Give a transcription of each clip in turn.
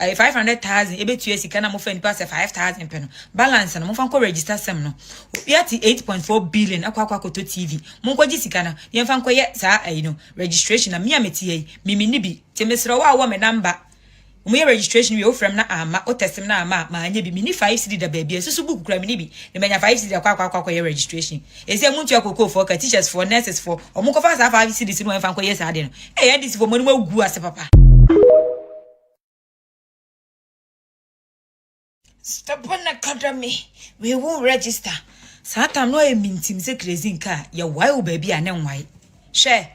500,000 ebetu esika na mo fa nipa se 5,000 pe no balance na mo fa nko register sem no yati 8.4 billion akwa koto TV mo nko gisika na ye fa nko ye sa no registration na me ameti yi mimi bi temesro wa me number mo ye registration we ofrem na ama o testim na ama ma anya bi mini 5 cd da baby esusu book kura mini bi ne menya 5 cd akwa ye registration ese mu ntu akoko for ka teachers for nurses for o mo ko fa sa 5 cd si no fa nko ye sa de no ya dis for mo ni magu ase papa. Stop on academy. We won't register. Satam no a mintim se crazy car. Ya why baby and then why? Share.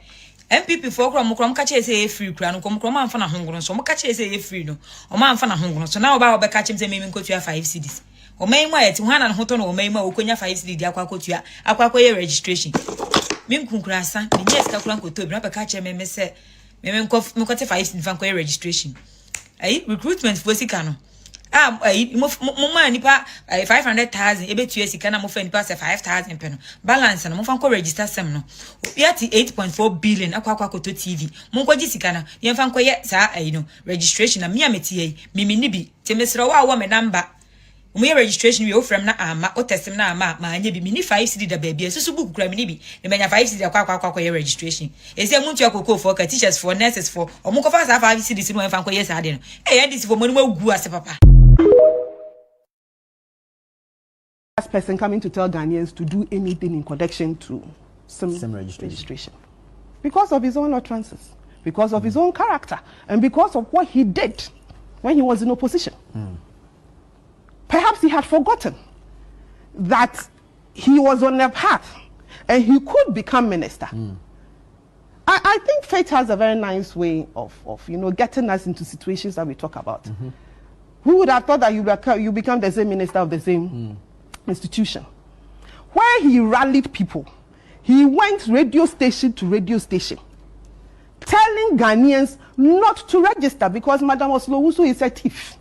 MPP for crom catch say free crown, come man fan a hunger, so catch say free no. Or man fan a hunger. So now about catch him say maybe go to 5 cities. Or may my to one and hoton or may more conya 5 cities, the aqua registration. Mim concrasa, the yes, Kakuanko to grab a catch me say, maybe cough 5 cities registration. Recruitment for Sicano. Mo nipa 500,000 ebetu esika na mo fa nipa se 5,000 pe no balance na mo fa nko register sem no yati 8.4 billion akwa koto TV mo nko gisika na ye fa nko ye sa no registration na me ameti yi mimi bi temesro wa me number mo ye registration we ofrem na ama o testim na ama ma anya bi mini 5 cd da baby esusu book kura mini bi ne menya 5 cd akwa ye registration ese mu ntu akoko for ka teachers for nurses for o mo ko fa sa 5 cd si no fa nko ye sa de no ya dis for mo ni magu ase papa. Last person coming to tell Ghanaians to do anything in connection to some registration. Because of his own utterances, because of his own character, and because of what he did when he was in opposition. Perhaps he had forgotten that he was on a path and he could become minister. I think fate has a very nice way of getting us into situations that we talk about. Who would have thought that you become the same minister of the same institution? Where he rallied people, he went radio station to radio station telling Ghanaians not to register because Madam Oslowusu is a thief,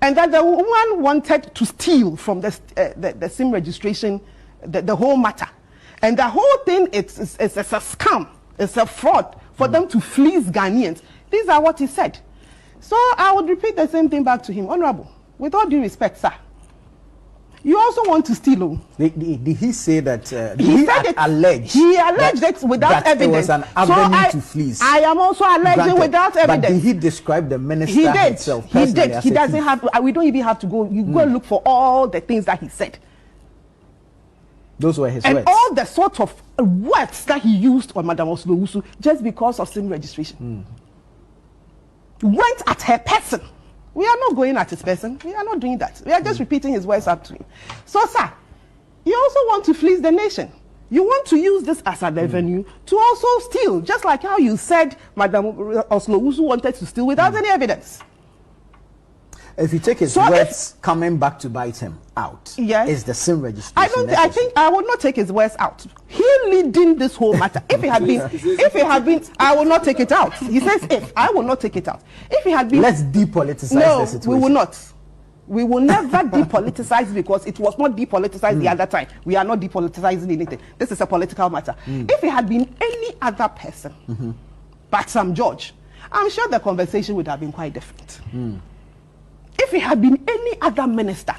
and that the woman wanted to steal from the SIM registration, the whole matter, and the whole thing it's a scam, it's a fraud for them to fleece Ghanaians. These are what he said. So I would repeat the same thing back to him. Honorable, with all due respect, sir, you also want to steal. Did he say that? He said it. Alleged. He alleged it without evidence. There was an avenue to fleece. I am also alleging without evidence. But did he describe the minister himself? He did. He doesn't have. We don't even have to go. You go and look for all the things that he said. Those were his words. And all the sort of words that he used on Madam Oslowusu just because of SIM registration. Went at her person. We are not going at his person. We are not doing that. We are just repeating his words up to him. So, sir, you also want to fleece the nation. You want to use this as an avenue to also steal, just like how you said Madam Oslowusu wanted to steal without any evidence. If you take his words coming back to bite him out, is the SIM registration I think I would not take his words out. He leading this whole matter. If it had been, I will not take it out. He says if, I will not take it out. If it had been, let's depoliticize the situation. We will not. We will never depoliticize because it was not depoliticized the other time. We are not depoliticizing anything. This is a political matter. If it had been any other person, but some George, I'm sure the conversation would have been quite different. If it had been any other minister,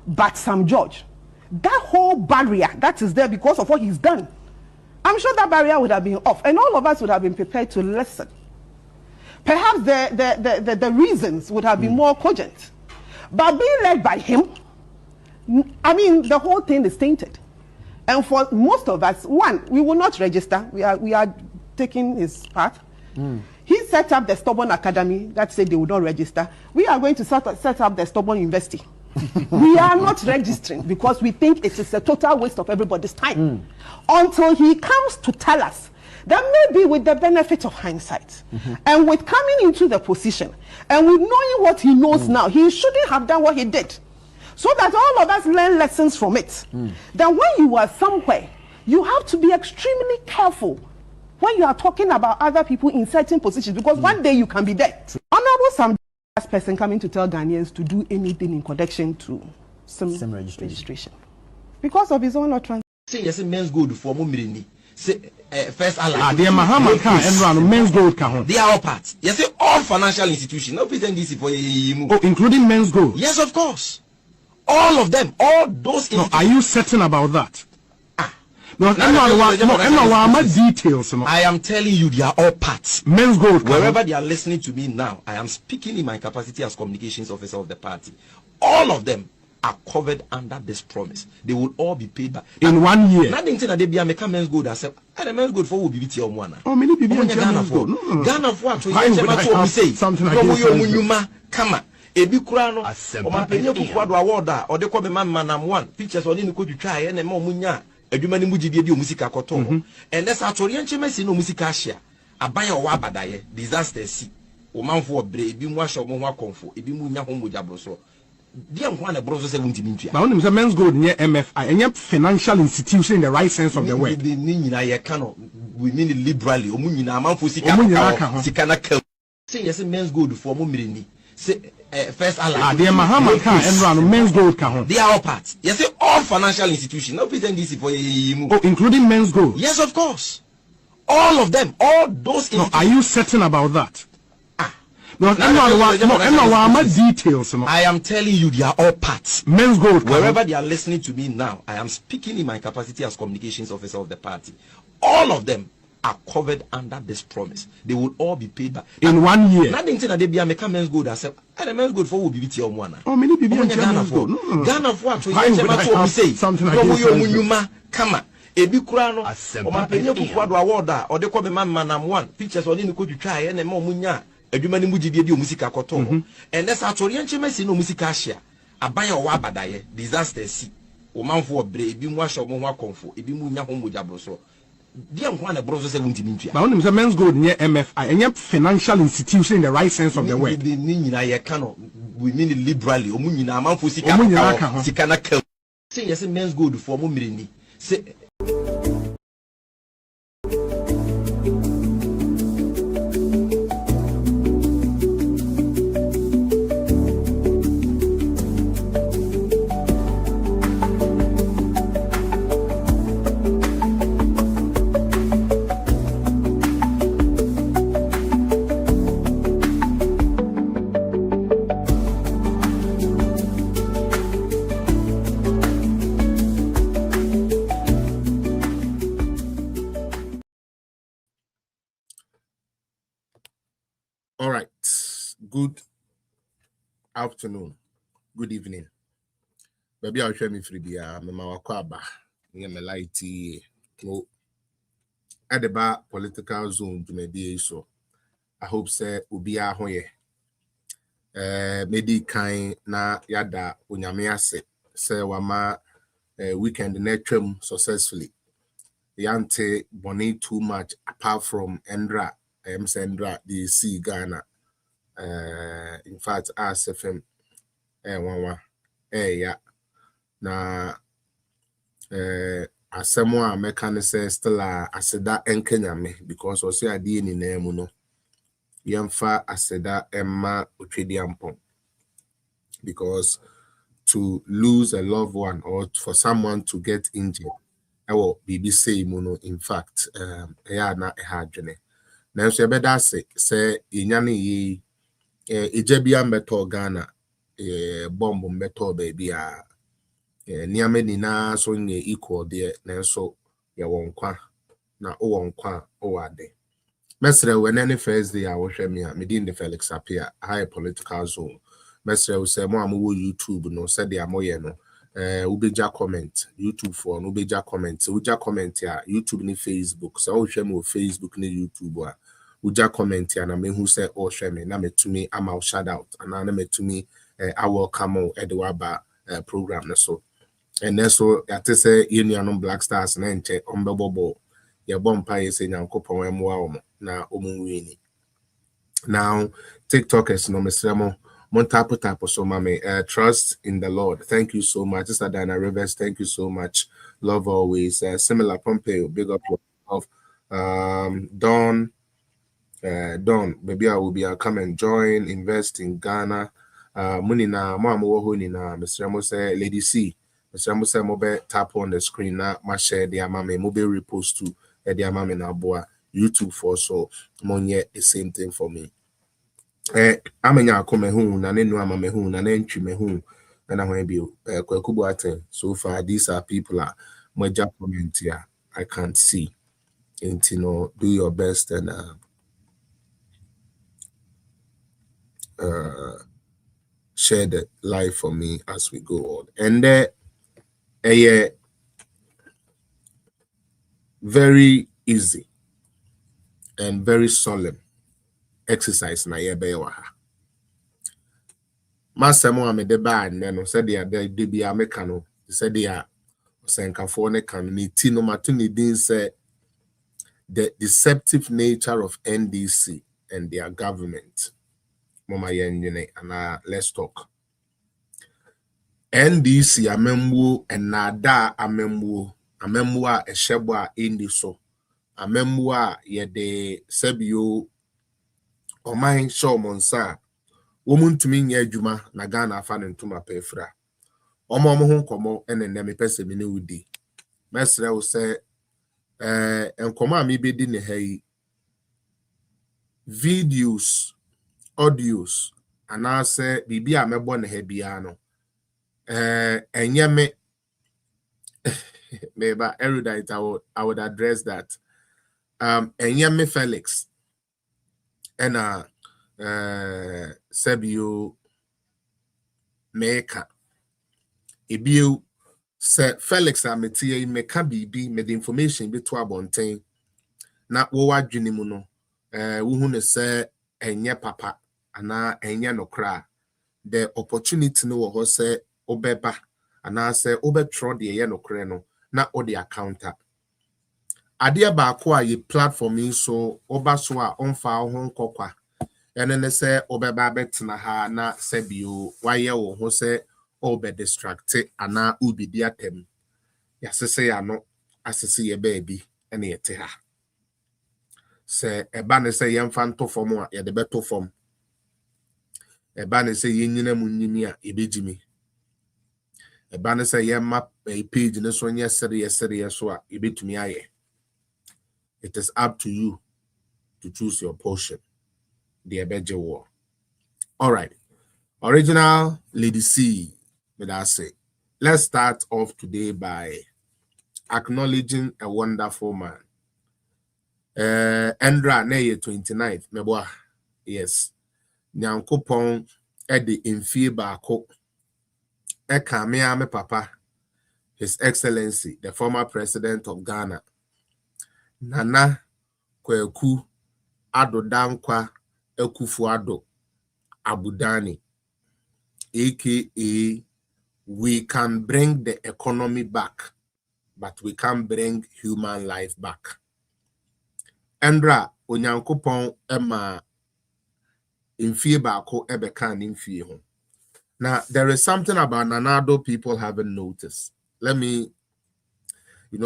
but some George, that whole barrier that is there because of what he's done, I'm sure that barrier would have been off, and all of us would have been prepared to listen. Perhaps the reasons would have been more cogent, but being led by him, I mean, the whole thing is tainted. And for most of us, one, we will not register. We are taking his path. He set up the Stubborn Academy that said they would not register. We are going to set up the Stubborn University. We are not registering because we think it is a total waste of everybody's time. Until he comes to tell us that maybe with the benefit of hindsight and with coming into the position and with knowing what he knows now, he shouldn't have done what he did. So that all of us learn lessons from it. That when you are somewhere, you have to be extremely careful when you are talking about other people in certain positions, because one day you can be there. Honorable some last person coming to tell Ghanaians to do anything in connection to some registration. Because of his own utterance. Say yes, Menzgold for Mumini. say first ally. The Mahama can and run Menzgold can. They are all parts. You say all financial institutions. No pretend this for you. Oh, including Menzgold. Yes, of course. All of them, all those. No, are you certain about that? No, details. I am telling you, they are all parts. Menzgold. Wherever they are listening to me now, I am speaking in my capacity as communications officer of the party. All of them are covered under this promise. They will all be paid back in 1 year. Nothing that they be a Menzgold as and Menzgold for will be with your one. Oh, many people Ghana for Ghana for say something come on. Ebi kura no o ma penye kukwado award a o de ko be man manam one pictures o ni ko twitwa ye na ma omunya adwuma ni mugidie bi o musika koto and let's atori enchemesi no musika hia aban o wa abadaye disaster si o manfo obre ebi mu ahye mo ho akonfo ebi mu nya ho moja broso dia nko na broso se wuntimi ntua ba onim se Menzgold nye MFI enye financial institution in the right sense of the word ni nyina ye ka no we mean liberally o mu nyina manfo sika sika na ka say yes Menzgold for mo mireni say first ally. The Mahama can and run Menzgold can. They are all parts. You say all financial institutions. No pretend this for you. Oh, including Menzgold. Yes, of course. All of them, all those. No, are you certain about that? No, details. I am telling you, they are all parts. Menzgold. Wherever they are listening to me now, I am speaking in my capacity as communications officer of the party. All of them are covered under this promise. They will all be paid back in 1 year. Nothing that they be a Menzgold as and Menzgold for will be with your one. Oh, many people Ghana for Ghana for say something come on. Ebi kura no o ma penye kukwado award a o de ko be man manam one pictures o ni ko twitwa ye na ma omunya adwuma ni mugidie bi o musika koto and let's atori enchemesi no musika hia aban o wa abadaye disaster si o manfo obre ebi mu ahye mo ho akonfo ebi mu nya ho moja broso dia nko na broso se wuntimi ntua ba onim se Menzgold nye MFI enye financial institution in the right sense of the word ni nyina ye ka no we mean liberally o mu nyina manfo sika sika na ka say yes Menzgold for mo mireni say All right. Good afternoon. Good evening. Baby, I'll show me free beer. Me mawakwaba. Me lighty. No. At the bar political zone to me so. I hope say ubia hoye. Medi kind na yada unyame ase. Say wama weekend netrum successfully. Yante boni too much apart from Endra. Sendra the see Ghana. In fact, as FM wawa ya na asemwa mekane say still aseda enkenya me because o say ade ni na mu no yemfa aseda emma otwedi ampon because to lose a loved one or for someone to get injured ewo bibi say mu no in fact ya na ehadwene na so ebeda say inyane yi ejabia mbeto Ghana bomb mbeto baby a niame ni na so nye equal there na so ya wonkwa na o wonkwa o wade mesre when first day a wo hwe me a medin de Felix appear high political zone mesre we say mo amu YouTube no said they amoye no ubeja comment YouTube for no ubeja comment uja comment ya YouTube ni Facebook so wo hwe me Facebook ni YouTube a uja comment ya na me who say oh hwe me na metumi ama shout out and na metumi I welcome Edwaba program na so and then so that is a union Black Stars na nche ombebobo ya bompa yese nyankopon emwa omo na omunwini now TikTokers no mesremo montapo so mame trust in the Lord. Thank you so much. Sister Diana Rivers, thank you so much. Love always. Similar Pompeo, big up of Dawn, maybe I will be come and join, invest in Ghana. Munina, Mama Wohunina, Mr. Mose, Lady C. Mr. Mose Mobe tap on the screen now, my share the mame, Mobe repost to Edi amame na boa YouTube for so monye the same thing for me. Amenya akome hu na nenu amame hu na nentwi me hu na hwan bi kwakubu aten. So far these are people are moja comment here I can't see. And you know, do your best and share the live for me as we go on. And very easy and very solemn exercise na ye be wa ha. Masemo amede ba no said they be amekano said they are senkafo ne kan ni ti no mato ni din say the deceptive nature of NDC and their government. Mama yenjene and let's talk. NDC amemwo and nada amemwo a eshebwa indi so amemwo a ye de sebio oman show monsa womuntumi nya adwuma na Ghana afa ne ntuma pefra omo ho nkomo enene me pese me ne wudi mesre wo se enkomo a me bedi ne hayi videos audios anase bibia mebo ne ha bia no enye me maybe erudite I would address that enye me Felix and Sebio Meka Ebio se Felix ametie meka bibi me the information bi to abonten na wo wadwene mu no wo hu ne se enye papa ana enye nokra the opportunity no wo se obeba ana se obetro de ye nokre no na o de accounta ade ba ko a ye platform so oba so a onfa ho nkokwa ene say obeba betna ha na sebio waye wo ho say obe distracted ana ubi diatem yasese ya no asese ye baby ene yete ha se eba ne say yemfa nto fom a ye de beto fom eba ne say yenyina munyini a ebejimi eba ne say yemma page ne so nya sere so a ebetumi aye. It is up to you to choose your portion. The Ebeje War. All right. Original Lady C, may I say. Let's start off today by acknowledging a wonderful man. Endra Neye 29th, meboa. Yes. Nyankopon Edi Infie Bako. Eka me papa. His Excellency, the former president of Ghana. Nana Kweku Ado Dankwa Ekufuado Abudani, aka we can bring the economy back, but we can't bring human life back. Endra onyankopon ema infie bako ebekan infie ho. Now there is something about Nanado people haven't noticed. Let me,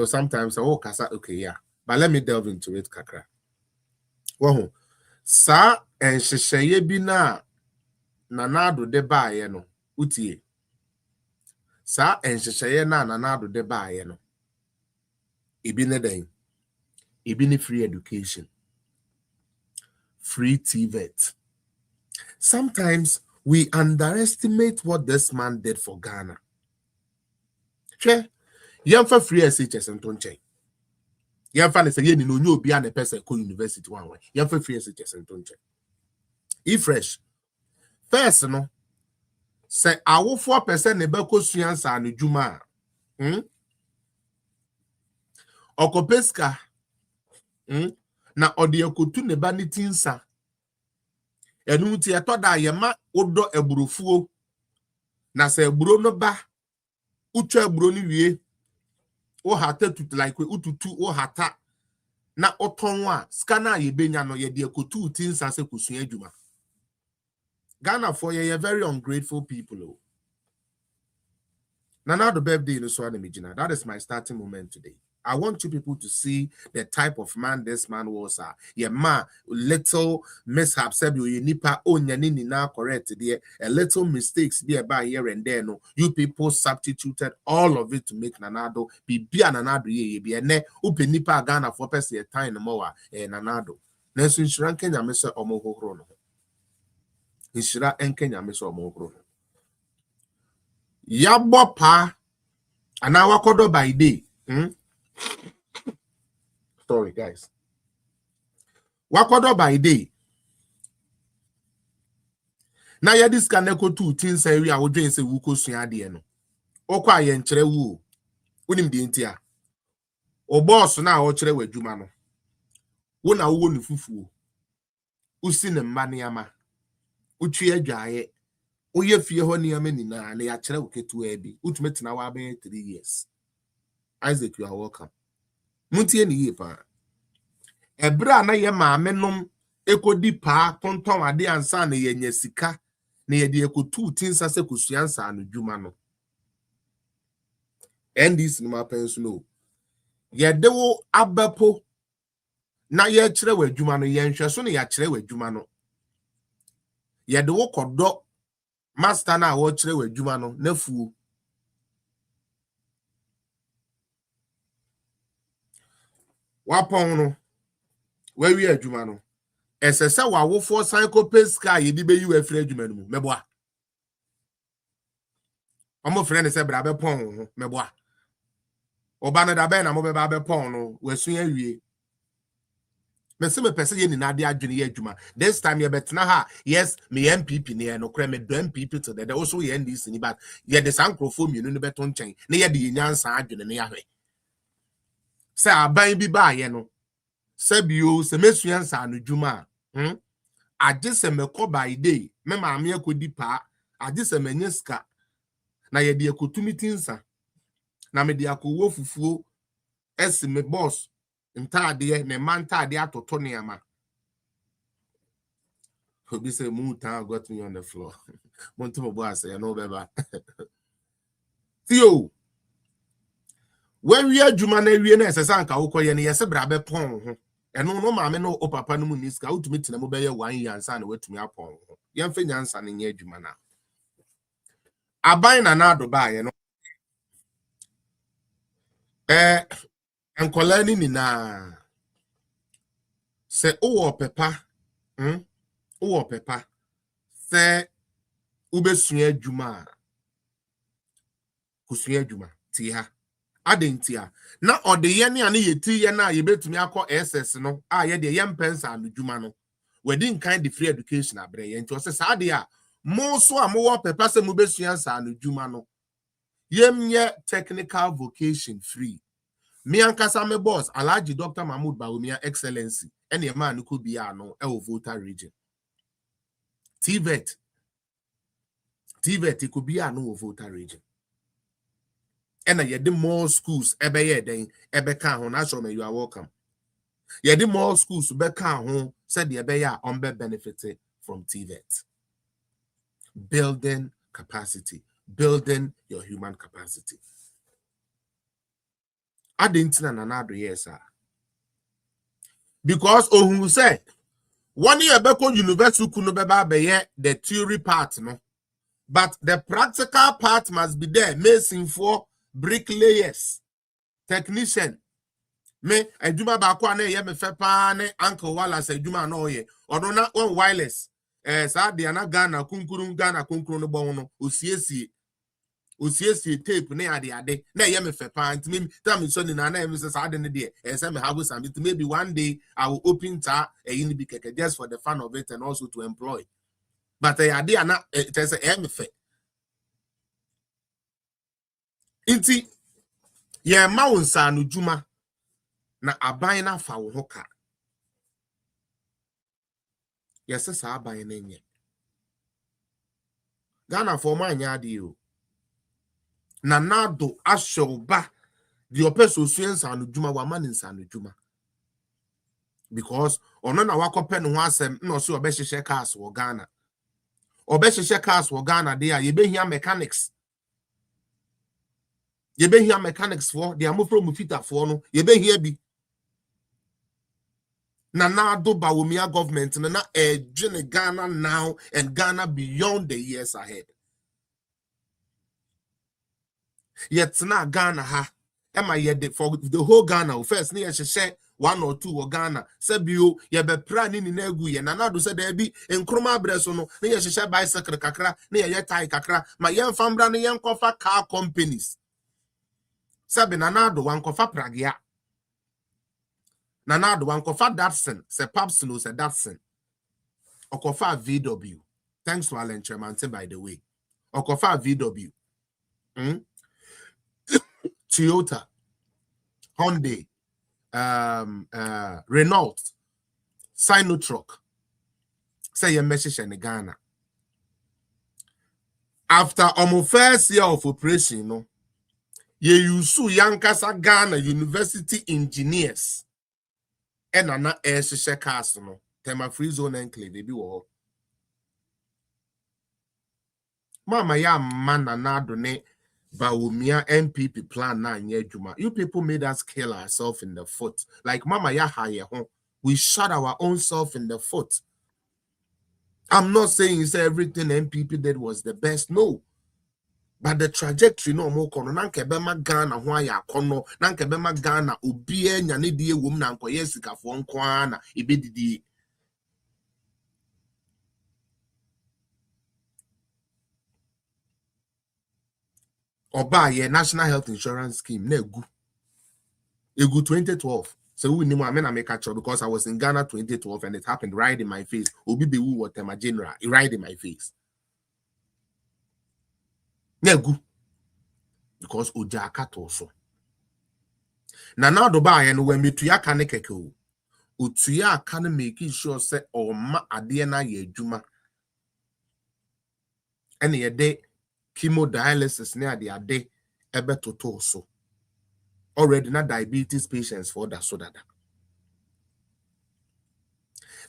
sometimes kasa okay, yeah, but let me delve into it kakra. Wohu sa enhyehyeye bi na Nanado de baaye no utie sa enhyehyeye na Nanado de baaye no ebi ne den ebi ne free education, free TVET. Sometimes we underestimate what this man did for Ghana. Che yemfa free SHS ntonche yemfa ne se ye ni no nyo obi a ne pese ko university one way yemfa free SHS ntonche if fresh first no say awo 4% ne be ko suansa no djuma okopeska na ode akotu ne ba ne tinsa enu ti etoda yema odo eburofuo na se eburo no ba utwa eburo ni wie o hata tut like ututu o hata na otonwa scanner ye benya no ye de akotu tinsa se kusua adwuma. Ghana for ye very ungrateful people. Nanado birthday no so na mijina. That is my starting moment today. I want you people to see the type of man this man was. Yeah, ma, little mishap, said you nipa onyanini now correct there, a little mistakes be about here and there. No, you people substituted all of it to make Nanado be Nanado ye be a ne open nipa Ghana for person a time more Nanado. Nesu insurance Kenya Mesa Omoho Chrono. Insurance and Kenya Mesa Omoho Chrono. Yabo pa, and now wakodo by day. Sorry, guys. Wakodo by day. Now ya this can echo two things say we are doing say wuko suade no. Okwa ye nkyere wu. Unim di ntia. O boss na o kyere wadwuma no. Wo na wo nu fufuo. Usi ne mma ne ama. Utwe adwaye. Oye fie ho ne ama nina na ya kyere woketu abi. Utumetina wa be 3 years. Isaac, you are welcome. Muntie ni ye pa. Ebra na ye maame nom ekodi pa tonton ade ansa na ye nyasika na ye de ekotu tinsa se kosuansa no dwuma no. Endis ni ma pensu no. Ye de wo abapo na ye kyere wadwuma no ye nhwe so na ya kyere wadwuma no. Ye de wo kodo master na wo kyere wadwuma no na fuo. Wapon no where we adwuma no esese wawo for psychopath sky ye di be you afre adwuma no meboa omo frɛ ne se bra be pon ho meboa oba no da be na mo be ba be pon no wasu awie me se me pese ye ni na de adwene ye adwuma this time ye betena ha yes me MPP ne no kra me do MPP to the also ye NDC ni but ye de sankrofo mienu no beto nchen ne ye de nyansa adwene ne yahwe se aban bi ba ye no se bio se mesuansa no dwuma age se mekọ by day me maame akodi pa age se manyeska na ye de akotumi tinsa na me de akowo fufuo esi me boss ntade ne mantade atoto ne ama obi say muta got me on the floor monto mo boss say no beba THEUR when we adwuma na wie na esesa anka wokoye ne yese bra be pon ho eno no maame no o papa no mu niska utumi tina mo be ye 1 year ansa na watumi apon ho yemfa nyansa ne nye adwuma na aban na na do ba ye no enkolani ni na se owo pepa se ubesua adwuma kusua adwuma ti ha adentia na odeye ne ane yeti ye na ye betumi akọ SS no ye de ye mpensa anodwuma no wedi nkan de free education abre ye nti o se sa de a mo so a mo wo pepa se mo besua sa anodwuma no yemye technical vocation free me ankasa me boss Alhaji Dr. Mahmoud Bawumia Excellency ene e man ko bia no e wo Volta region TVET ko bia no wo Volta region. And ye the more schools ebe ye den ebe kan ho na so me you are welcome. Ye the more schools be kan ho said ye be ya on be benefited from TVET. Building capacity, building your human capacity. I didn't know another yes sir. Because who say 1 year beko university kuno be ye the theory part no. But the practical part must be there, mason for bricklayers, technician. Me adwuma ba kwa na ye me fe pa ne uncle wala se adwuma no ye odo na one wireless sa de na Ghana kunkuru no bon no osiesie tape ne ade na ye me fe pa ntimi tam so ni na me se sa de ne de se me have some maybe one day I will open ta yin bi keke just for the fun of it and also to employ but ade ana it is me fe inti ye ma wonsa no dwuma na aban na fa wo hoka yes sa aban na nye Ghana for ma anya ade o na nado ashoba the opeso suensa no dwuma wa man nsa no dwuma because ono na wakope no ho asem na so obehye cars wo Ghana dey a ye behia mechanics You be here mechanics for the amofro mufita for no. You be here be. Nana do bawumia government nana ejene Ghana now and Ghana beyond the years ahead. Yet na Ghana ha. Emma yet for the whole Ghana first near share 1 or 2 or Ghana. Sebio ye be prani ni negu ye nana do se there be en kroma breso no near share bicycle kakra near ye tie kakra my young fambra ne young kofa car companies. Sabi nana do wan kofa pragia. Nana do wan kofa Datsun se paps no se Datsun. Okofa VW. Thanks to Alan Tremonti, by the way. Okofa VW. Toyota, Hyundai, Renault, Sinotruck. Say your message in Ghana. After almost first year of operation, you know, you sue Yankasa Ghana University engineers. And an air cars, you know, tema free zone enclave, baby war. Mama ya man na donate. Bawumia MPP plan na nye juma. You people made us kill ourselves in the foot. Like Mama ya haye hon. We shot our own self in the foot. I'm not saying say everything MPP did was the best. No. But the trajectory no more kono. Nanke bema Ghana hwa ya kono. Nanke bema Ghana ubie nyane die wom na nko yesika fo nkwana ibedidi. Oba ye National Health Insurance Scheme na egu 2012. So we know I make a catch because I was in Ghana 2012 and it happened right in my face. Obi be who what my general right in my face. Na egu because oja akato so. Na do ba ye no when me tuya kan keke o. Otuya kan make sure say o ma ade na ye adwuma. Ene ye de hemodialysis near the ade ebe toto so. Already not diabetes patients for that so that.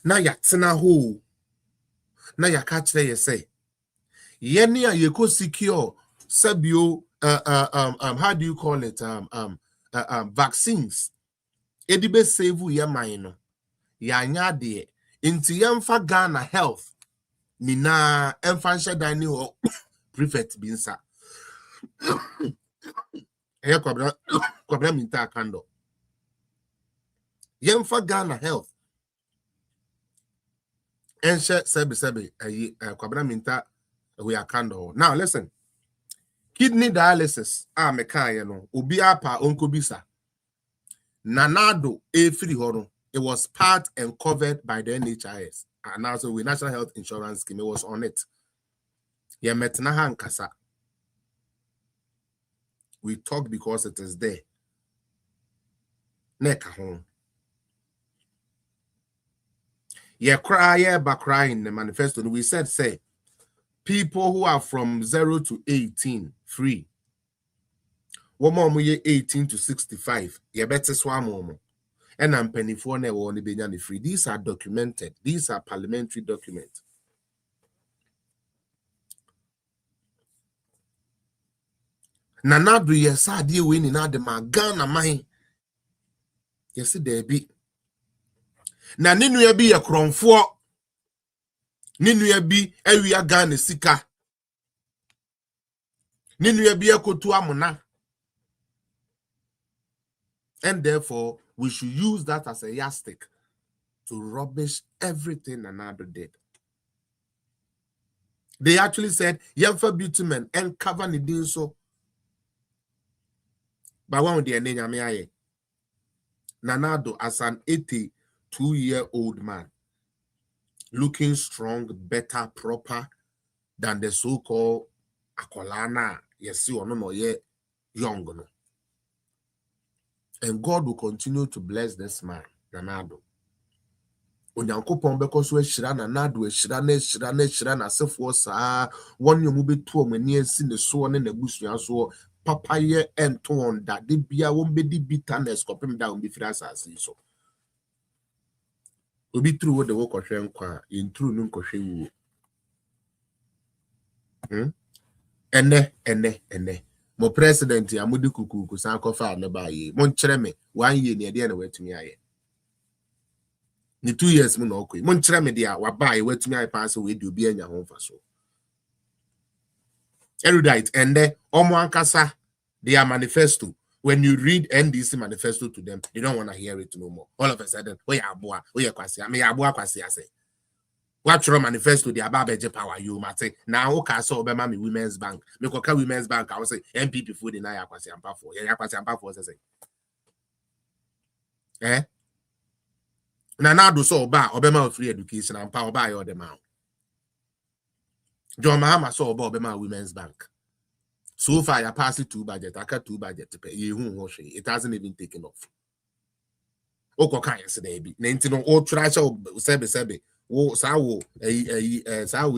Now ya tina ho. Now ya catch there you say. Yeni ya yeko secure sabio how do you call it vaccines. Edibe save ya mine. Ya nyade inti yamfa Ghana health. Nina emfansha dani ho prefect binsa. Here kwabra minta kando. Yemfa Ghana health. Enshe sebe kwabra minta we are kando. Now listen. Kidney dialysis meka no obi apa onkobisa. Nanado free horo. It was part and covered by the NHIS. And also with National Health Insurance Scheme, it was on it. Ye metna hankasa. We talk because it is there. Neka home. Ye cry, ye back crying in the manifesto. We said, say, people who are from 0 to 18, free. One more 18 to 65. Ye better swam more. And I'm penny for never only being free. These are documented. These are parliamentary documents. Nanadu ye sa die we ni na de magana man. Yes there be. Na ninu ya bi ye kronfo. Ninu ya bi ewia Ghana sika. Ninu ya bi ekotu amuna. And therefore we should use that as a yardstick to rubbish everything Nanadu did. They actually said yemfa bitumen and cover ni din so. But one day Nanado as an 82-year-old man, looking strong, better, proper than the so-called Akolana, yes, or no, young. No. And God will continue to bless this man, Nanado. Onyankopon beko so ehira Nanado ehira na sefo saa won yomu betu omani asi ne so ne nabusua so papa ye ento on da de bia won be di bitterness kopem da on be fira asase so obi true wo de wo kohwe nkwa in true nu nkohwe wu ene Mo president ya mudi kuku kusan kofa ne ba ye. Mon chere me 1 year ne de na wetumi aye. Ni 2 years mo na okoi. Mon chere me dia wa ba ye wetumi aye pass we di obi anya ho mfaso. Erudite and then omo ankasa their manifesto. When you read NDC manifesto to them, they don't want to hear it no more. All of a sudden, we are boa, we are kwasi. I mean, aboa kwasi. I say, what your manifesto? The ababeje power you mate. Now, okay, so obema me Women's Bank. Me koka Women's Bank. I will say MPP food in ya kwasi ampa for. Ya kwasi ampa for say. Eh? Na do so oba obema free education ampa oba yo dem out. John Mahama so obema Women's Bank. So far, I passed 2 budget. I got 2 budget to pay. It hasn't even taken off. Oko kan yesterday be. Nenti no o try so sebe. Wo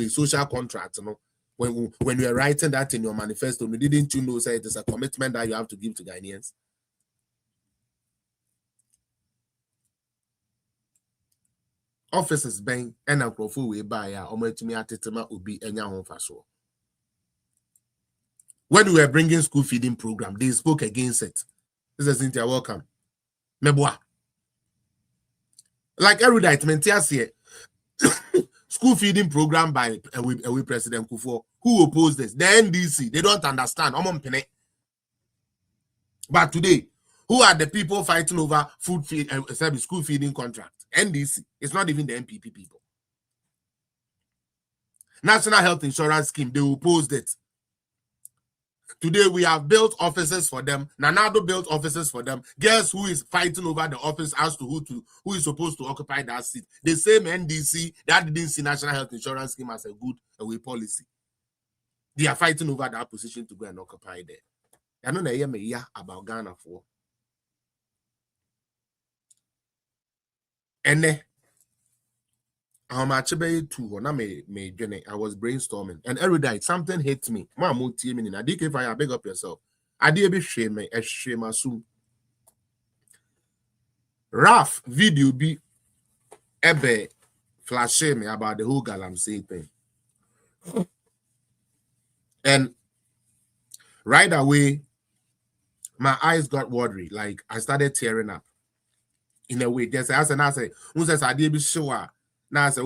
social contract no. When you are writing that in your manifesto, didn't you know say it is a commitment that you have to give to Ghanaians? Offices bang and a profile we buy ya ometimi atetema obi enya ho faso. When we were bringing school feeding program, they spoke against it. This is Cynthia, welcome. Meboa. Like erudite mentias here. School feeding program by President Kufuor. Who opposed this? The NDC. They don't understand. But today, who are the people fighting over school feeding contract? NDC. It's not even the MPP people. National Health Insurance Scheme. They opposed it. Today, we have built offices for them. Nanado built offices for them. Guess who is fighting over the office as to who is supposed to occupy that seat? The same NDC that didn't see National Health Insurance Scheme as a good away policy. They are fighting over that position to go and occupy there. I don't know about Ghana for. And then, I was brainstorming and erudite something hit me. I did if I big up yourself. I did be shame me a shame soon. Rough video be ebe flash me about the whole Galamsey thing. And right away, my eyes got watery. Like I started tearing up. In a way, I say, who says I did be sure. Now I say, I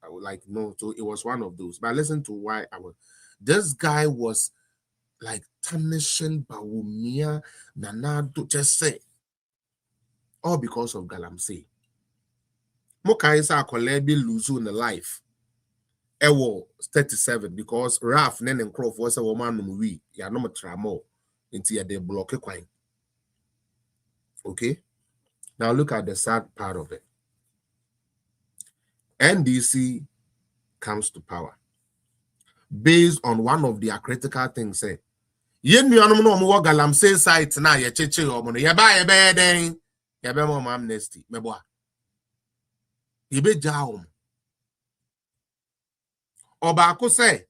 was like, no, so it was one of those. But listen to why I was. This guy was like tarnishing Bawumia, Nanado, just say, all because of Galamsey. Mokaisa Kolebi Luzu in the life. Ewo 37 because Raf Nen Croft was a woman we ya no tramo into ya de block quine. Okay. Now look at the sad part of it. NDC comes to power based on one of their critical things. Say, yen you no more Galamsey site na ye cheche omo ye ba ye be den ye be mo amnesty meboa ye be jaum Obaako say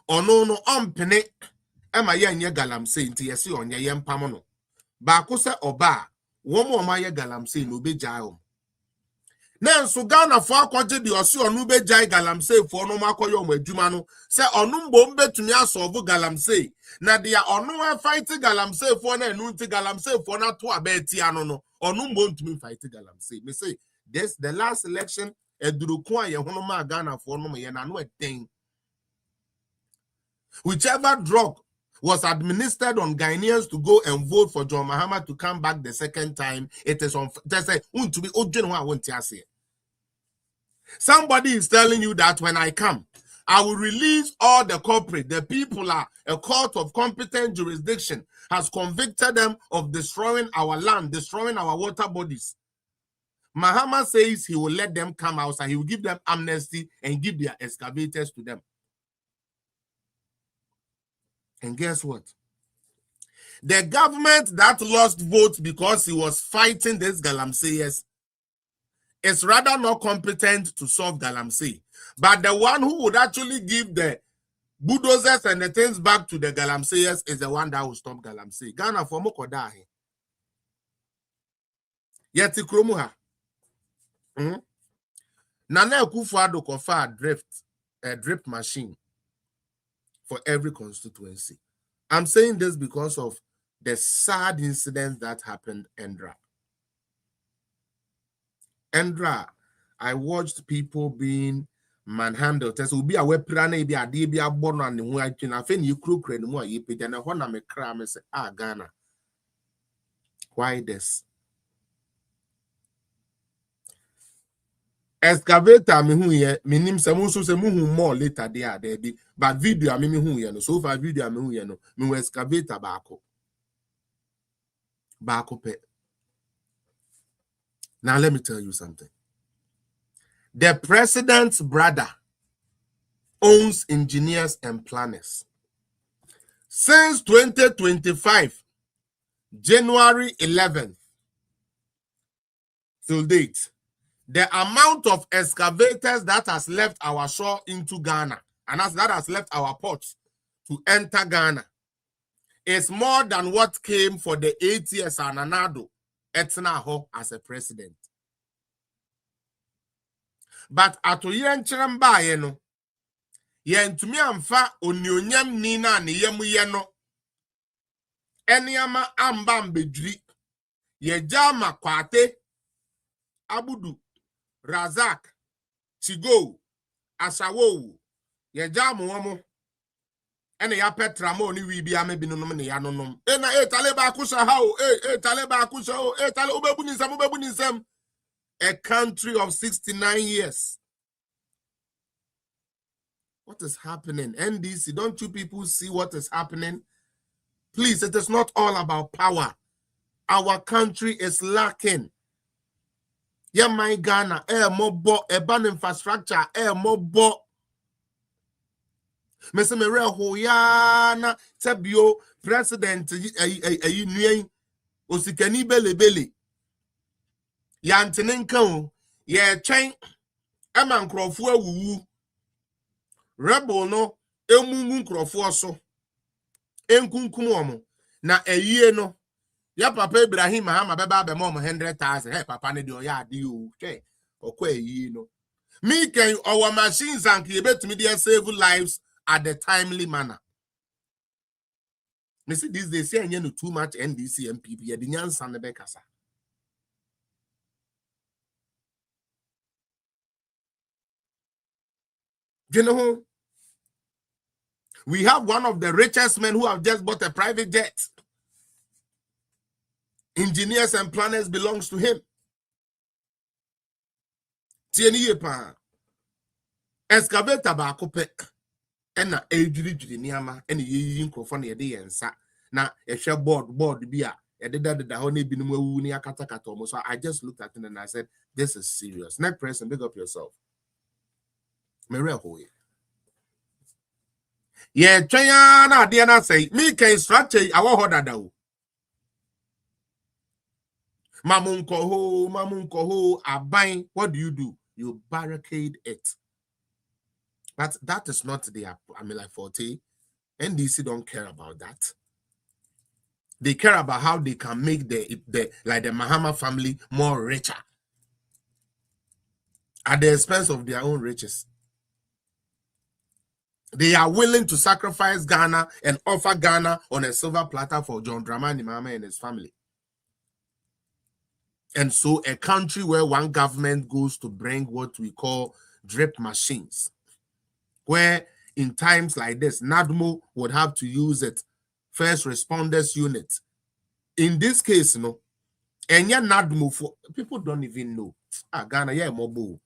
ono no ompene ema ye nye Galamsey nti ye se onye ye mpam no baako say oba wo mo ma ye Galamsey no be jaum. Nanso Ghana for akwaje di osi onu be jai Galamsey for no makoyo mo adwuma no se onu mbom betumi asolve Galamsey na dia onu we fight Galamsey for na enu nti Galamsey for na to abeti ano no onu mbom tumi fight Galamsey. Me say this the last election eduruku aye hono ma Ghana for no ye na no eden. Whichever drug was administered on Ghanaians to go and vote for John Mahama to come back the second time, it is on. Somebody is telling you that when I come, I will release all the culprits. The people are a court of competent jurisdiction has convicted them of destroying our land, destroying our water bodies. Mahama says he will let them come out and he will give them amnesty and give their excavators to them. And guess what? The government that lost votes because he was fighting this Galamseyers is rather not competent to solve Galamsey. But the one who would actually give the bulldozers and the things back to the Galamseyers is the one that will stop Galamsey. Ghana for Mokodahi. Yeti Kromuha. Nana Kufuado Kofa a drip machine for every constituency. I'm saying this because of the sad incident that happened Endra, I watched people being manhandled. So be a weapon, be a DB born on the way I can offend you crook and more you pay than a one I'm a cram say, Ghana. Why this? Excavator me who ye, minim samuso se mu more later there be, but video me who ye no, so far video me who ye no, me excavator bako pe. Now let me tell you something. The president's brother owns engineers and planners. Since 2025, January 11th till date, the amount of excavators that has left our shore into Ghana and that has left our ports to enter Ghana is more than what came for the 8 years Ananado Etnaho as a president. But at yen chiramba yeno, yen to me amfa onyonyam nina ni yemu yeno, enyama ambam bedri, ye jama kwate, abudu, razak, chigo, asawo, ye jamu wamo, ene ya petra mo ni wibi ame binunum ni yanunum. Ena taleba akusha hao, taleba akusha ho, tale ubebu nisam. A country of 69 years. What is happening? NDC, don't you people see what is happening? Please, it is not all about power. Our country is lacking. Yeah, my Ghana, more urban infrastructure, more bo. Mese mere hoyana tebio president osikani bele. Yantinenko, ye chain, eman crofo wu. Rebel no, emungun crofo so. Enkunkumomo, na eye no. Ya papa Ibrahim Mahama beba be mom 100,000. Hey, papa ne dio ya di o. Okay. Okwa eye no. Me can our machines and create media save lives at the timely manner. Me see these days say no too much NDC and PP. Ye di nyansa ne be kasa. You know, we have one of the richest men who have just bought a private jet. Engineers and planners belongs to him. Tieni pa excavator ba kope ena ejiri niama ena yeyi nkrofo na yede yensa na ehwe board bia yede ho na ebinim awu ni akatakata omo. So I just looked at it and I said, this is serious. Next person, big up yourself. Mere hoye. Ye twanya na ade na say me can structure awo hodada o. Mamunko ho aban. What do? You barricade it. But that is not the forte. NDC don't care about that. They care about how they can make the Mahama family more richer at the expense of their own riches. They are willing to sacrifice Ghana and offer Ghana on a silver platter for John Dramani Mahama and his family. And so a country where one government goes to bring what we call drip machines, where in times like this, NADMO would have to use it, first responders unit. In this case, and yeah, NADMO for people don't even know. Ghana, yeah, mobile.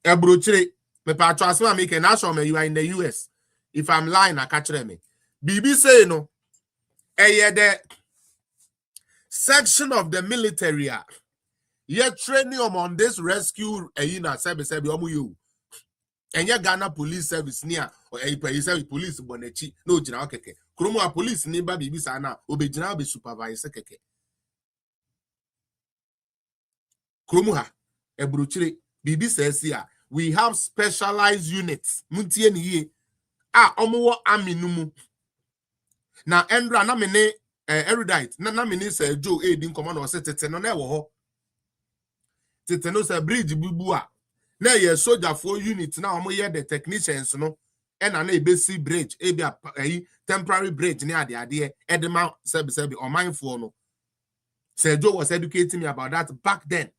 Ebruchre, me patrasma make an assume you are in the US. If I'm lying, I catch me. BB say no. The section of the military ye training on this rescue service you. And your Ghana police service near or a police bonechi no general keke. Kromo police neighbor BB sana obejina be supervisor keke. Kromo ebruchire BB says here we have specialized units. Muntie ni ye omo aminumu. Na Endra na mene erudite na mene say Joe din command or tete no na wo ho. Tete no say bridge bubu a na ye soldier for unit na omo ye the technicians no and an ABC bridge, a temporary bridge near the idea, Edema Sebi or mindful. No. Sir Joe was educating me about that back then.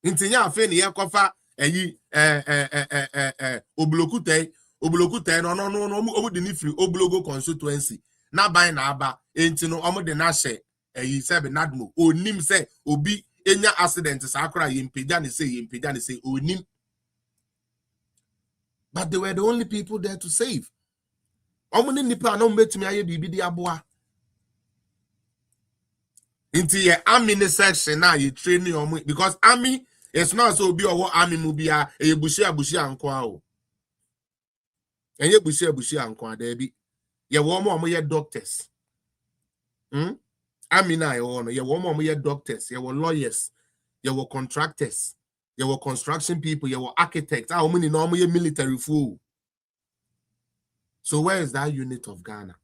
Intinya Feni Yakofa, Oblokute, no, over the Nifri, Oblogo Constituency. Na by Naba, Intino, Omo de Nashe, said Nadmo, O Nim say, Obi, Enya accident, Sakra, Yimpidani say, O Nim. But they were the only people there to save. Omuni nipa no met me aye bibi di aboa. Into your army section now you training omu because army is not so be or army mubia e bushia anko o. Enye bushia anko there be. Ye wo mo ye doctors. Army na ye wo ye doctors, ye wo lawyers, ye wo contractors. There were construction people, there were architects. How many normally military fool? So where is that unit of Ghana?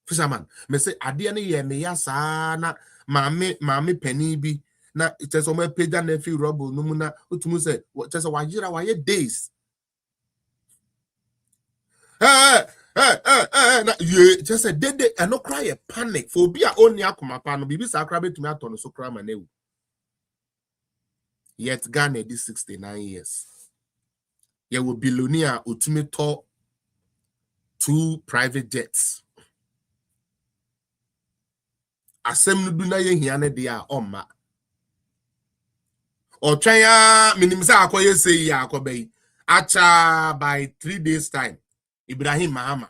Fisherman, me say adiani ye me yasana mame penny bi na it is on my page and few rubble no muna utumu say what just why days. You just said they and no cry a panic for be a only akuma pano bibi sakrabe to me aton so cry manewu. Yet Ghana did 69 years. There will be billionaire ultimate 2 private jets. Asem nuduna ye hiane dia oma. Or try minimisa akoye say ya akobe. Acha by 3 days time. Ibrahim Mahama.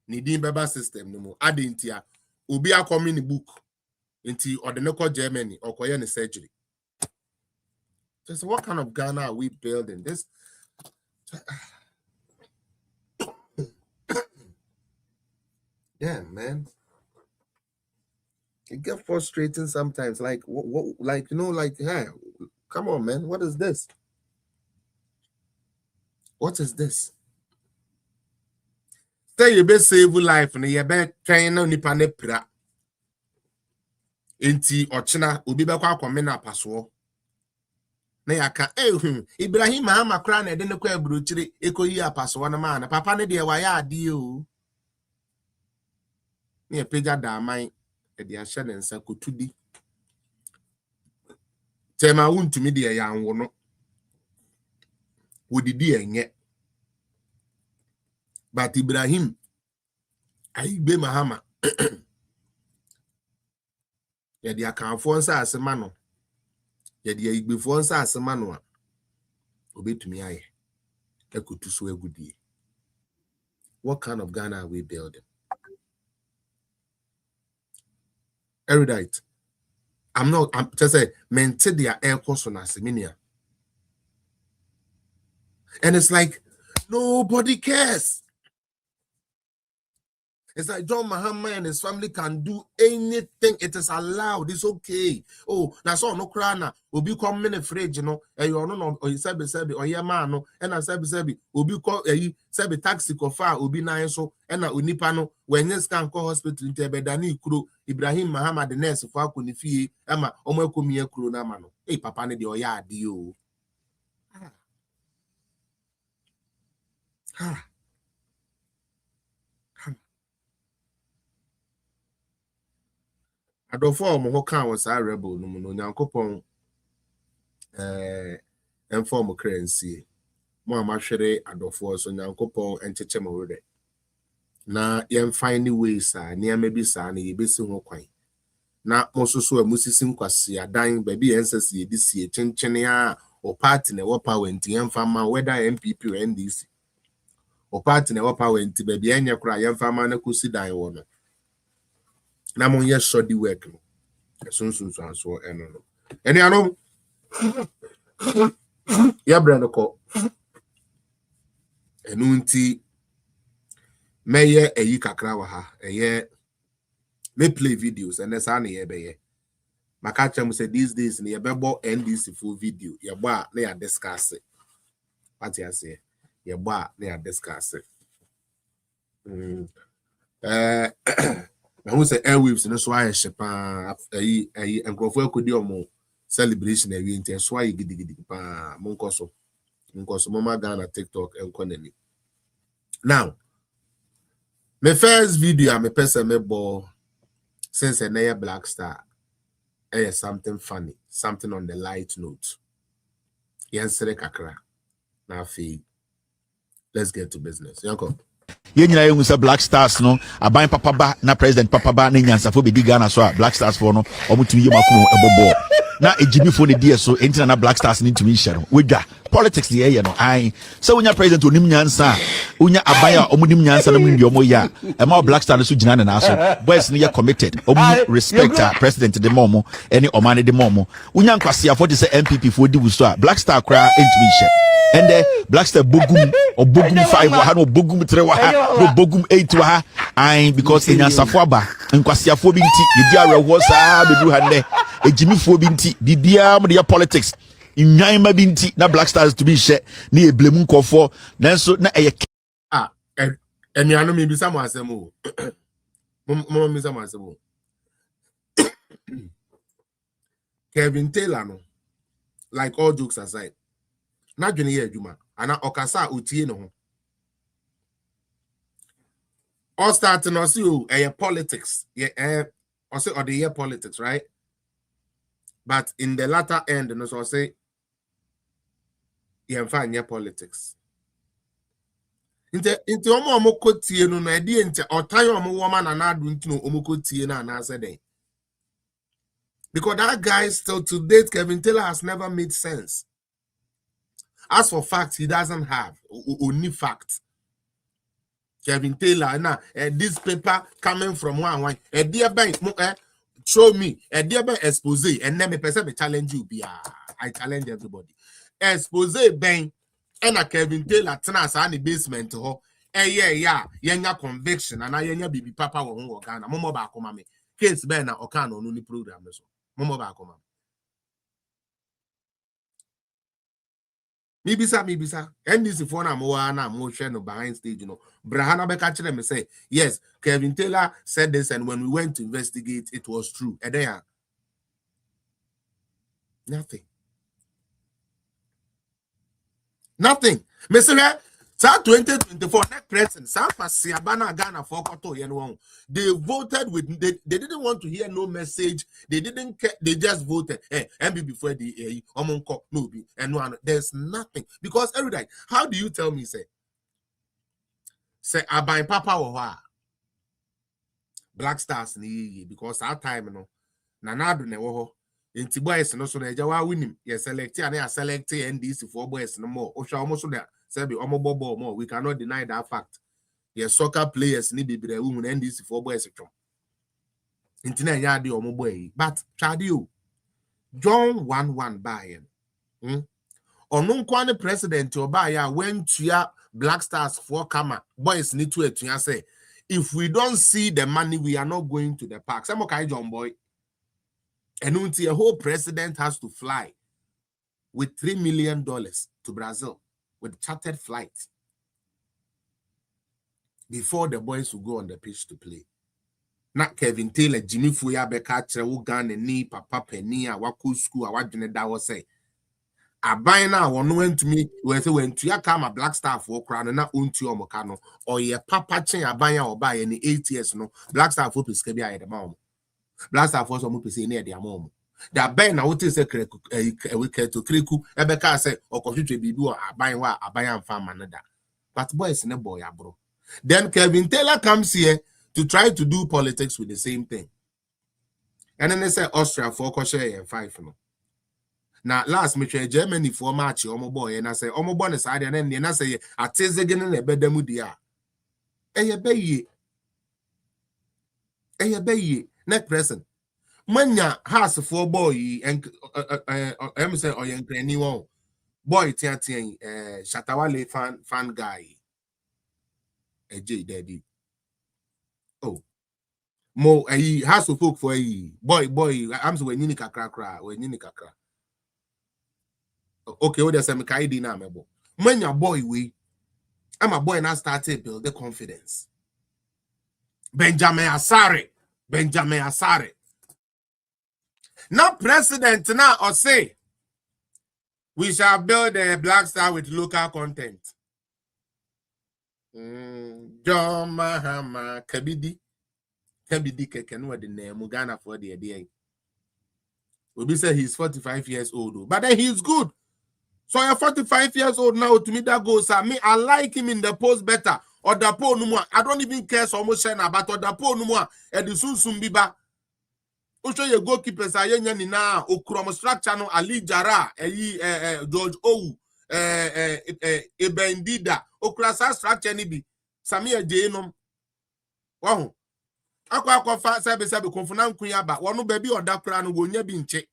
Nidin beba system no mo. Adintia. Obi akomi ni book. Inti ordinary Germany or koye ni surgery. So what kind of Ghana are we building? This damn man. It gets frustrating sometimes. Like what like hey, come on, man. What is this? What is this? Say you be save life and you be trying no nipa ne pra. Inti ochina obi be kwa komena paso. Na yaka Ibrahim Mahama kra na de ne kwa buruchiri ekoyi apaso na ma na papa ne de waya ade o. Ne peja da man e de ahye ne nsa kotudi. Tema wuntumi de ya anwo no. Wodidi enye. But Ibrahim Aigbe Mahama ya de akanfo nsa asema no. Ya de Aigbefo nsa asema no a obetumi aye. Ekutuso egudie. What kind of Ghana are we building? Erudite. I'm just say maintain their air course on Aseminia. And it's like nobody cares. It's like John Mahama and his family can do anything. It is allowed. It's okay. Oh, that's all no crana. Obi come in a fridge, you know. And you know, or you sabi or your man, and I sabi Obi call a sabi taxi kofa Obi na so and a unipano when you can call hospital in Tebedani Kuro Ibrahim Mahama the nurse for Kunifi Emma Omokumia Kuro Namano. Hey, Papa ne de oya dio. Adofo mo kan was a rebel no no Nyankopon inform currency mo amahwere adofo so Nyankopon encheche mo wede na yem find ways a niam bi sa na yebesi ho kwan na mo soso amusisi nkwase adan ba bi ensese yedisi chenchene a o party na wo power nti yem fama whether MPP or NDC o party na wo power nti ba bi enye kura yem fama na kusi dan wo no na mon ye shoddy work no so eno no eni anom ya brand ko enu nti meye eyi kakra wa ha eye me play videos and esa na ye be ye maka chem say these days na ye be bo NDC full video ye bo a na ya discuss it what you say ye bo a na ya discuss it who say airwaves no so aye shepa encrofo akodi omo celebration e wi nti so aye gidigidi pa monko so Because Mama Ghana TikTok and Koneni. Now, my first video, I'm a person me ball since a Black Star. Something funny, something on the light note. Yansere kakra. Now, let's get to business. Yanko. Yenyina yengu sa Black Stars no aban papa ba na president papa ba na nyansafo be di Ghana so a Black Stars for no omutumi yemakumo ebobo na ejimi fo ne die so entina na Black Stars ni ntumi hye no wedwa politics the ye no ai so unya president onim nyansa unya aban a omunim nyansa na mundi omo ya e ma Black Stars so gina na so boys no ye committed omu respect president de momo any omane de momo unya nkwase afo de se MPP fo di wuso a Black Star kra ntumi hye and the Black Star bogum or bogum 5 wa no bogum 3 wa no bogum 8 wa ai because enya safo aba nkwasiafo bi nti yedi arewo saa bedu hande ejimifo bi nti bibia mo de politics inwan ma bi nti na Black Stars to be share na eblemu nkofo nanso na eye enuano mi bisa mo asemo mo mi bisa mo asemo Kevin Taylor no, like all jokes aside, na dwene ye adwuma ana okasa otie no ho all start no see o politics or say or the year politics, right? But in the latter end no so say you find your politics inte omo kotie no na die inte otan omo woman na adu ntino omo kotie na na say den. Because that guy still to date, Kevin Taylor has never made sense. As for facts, he doesn't have only facts. Kevin Taylor, now this paper coming from one, a dear bank, show me a dear bank expose, and then me person challenge you. I challenge everybody. Expose bank and a Kevin Taylor tenas any basement to her. Yeah, conviction and I baby papa won Ghana. Momo ba koma me. Case ben na okano no ni program so. Momo ba koma. Mibisa. NDC for na mo share no behind stage, you know. Brahana be catch them say, yes, Kevin Taylor said this, and when we went to investigate, it was true. And there, nothing. Mr. 2024 next president, Ghana for they voted with they didn't want to hear no message. They didn't care, they just voted. MB before the no be and one. There's nothing because every day. How do you tell me say I buy papa or Black Stars ni because our time you know nanadu ne wo inti boys no so na eja winning ye select and ya select NDC for boys no more o sha almost there. More. We cannot deny that fact. Yes, soccer players need to be the women and this for boys. Internet yard or boy, but Chadio John 1-1 buying. Or no quantity president or buyer went to ya Black Stars for Kama. Boys need to say if we don't see the money, we are not going to the park. Some okay, John boy. And until a whole president has to fly with $3 million to Brazil. With chartered flights before the boys will go on the pitch to play. Not Kevin Taylor, Jimmy Fuya Bekacha, Ugan and Ni, Papa Penny, Waku school, I want that was say. I buy now one went to me when to ya come a Black Star for crown and not unto your mocano or ye papa chain a buyer or buy any 8 years no Black Star for Piscabia at the mom. Black Star for some people say near their mom. That Ben, I would say a wicked to Kriku, Ebeka say, or Constituency be do a buying what a buying farm another. But boys in a boy, bro. Then Kevin Taylor comes here to try to do politics with the same thing. And then they say Austria for Kosher and 5. Now, last meeting, Germany for March, Omo boy, and I say, Omo boy is and then I say, I taste again in a bedemudia. Next present. Manya has 4 boy and I'm saying or young anyone boy tian Shatawale fan guy a J daddy. Oh mo he has to folk for a boy I'm so when you kakra when you kakra. Okay, what there's some kaidi na mebo. Manya boy we I'm a boy now started build the confidence. Benjamin Asare. Now president now or say We shall build a Black Star with local content. John Mahama Kabidi Keken the name Ghana for the idea. Obi say he's 45 years old, but then he's good. So you're 45 years old now. To me, that goes. I like him in the post better. Or the po no more. I don't even care so much about or the po no more. And the soon biba. Usho ye goalkeepers are yen na okrom structure no Ali Jara, George Owu, Ebendida, okrasa structure ni bi. Samia Jainom. Wow. Akwa sabe konfuna nkunya ba. Wonu baby or da kra no wonya bi nche.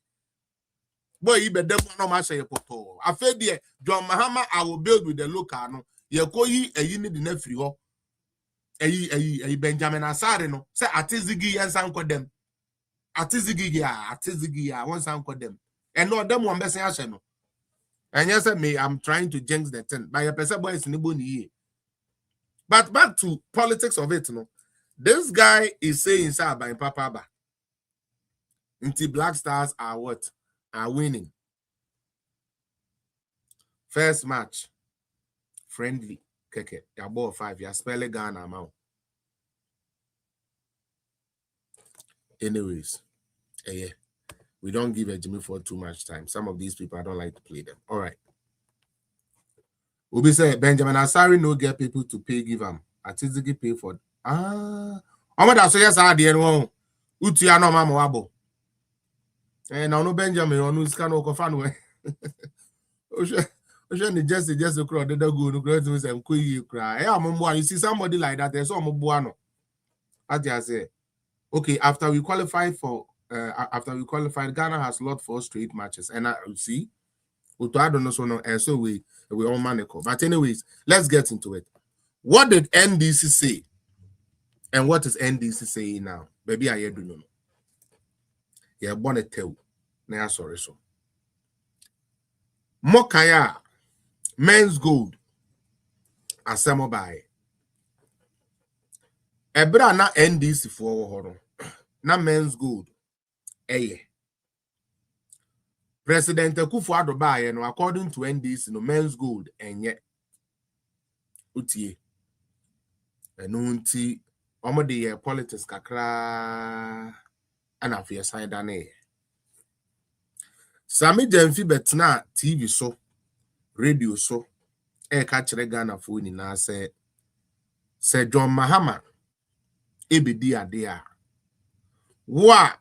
Boy, you better no matter your poto. I fed there, John Mahama, I will build with the local. No, you call ye a unit in every ho. A Benjamin Asarino, say Atizigi and Sanko them. Atizigi, one Sanko them. And no, them one best answer. No. And yes, me, I'm trying to jinx the thing. By a person boy is Nibuni. But back to politics of it, no. This guy is saying, sir, by Papa Ba. Until Black Stars are what? Are winning. First match, friendly. Keke, your ball 5 years, spell Ghana amount. Anyways, yeah, we don't give a Jimmy for too much time. Some of these people I don't like to play them. All right. Ubi say Benjamin Asari no get people to pay give him. Atizigi pay for. Oh my God, so yes, I did one. Uti ano mama wabo. And now no Benjamin on who's kind of confirmed. Just crowd the go no great news and you cry. You see somebody like that, there's some buano. I just say, okay, after we qualified, Ghana has lost 4 straight matches. And I see, I don't know so no, and so we all manical. But anyways, let's get into it. What did NDC say? And what is NDC saying now? Baby, I do know. Yeah, bonnet tell. Nah, sorry, so. Mokaya, Menzgold, Asamo by. Ebra na NDC for horo. Na Menzgold. President Akufo-Addo by no according to NDC no Menzgold enye. Utie. Enunti omode politics kakra ana fe sign dane. Sami Jamfi betna TV so, radio so, catch Ghana for ni na say John Mahama ebedi adea. Wa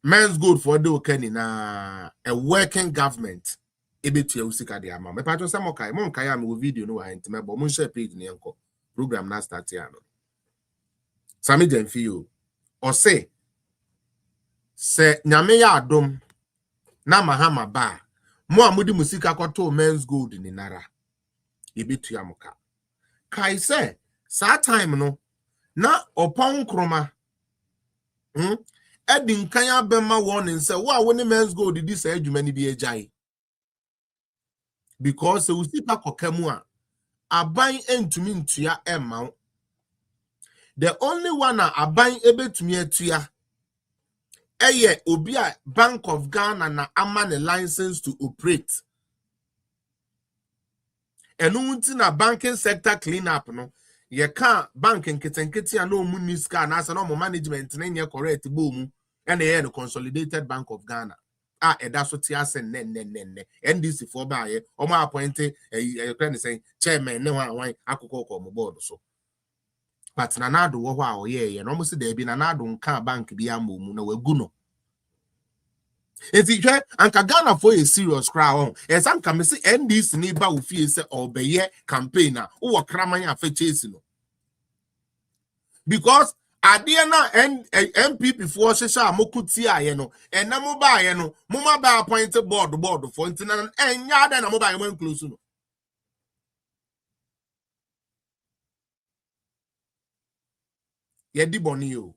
Menzgold for the okeni na a working government ebetu ya usika de ama. Me patcho samo kai mon kai am video no wa ntime bo mon share page ni enko program na start ya no. Sami Jamfi o say nyame ya adom na Mahama ba mo amudi musika kwato Menzgold ni nara ebetu ya muka kai say sa time no na opon kroma edin kanya bema warning say wa woni Menzgold di say adwuma ni bi agyae because we see pa kokamu a aban entumi ntua emma. The only one aban ebetumi atua obi a Bank of Ghana na amane license to operate. Enunti na banking sector clean up no. Ye ka banking ketenketi a no muniska na asa no management na nye correct bomu. And the Consolidated Bank of Ghana. That's what you say. NDC for by Oma appointed a saying chairman, no one akoko board so. But Nanado, wow, yeah, and almost there be Nanado car bank biamu, no, we guno. It's it, and Ghana for a serious crowd. As I'm coming see NDC neighbor who feels or be campaigner or cramaya for chasing. Because Adiana and MP before Shisha Mokutia, and Namoba, Muma by appointed board for internet and Yada and Mobile went close. Yedi Bonio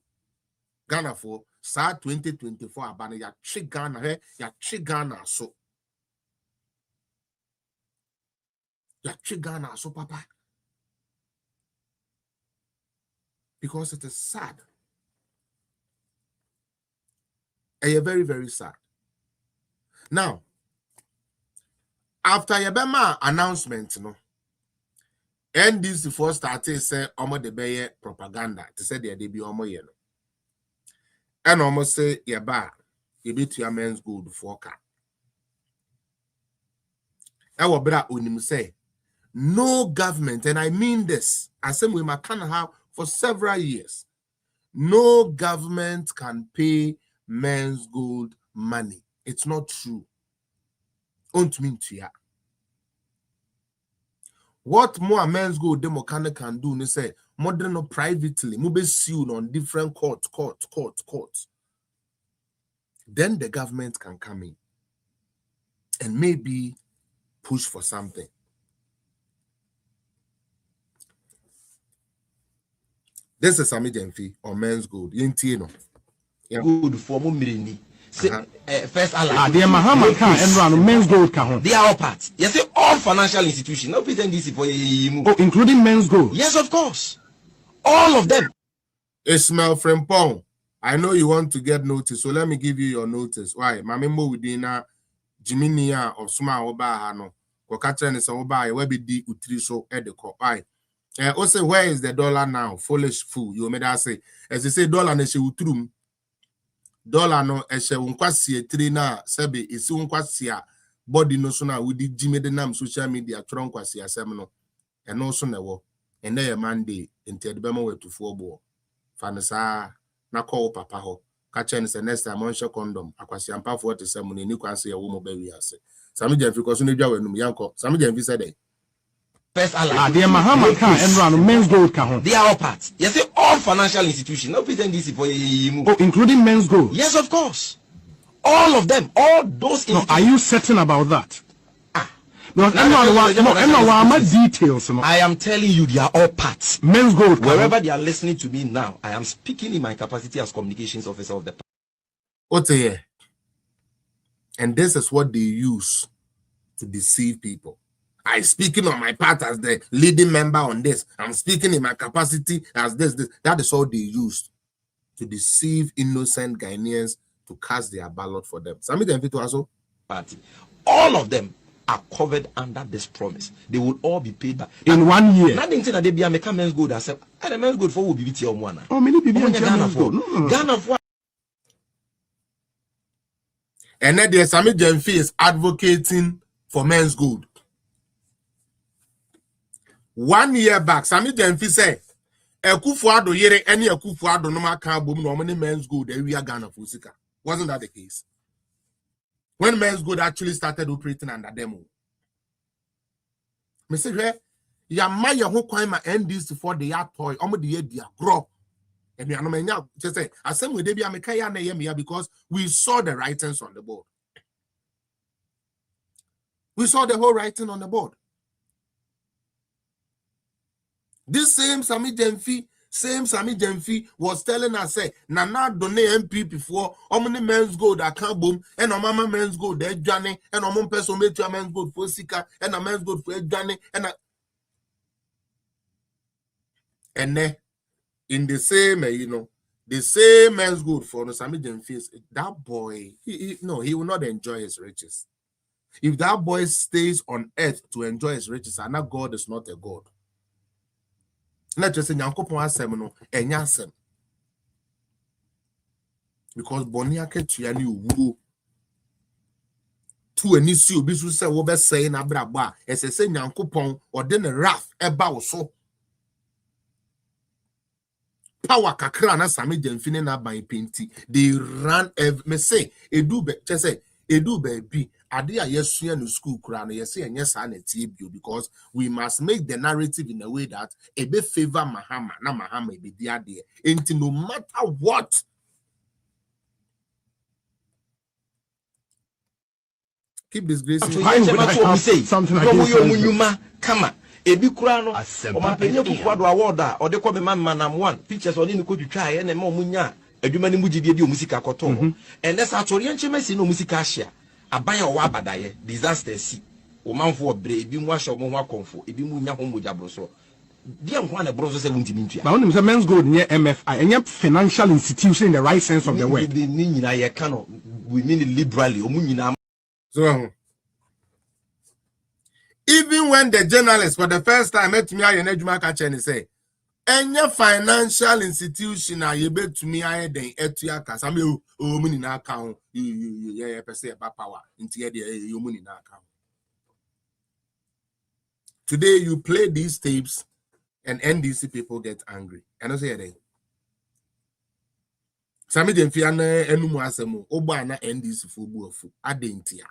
Ghana for SAR 2024 Abana ya Chigana, ya Chigana so. Ya Chigana so, Papa. Because it is sad. And you're very, very sad. Now, after Yabema announcement, no, NDC first started say omo de beye propaganda to say there be omo yellow. And almost say yaba yebi to your Menzgold for car. I will bra unim say no government, and I mean this, as we can have for several years. No government can pay Menzgold money. It's not true. What more Menzgold Democana can do, they say, modern or privately, move sued on different courts. Then the government can come in and maybe push for something. This is Sami Jemfi or Menzgold. Yintino. Good for Mumini. First, dear Muhammad Khan and run Menzgold Khan. They are all parts. Yes, all financial institutions. No pretend this for including Menzgold. Yes, of course. All of them. Ismail Frempong, I know you want to get notice, so let me give you your notice. Why? Mamimbo within Jiminia of Suma Oba Hano. Kokatren is Oba, where be di utriso edeko. Why? Also, where is the dollar now? Foolish fool. You made us say, as they say, dollar neshe utrum. Dollar no eshe unkwasi trina sebe isi unkwasi body no so na wudi jime de nam social media tron kwasi asem no and also newo and na Monday enti edbema wetu fobo fanisa na call papa ho ka chen se next time on share condom akwasi ampa 47 ni kwanse ya wo mo ba wi ase Sami Jemfi ko so ne dwa wanum yanko Sami Jemfi said dey First, dear Muhammad Khan and run Menzgold Khan. They are all parts. Yes, all financial institutions. No pretend this for including Menzgold. Yes, of course. All of them. All those. No, are you certain about that? No, details. I am telling you, they are all parts. Menzgold. Wherever they are listening to me now, I am speaking in my capacity as communications officer of the party. Ote, and this is what they use to deceive people. I'm speaking on my part as the leading member on this. I'm speaking in my capacity as this. That is all they used to deceive innocent Ghanaians to cast their ballot for them. Sami Jemfi also party. All of them are covered under this promise. They will all be paid back in 1 year. Nothing that they be a Menzgold as a Menzgold for will be BT on one. Oh, many people Ghana for Ghana for. And then the Sami Jemfi is advocating for Menzgold. 1 year back, Sami Jemfi said, Ekufuado yere any Ekufuado no maka boom no many Menzgold we are Ghana for Sika. Wasn't that the case? When Menzgold actually started operating under demo. Me say here, ya maya ho kwan ma NDC for the yard toy, omo the year dia grow. And we are no menya just say, asem we dey be ameka ya na yem because we saw the writings on the board. We saw the whole writing on the board. This same Sami Jemfi was telling us, say, Nana donate MPP for omni Menzgold that can't boom, and a mama Menzgold, the Johnny, and a mom person made your Menzgold for Sika, and a Menzgold for Johnny, and a. And then, in the same, the same Menzgold for Sami Jemfi, that boy, he will not enjoy his riches. If that boy stays on earth to enjoy his riches, and that God is not a God. Not just in Yankopon asem no enya asem because bonia ketua ni owu tu ani si obi so se wo be say na brabo a esese Yankopon ode ne wrath eba wo so power kakra na Sami Jemfi ne na ban penti they ran me say edu be say edu be bi ade a yesua no school kura no yesi enye sa na tie bio because we must make the narrative in a way that e be favor Mahama na Mahama e be di ade enti no matter what keep disgracing something like kama ebi kura no o ma penye kukwado award a o de ko be manam one pictures oni ni ko twitwa ye na ma omunya adwuma ni mugidie bi o musika koto and let's actually enchemesi no musika hia abaya o abadaye disaster si o manfo obre ebi mu ahye mo ho akonfo ebi mu nya ho moja broso dia nko na broso 70 mintua ba onim say Menzgold near MFI any financial institution in the right sense of the word ni nyina ye ka no we mean liberally o mu nyina so Even when the journalist for the first time met me and Ejuma catch and say, any financial institution you bet to me I then etia cause I'm you money in account you say about power into your money in account. Today you play these tapes and NDC people get angry. And I say they Sami dem fiana enumu asemu oba na NDC for buofu adentia.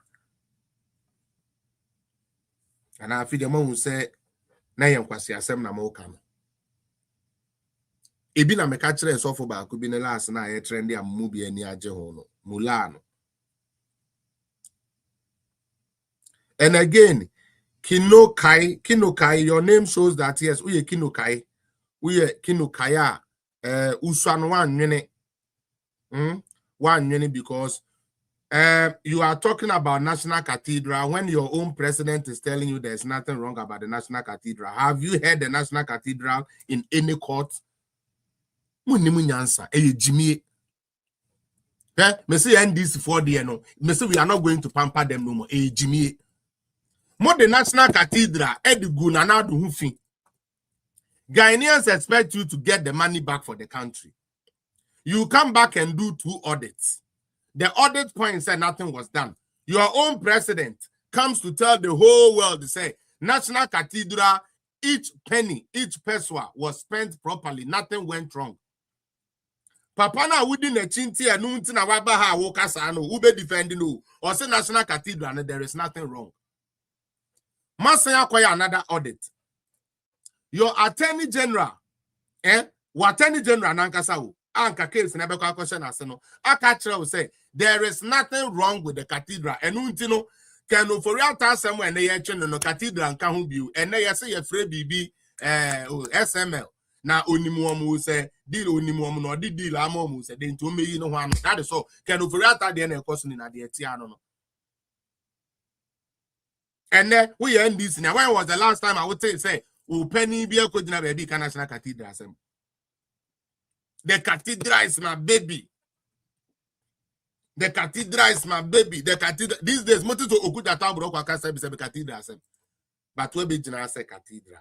And I feel the man who say na yen kwasi asem na mo ka no. Ebi na meka kire sofo ba ko bi ne last na ye trendy amu bi ani age ho no mula no. And again, Kinokai, your name shows that yes, we Kinokai, Kinokaya, Uswan 1 minute, 1 minute because you are talking about National Cathedral when your own president is telling you there's nothing wrong about the National Cathedral. Have you heard the National Cathedral in any court? Munimunyansa, Jimmy. Me say NDC for the no. Me say we are not going to pamper them no more. Jimmy. More the National Cathedral, Eduguna now do hufi. Ghanaians expect you to get the money back for the country. You come back and do 2 audits. The audit point said nothing was done. Your own president comes to tell the whole world to say, National Cathedral, each penny, each peso was spent properly. Nothing went wrong. Papa na within a chinti and nuntina wabaha wokasano, ube defending you, or say National Cathedral, and there is nothing wrong. Masaya kwaya another audit. Your attorney general, attorney general nankasa anka case na beka question aseno. Akachira will say there is nothing wrong with the cathedral. And untino can for real time somewhere na ye chen no cathedral nka ho biu. And na ye say ye free bibi SML. Na onimu omu say deal onimu omu no deal amomu say den to meyi no ho ano. That is all. Can for real time dey na question na dey tia no. And then we end this now. When was the last time I would say, oh, penny be a could never be National Cathedral? The cathedral is my baby. The cathedral is my baby. The cathedral these days, motive to Okuda Tabro can say the cathedral. But we be general say cathedral.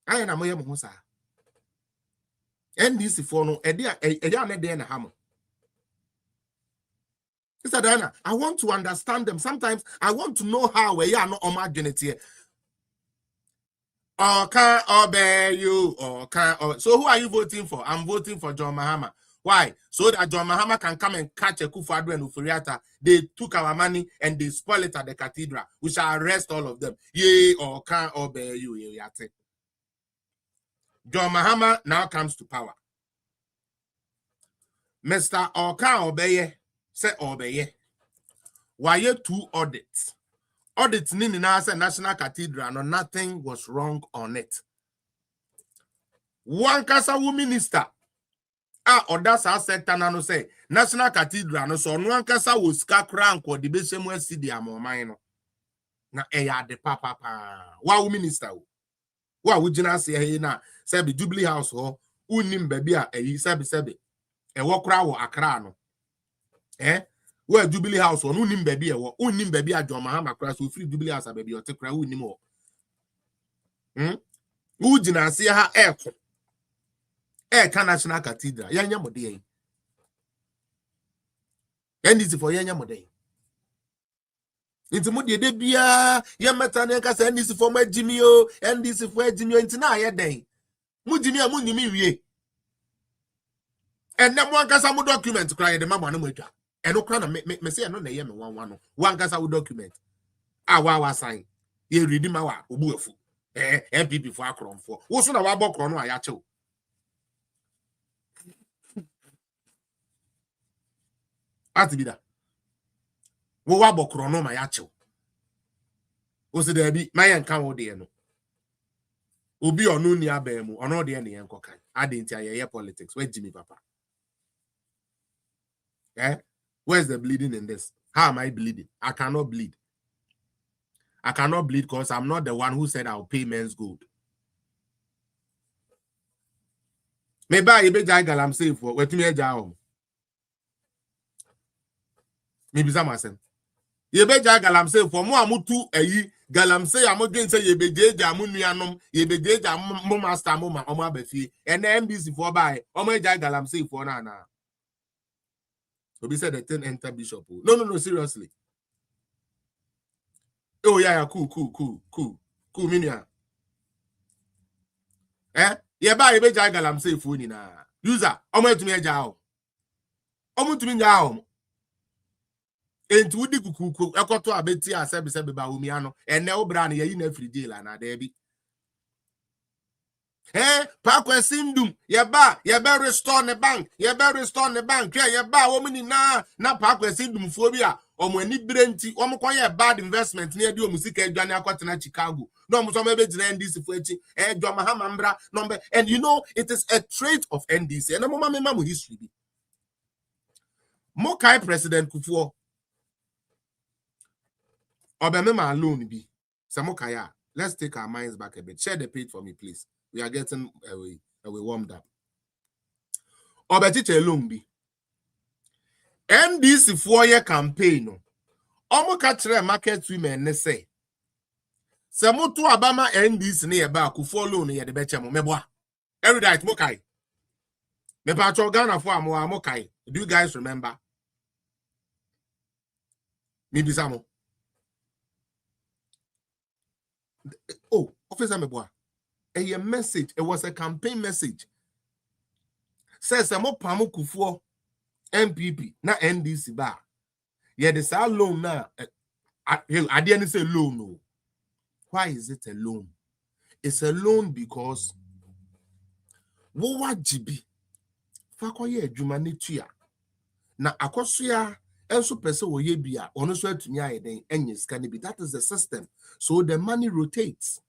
I am a moya musa. And this for no, a day and a hammer. Mr. Diana, I want to understand them. Sometimes I want to know how we are not homogeneous here. Or can obey you, or can so who are you voting for? I'm voting for John Mahama. Why? So that John Mahama can come and catch a Kufuor and Ufuriata. They took our money and they spoil it at the cathedral. We shall arrest all of them. Yea, or can obey you. John Mahama now comes to power. Mr. Okan obey. Say obey. Why 2 audits? Audits nini na say National Cathedral no nothing was wrong on it. One kasa wu minister oda sa sector na no say National Cathedral no so no kasa wo sika kra nko de besemu asidi amoman no. Na eya de papa wa wu minister wo. Wa wu gina se he na say be Jubilee House ho unim ba bi a eyi sebe e wo kra wo Accra no. Where Jubilee House on unim baby unim baby a John Mahama kra so free Jubilee House baby o te kra unim o ujina se ha ka National Cathedral yanya mode yin NDC for yanya mode inti mode de bia ye meta na ka say NDC for magimi o NDC for agimi inti na aye den mujimi a munimi wie and them one kasa mu document kra ye de mama na mu atwa. And no crown me say no na ye me one kasa wo document wa sign ye read ma wa obuafu MPP for akron for wo so na wa bokro no aya chew atibida wo wa bokro no ma ya chew wo se da bi ma ye nka wo de no obi onu ni abemu ono de ne ye nkokan adenti aye politics we Jimmy papa where's the bleeding in this? How am I bleeding? I cannot bleed. I cannot bleed because I'm not the one who said I'll pay Menzgold. Maybe I be jagal I'm safe for. Wait me jail. Maybe some say Yebeja galamsey for mo amutu eyi galamsey amodwen say yebejeja amunuanom yebejeja mo master mo ma omo abafie and MBC for by omo eja galamsey for na. Obi said the thing enter bishop. No, seriously. Oh yeah, cool, minia. Yebeja galamsey for ni na. User, omo etumi eja o. Omo tumi nya o. Enti wudi kukuku ekoto abeti asebe ba omiano ene obra na yeyi na free deal na debi pakwesim yeba restore the bank yeba omini na pakwesim fo bi a omo ani brenti omo koye bad investment na edi omusika adwane akotena Chicago no omo so mebe gina NDC fo echi dwama ha mambra number and you know it is a trait of NDC and mo mama mo history bi mo kai president Kufuor Obemema alone be. Samokaya. Let's take our minds back a bit. Share the page for me, please. We are getting away warmed up. Obetiche alone be. NDC 4-year campaign. Omo katre market women ne say. Samutu Abama NDC ne ba Kufuor loan ye de betchemo meboa. Every day mokai. Me pa Ghana for mokai. Do you guys remember? Maybe some. Oh, Officer Meboa, a message, it was a campaign message. Says some more Pamu Kufuor MPP, not NDC bar. Yeah, this are loan now. I didn't say loan. No. Why is it a loan? It's a loan because what GB Fakoye Jumanituya. Na Akosia also person will ye be on swear to me and yes can be that is the system. So the money rotates.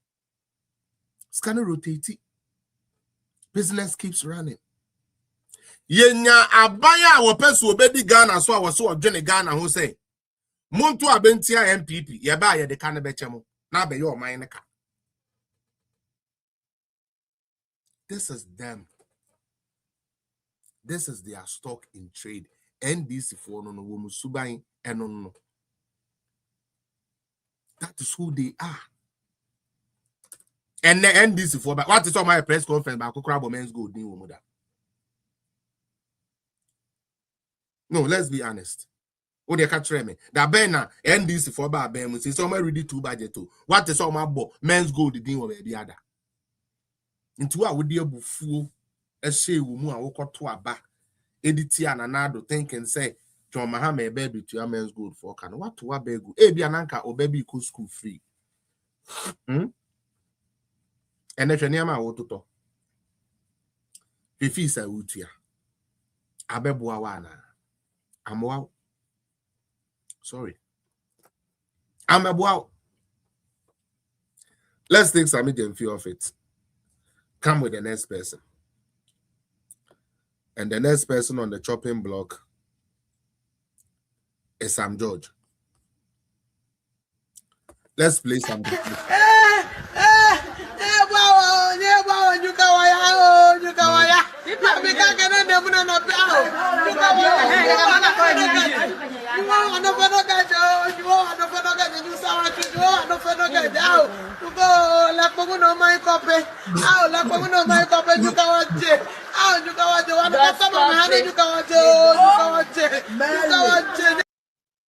Scan rotate. Business keeps running. Yenya abaya wo person obedi Ghana so was so odwene Ghana who say Muntu abentia MPP ye ba ye de ka ne bechemo na be your mind ka. This is them. This is their stock in trade. NDC for no womu subai eno. That is who they are. And the NDC for what is on my press conference about Crabo Menzgold new woman. No, let's be honest. Oh, they catch me. That Bena NDC for ba ben we say somewhere ready to budget to. What is on my bo Menzgold the over the other. Into what would dear bufu a she woman a walk to a back. Editia and anado thinking say John Mahame baby to your Menzgold for can what to a begu. Ebi ananka or baby could school free. And if you're near my auto, if he's a utia, Abebuawana, I'm wow. Sorry, I'm a wow. Let's take some medium few of it. Come with the next person. And the next person on the chopping block is Sam George. Let's play some.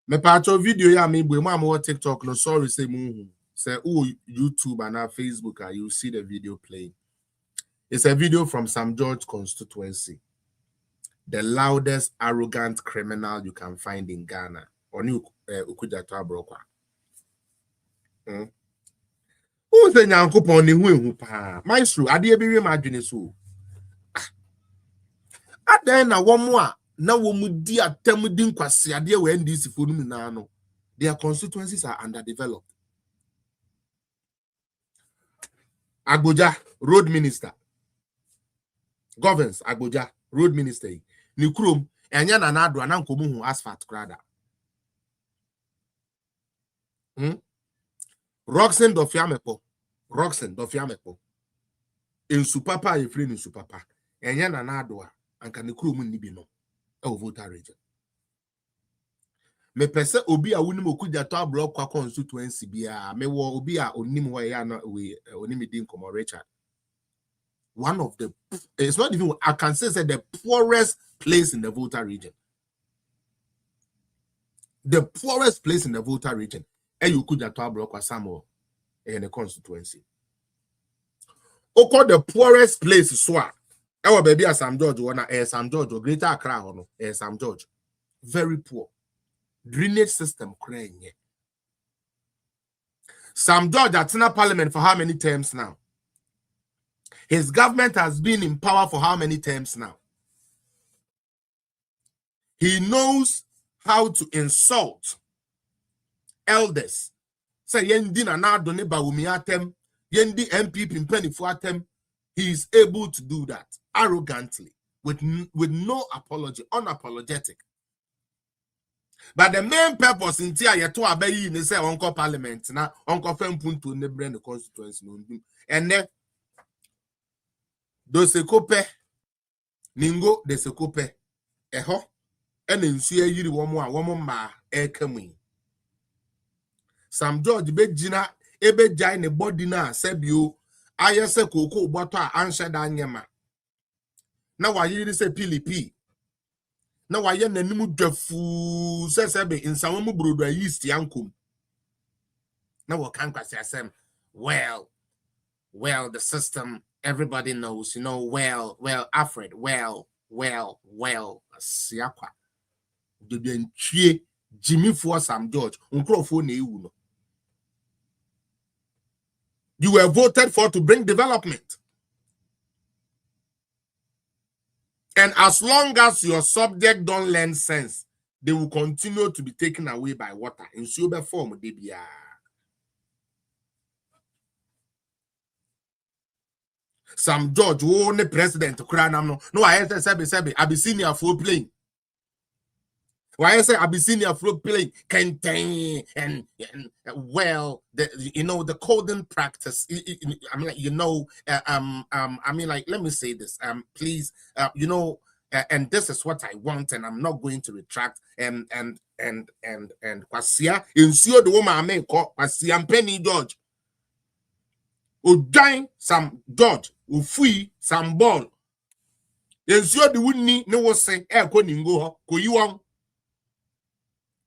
Me pacho video ya me boy mama TikTok no sorry say muhu say oh YouTube and our Facebook and you see the video playing. It's a video from Sam George constituency. The loudest arrogant criminal you can find in Ghana. Oni Ukujata Brokwa. Who say nyankopon ni hu pa. Maestro ade bi imagine so. Aden na wo mo a na wo mu di atam di nkwase ade we NDC fo nu na no. Their constituencies are underdeveloped. Agboja road minister governs Agboja road minister ni krom enya na ado na nkomu hu asphalt krada. Roxen Dofiamepo in supapa e free in supapa enya na ado anka ni krom ni bi no e voter region. me pese obi a woni mokuja to abro kwa constituency bia me wo obi a onim ho ya na we onim din komo Richard. One of the, it's not even, I can say the poorest place in the Volta region. The poorest place in the Volta region. And you could have block Samuel in the constituency. The poorest place is Swa. Our baby as Sam George, one Sam George, or Greater Accra, Sam George. Very poor. Drainage system crying. Sam George at Tina Parliament for how many terms now? His government has been in power for how many terms now? He knows how to insult elders. Say yendi na na done ba umiatem, yendi MP pimpeni fuatem. He is able to do that arrogantly, with no apology, unapologetic. But the main purpose in tia yeto abayi ne say onko parliament na onko fempunto ne brand constituency no ndum. And then do se kope ningo de se kope eho ene nsu yiri womo a womo ma ekamu Sam George begina ebe jai ne body na sebio ayese koko boto a anshe da nyema na wayiri se pilipi na waye nanimu dwafu sesebe insawo mu brodo yeast yankom na wo kan kwase asem well the system everybody knows, you know, well, Alfred, well, Siakwa. The Jimmy for Sam George, you were voted for to bring development. And as long as your subject don't learn sense, they will continue to be taken away by water in super form. Sam George, who the president, no, I said, Abyssinia flow plane. Why I say Abyssinia flow plane contain and well, the coding practice. I mean, let me say this. Please, and this is what I want, and I'm not going to retract. And Kwasia, ensure the woman I make Kwasia Penny George. Ujain Sam George, Ufui Sam Ball. Ensure the wouldn't no was say air ningo ko you on.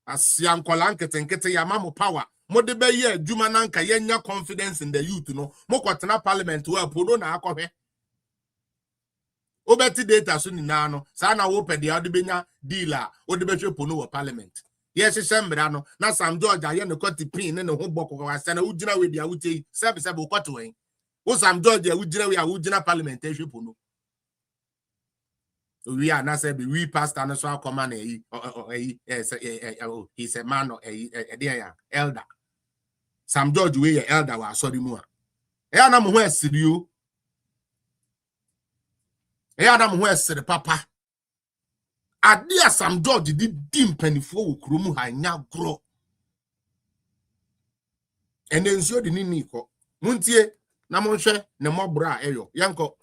As young Kolanket and Kete Yamamu power. Mo de be ye Jumananka yenya confidence in the youth, no. Mo kwatana parliament to Podo na akohe. Obeti data soon nano, sana open the Adibina dealer, or the Bishop Pono parliament. Yes, it's Sembrano, not Sam George, I am the cut the pin and the whole book of our Sana Ujina with the Awuti, service of Cotway. O Sam George, Ujina parliamentation Pono. We are not saying we passed an so command he's a man or a elder. Sam George, we elder was sorry more. Adam West, you. Adam West, the papa. A dear Sam George did dim penny for Krumu now grow. And then so the Niko. Muntie, Namonshe, Namobra, Eyo, Yanko.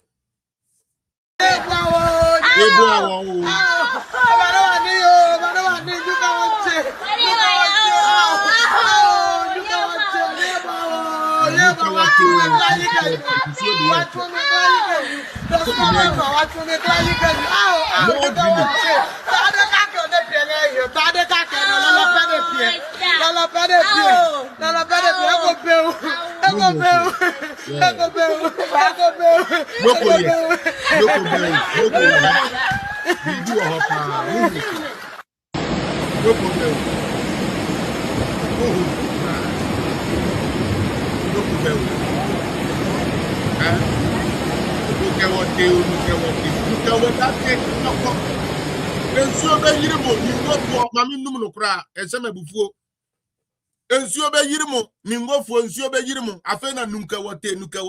Ensio be yirimu ningo fo ensio be yirimu afena nuka wote nuka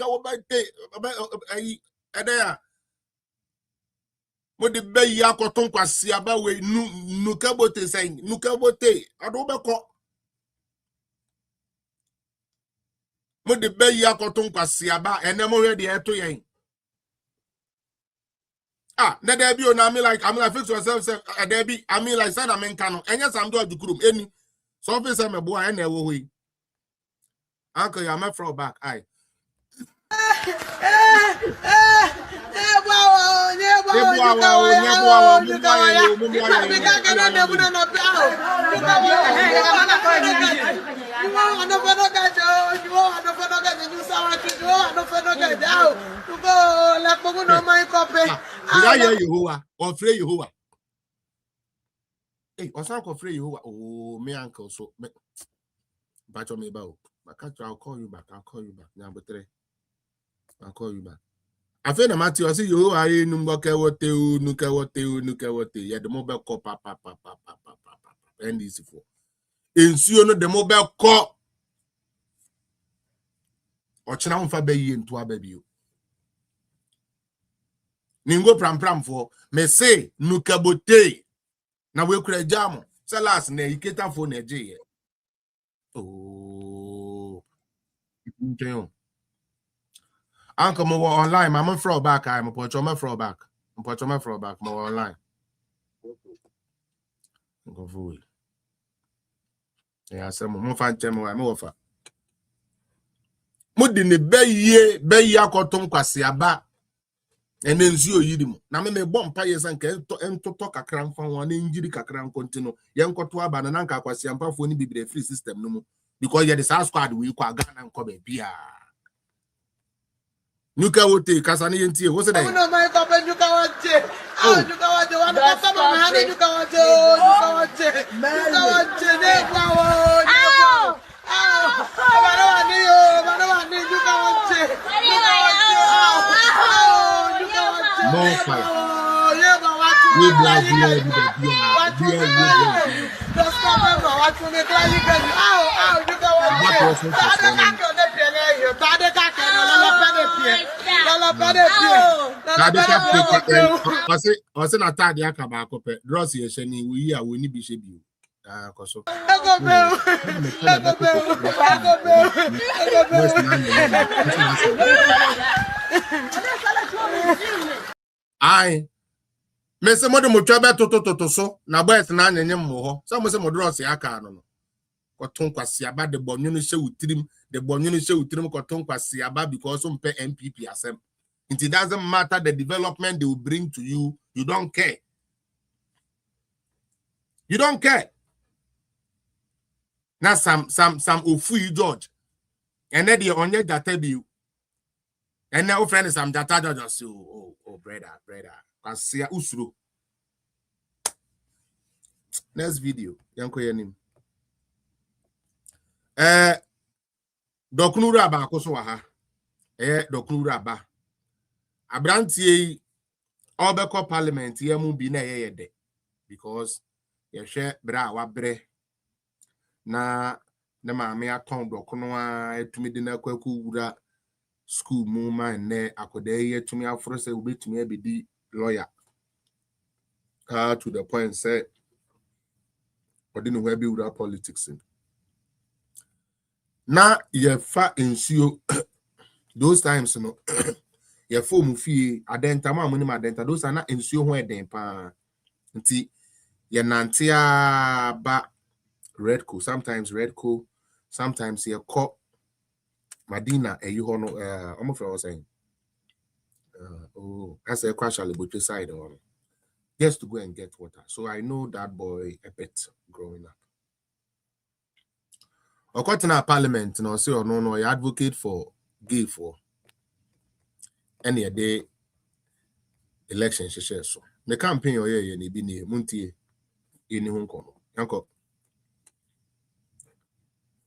wobate edeya mo de be ya koton kwase aba we nuka bote sen nuka bote ado be ko mo de be ya koton kwase aba ene mo hwe de eto yen Na there be I mean like fix yourself say there be I mean like say na men kanu enya sam do adukurum eni so fe say me bo a na ewo hoyi uncle you am from back aye Hey, oh, me uncle, so but me about. I'll call you back. Number 3. I'll call you back. I feel the matter. I see you are in nuke wote. Yeah, the mobile call papa. And this for. In no the mobile call. Or chana unfa be yi into a baby. Ningo pram for me say nuke bote. Na we kura jamo. Say last ne iketa for ne je. Oh. Uncle mo online, I'm throw back. I'm put my throw back. More online. Go for it. Yeah, some more fan chemo I'm over. Mudi ne be ye akoton kwase aba. Ene nsuo yidim. Na me bomb pa yes anka entoto kakra mfa ho na njiri kakra nkontino. Ye nkoto aba na nka kwase ampafo ni bibre free system no mu. Because you the South squad we kwa Ghana nko be bia. Nuka wote kasani yentie wo se dey. No my papa nuka wote. Nuka wote wan papa ma ha nuka wote. Ne kwa wo. Bana wani nuka wote. No fight. We black I me se modo motwa be toto so na boys na anyenye mmo so mo se modros aka no koton kwase aba de bonwunu hye wutirim koton kwase aba because mpe MPP asem it doesn't matter the development they will bring to you, you don't care. Now some ofu George and then the onye data be and now friend is some data just oh brother kwase usuru. Next video yanko yanim Dokunu Raba akoso wa ha Dokunu Raba abrantie obeko parliament ye mu bi na ye de because ye hwe bra wa bre na maame aton Dokunu a etumi de na kwaku wura school mu ma ne akoda ye etumi aforo se obetumi abedi lawyer to the point say odinu we bi wura politics na ye fa ensio those times no ye form fie adenta ma money adenta those are na ensio ho eden pa nti ye nantia ba red co sometimes ye call Madina ho no almost what I was saying as a crash alibute side on just to go and get water. So I know that boy a bit growing up. According to parliament, no say or no, you advocate for gay for any day election. So the campaign or ye ni bi ni muntie ini hunko yanko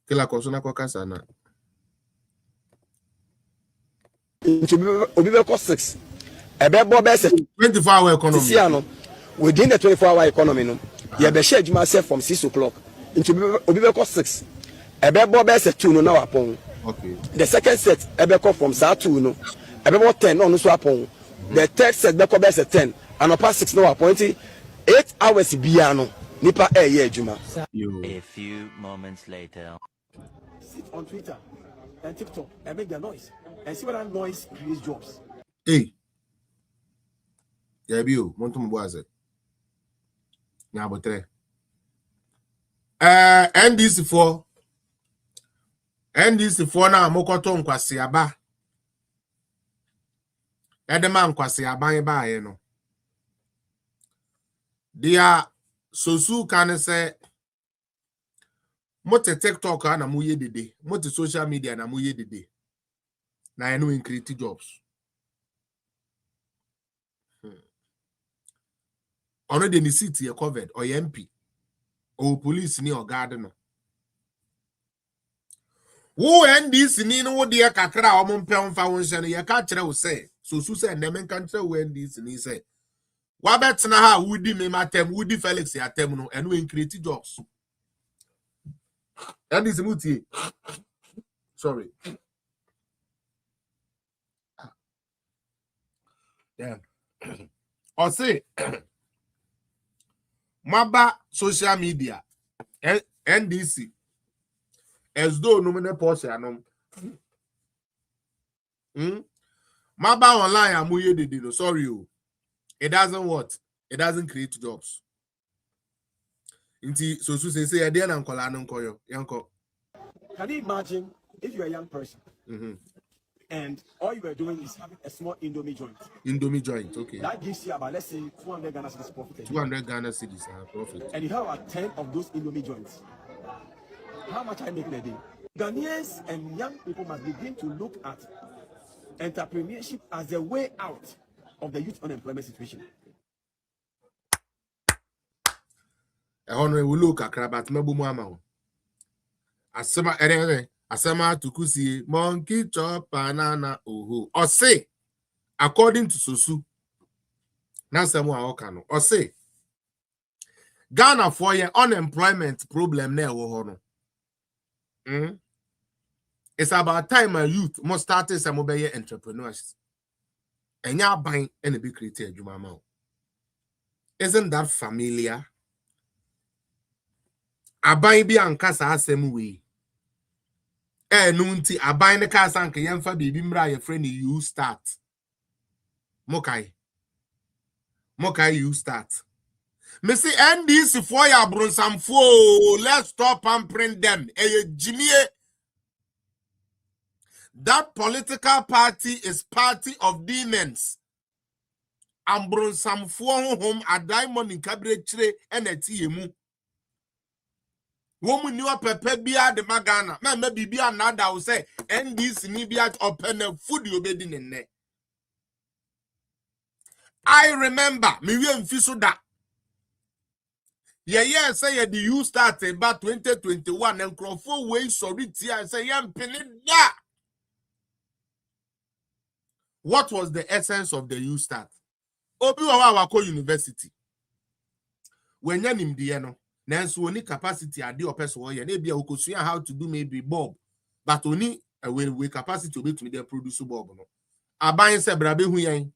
kila koso na kwa kasa na obi be cost 6 ebe bo be 24-hour economy within the 24-hour economy no ye be share juma set from 6 o'clock into obi be cost 6 ebe bo be 2 no na wapon. Okay, the second set ebe come from sa 2 no ebe bo 10 no so wapon. The third set be come be 10 and up 6 no wapon. 8 hours bia no nipa ye juma. A few moments later, Sit on Twitter and TikTok and make the noise and see what that noise creates jobs. hey Yabio, Montum was it. Nabotre. NDC4 na mokoto nkwasi aba. Edema nkwasi aba ba ye no. Dia sosu kan say mote TikTok na mu ye dede, mote social media na mu ye dede. Na ye no increase jobs. Ono de ni seat ye covered or MP or police ni or guard no. Wo NDC ni no de kakra o mo mpem fa won hye no ye ka kire wo say sosu say ndem kan kire wo NDC ni say wa betna ha wudi me matem wudi Felix yatem no eno increase jobs. NDC mutie. Sorry. Yeah. Or say maba social media NDC as though no many portion anom maba online amuye dede no sorry o it doesn't create jobs inti so say e dey na nkola no nkoyo yanko. Can you imagine if you're a young person and all you were doing is having a small Indomie joint? Okay. That gives you about, let's say, 200 Ghana cedis profit. 200 Ghana cedis profit. And you have about 10 of those Indomie joints. How much are you making a day? Ghanaians and young people must begin to look at entrepreneurship as a way out of the youth unemployment situation. We look at Krabat Mabuama. Asama tukusi monkey chop banana oho. Or say, according to Sosu, now someone okano. Or say, Ghana for your unemployment problem there wohono. It's about time a youth must start some mobile entrepreneurs. And ya buying any big creative jumama. Isn't that familiar? Abai bi ankasa asem we. Nunti abai ne ka sanke yemfa bibi mra ye friend you start. Mokai you start. Me see NDC for ya bronsam fo. Let's stop and print them. Jimmy, that political party is party of demons. And bronsam fo home a diamond in cabinet and a TMU. Woman you pepe bia de magana. Me bibia nada will say NDC ni bia open a food you be in ne. I remember me we mfiso da. Yeah, say the you started about 2021 and Crawford way sorry tia say yam da. What was the essence of the you start? Obi wa ko university. When yanim die no. Nanso oni capacity ade opeso wo ye na bia okosua how to do maybe bulb but oni we capacity obe to dey produce bulb no aban se brabe hu yen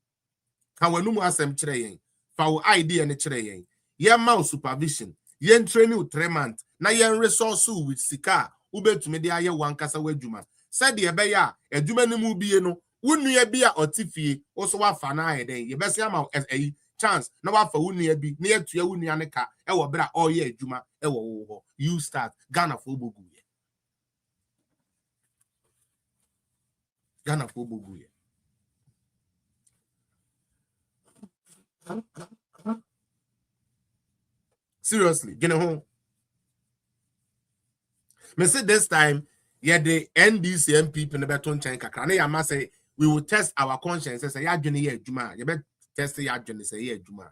ka wanu mu asem kire yen fa wo idea ne kire yen ye ma supervision yen training with 3 months na yen resource with sika ubetumi dey aye wankasa wadwuma said ye be ya adwuma ne mu bie no wonu bia otifie wo so wa fa na aye den ye be se ama chance na wa fa wunu bi na yatua wunu ane ka e wo bra oye adwuma e wo wo you start Ghana for bogu ye Ghana for bogu ye seriously gene ho me say this time yeah the NDC MP in the beton chain kakra na ya ma say we will test our conscience say ya dwene ye adwuma ye be test ya dwene say ye adwuma.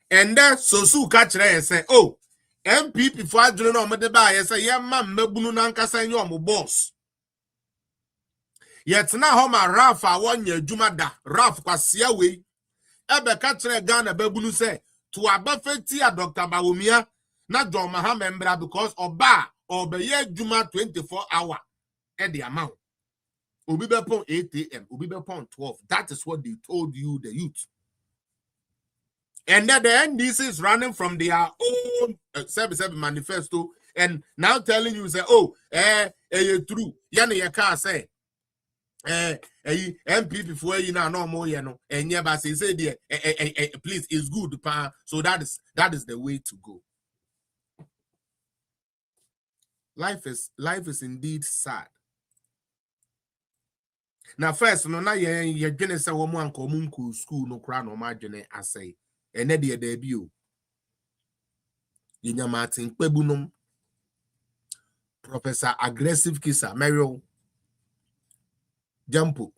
And then Sosu catch and say, oh, MPP for adwene no me de ba ye say ye ma mabunu na nkasa nye omo boss. Yet na ho ma Raf a wonye adwuma da Raf kwasia we ebe catch Ghana babunu say to abafeti a Dr. Bawumia na John Mahama because oba obeye adwuma 24 hour e the amount. Obi be pon 8 a.m. Obi be pon 12. That is what they told you, the youth. And then the NDC is running from their own 77 manifesto and now telling you, say, oh, true. Yana ya can say, MPP for you now no more, you know, and yeah, but say there, please, it's good, pa. So that is the way to go. Life is indeed sad. Now first, no, now you're gonna say woman come school no crown or margin, I say, and then the debut. Yinya Martin Kwebunum, Professor Aggressive Kisa Mario Jampo.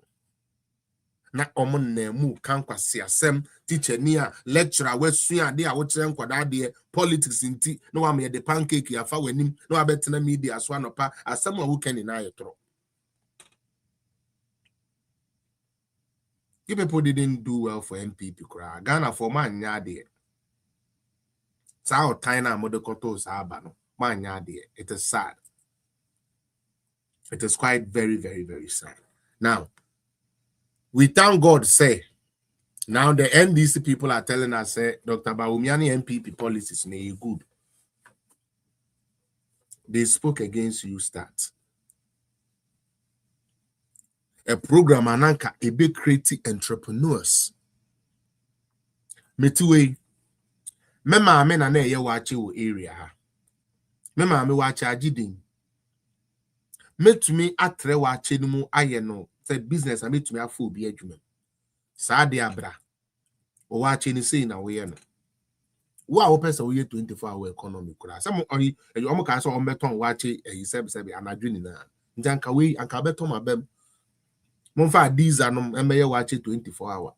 Na omon nemu kankwasi asem teacher nia lecturer wesuya de a wotre nkwada de politics nti no wa me de pancake ya fa wanim no wa betena media so anopa asem a wukani na yetro. You people didn't do well for MPP kra Ghana for man nya de sa o time na modekoto sa aba no man nya de. It is sad. It is quite very, very, very sad. Now we thank God, say, now the NDC people are telling us, say, Dr. Bawumiani MPP policies may good. They spoke against you start. A program ananka a big creative entrepreneurs. Metuwe, mema amena na ye wache wo area ha. Mema ame wache ajidin. Metumi atre wache numu aye no. Business I made to me a full be adwuma. Saadi abra. O wa cheni say na we no. Wa o pesa we 24-hour economy kura. Some you almost can so on beton watch e sebi anadwini na. Njanka we anka beton mabem. Monfa these no emeye watch 24-hour.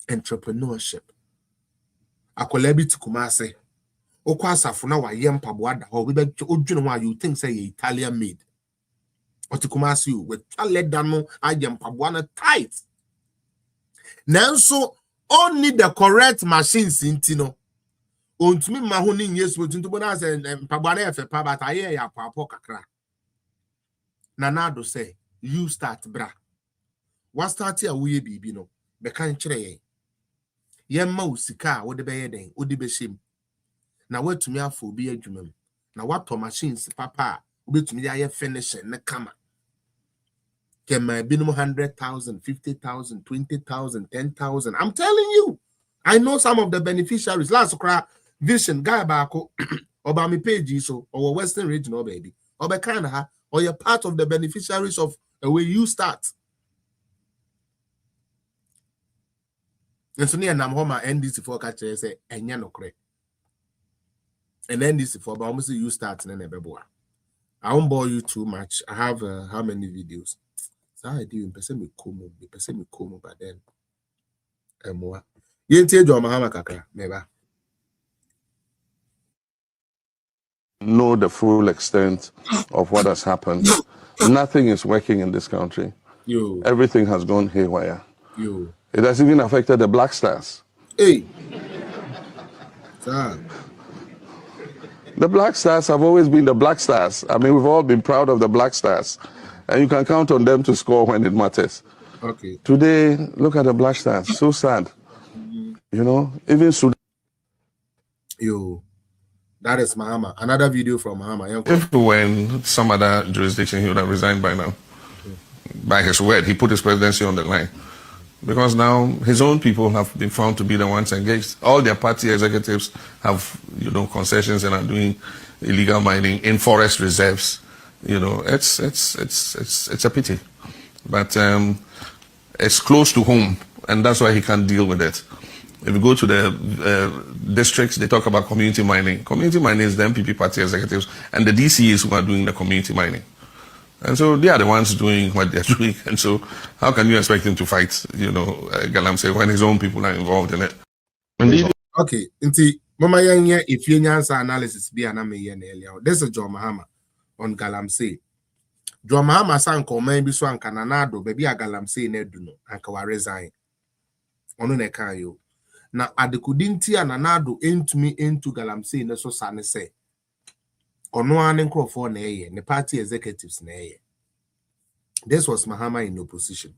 Entrepreneurship. Akolebi tikumase. Okwa asafo na wa yem paboada ho we be odwene ho you think say Italian made. Otikumasi you with let them I am pabuana tight. Nanso only the correct machines in Tino. Untumi mahuni yes with Tubona and pabuana efe but I ya papo kakra. Nanado say you start bra. What start here we be no be kan chere. Yemma usika wo de be yeden wo de be shim. Na what to me afo be adwumam. Na what to machines papa obetumi ya finish na kama. Can my minimum 100,000, 50,000, 20,000, 10,000? I'm telling you, I know some of the beneficiaries. Last cry vision guy bako or me page so or Western region baby or by Canada or you're part of the beneficiaries of where you start. And so near Nam Homa NDC for catcher say enya no cre. And NDC for but almost you start in a I won't bore you too much. I have how many videos? I do in person me como, but then what? You tell John Mahama Kaka, never know the full extent of what has happened. Nothing is working in this country. Everything has gone haywire. It has even affected the Black Stars. Hey, sir. The Black Stars have always been the Black Stars. I mean, we've all been proud of the Black Stars. And you can count on them to score when it matters. Okay. Today, look at the Black Stars. So sad. You know, even Sudan. That is Mahama. Another video from Mahama. If we were in some other jurisdiction, he would have resigned by now. By his word, he put his presidency on the line. Because now his own people have been found to be the ones engaged. All their party executives have, concessions and are doing illegal mining in forest reserves. It's a pity, but it's close to home, and that's why he can't deal with it. If you go to the districts, they talk about community mining. Community mining is the MPP party executives and the DCAs who are doing the community mining, and so they are the ones doing what they're doing. And so, how can you expect him to fight? Galamsey when his own people are involved in it? Okay, inti mama yanya if you answer analysis be aname earlier. This is John Mahama. On Galamsey. John Mahama san comment bi so anka nanado baby a Galamsey na edu no anka wa resign. Ono na kan yo. Na adekudinti a nanado entumi into Galamsey na so sane say. Ono ane nkrofo na eye, ne party executives na eye. This was Mahama in opposition.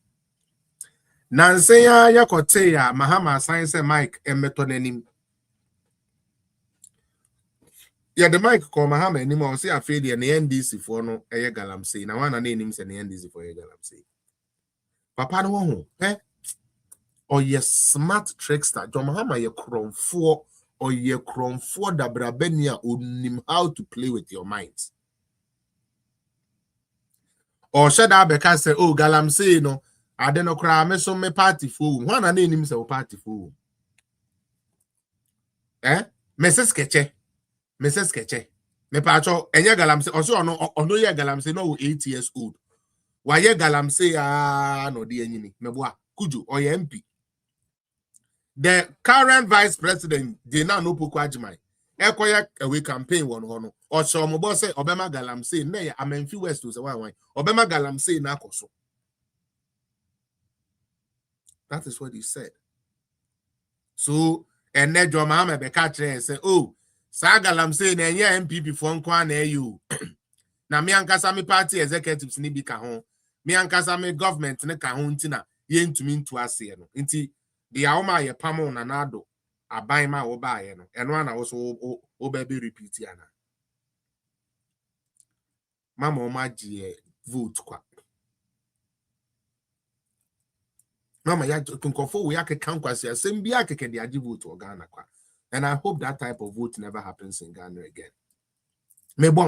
Nanse ya yakote ya Mahama assign say Mike emeto nanim. Yeah, the mic call Mahama anymore. See, I feel the NDC for no a galamsey. Now, one name him say the NDC for a galamsey. Papa no one, eh? Or ye smart trickster. John Mahama, ye cron for or ye cron for the brabenia unim how to play with your minds. Or should I because say, oh, galamsey, no, I don't know, cry me so me party fool. One name him say party fool. Eh? Mrs. Sketche. Mrs. Sketche. Me pacho enya galamse also ono ye galamse no 8 years old. Why ye galamse no di enyini me boa kuju or ye MP. The current vice president dey now no poku ajimai. Ekoya away campaign won hono. Or so mo boss say obema galamse na ye amenfi west to say why obema galamse na akoso. That is what he said. So and then John Mahama be catch and say, oh, Sagalam say na enye MPP for nkwa na you. Na me ankasa me party executives ni bi ka ho. Me ankasa me government ne ka ho ntina ye ntumi ntu ase no. Nti de awoma ye pamo na nado aban ma wo ba ye no. Eno ana wo so wo be repeat ya na. Mama o ma ji vote kwa. Mama ya kunkofo we akeka nkwase asem bi akeke de agi vote o Ghana kwa. And I hope that type of vote never happens in Ghana again. Maybe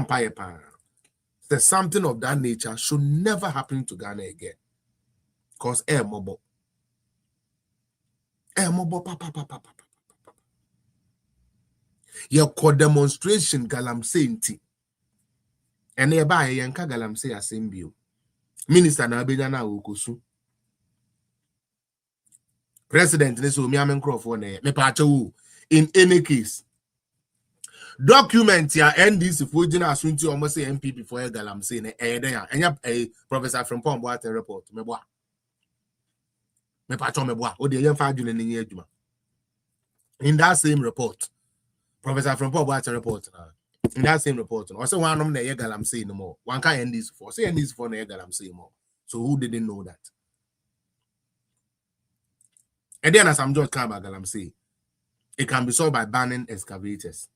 there's something of that nature should never happen to Ghana again. Because mobo, papa. Your co-demonstration galamse nti. And nearby yanka galamse asembio. Minister na abenya na okosu. President neso mi amen crofo na me pacho. In any case, document ya NDC for jina asunti almost say MPP for a galamse ne a Professor from Pombo report me boa me pacho me boa o de yen fa adwene ni adwuma. In that same report, Professor from Pombo report in that same report no say one na ye galamse no more one kan NDC for say NDC for na ye galamse more. So who didn't know that? And then as I'm just talking about galamse, it can be solved by banning excavators.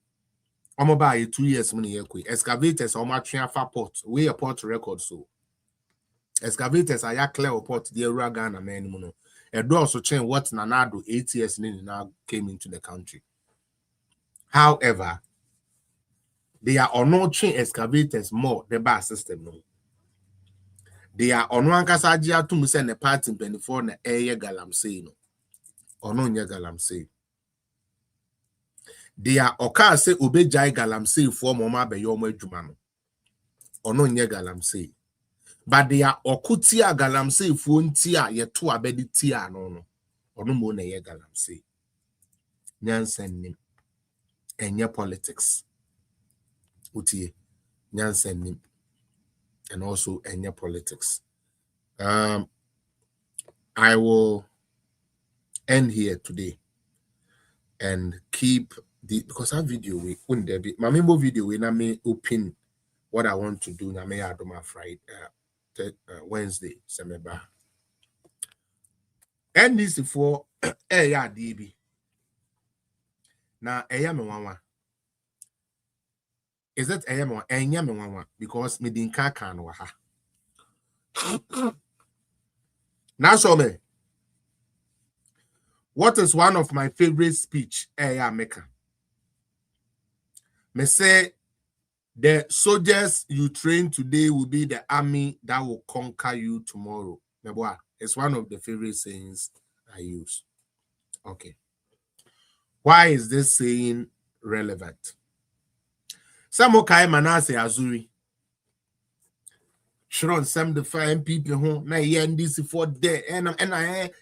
Omo buy 2 years money ekwe. Excavators omo tria fa port. We a port record so. Excavators are ya clear port the Ghana man muno. A do also change what nanado 8 years now came into the country. However, they are on no chain excavators more the bar system no. They are on one kasajia to send a part in 24 na eye galamse no. Ono nye galamse. They are oka say obejai galamse for mama be yomo edwuma no. Ono nye galamse. But they are okutia galamse for ntia ye to abedi tia no. Ono mo na ye galamse. Nyansen nim. Enye politics. Utie. Nyansen nim. And also enye politics. I will end here today and keep because that video we wouldn't there be my member video when I may open what I want to do. I may do my Friday, Wednesday, Semeba. And this for DB. Now, is that a because me didn't can now show me. What is one of my favorite speech? Maker. Me say the soldiers you train today will be the army that will conquer you tomorrow. It's one of the favorite sayings I use. Okay. Why is this saying relevant? Samokai Manase Azuri. Sharon Sam the fine people home na NDC for there and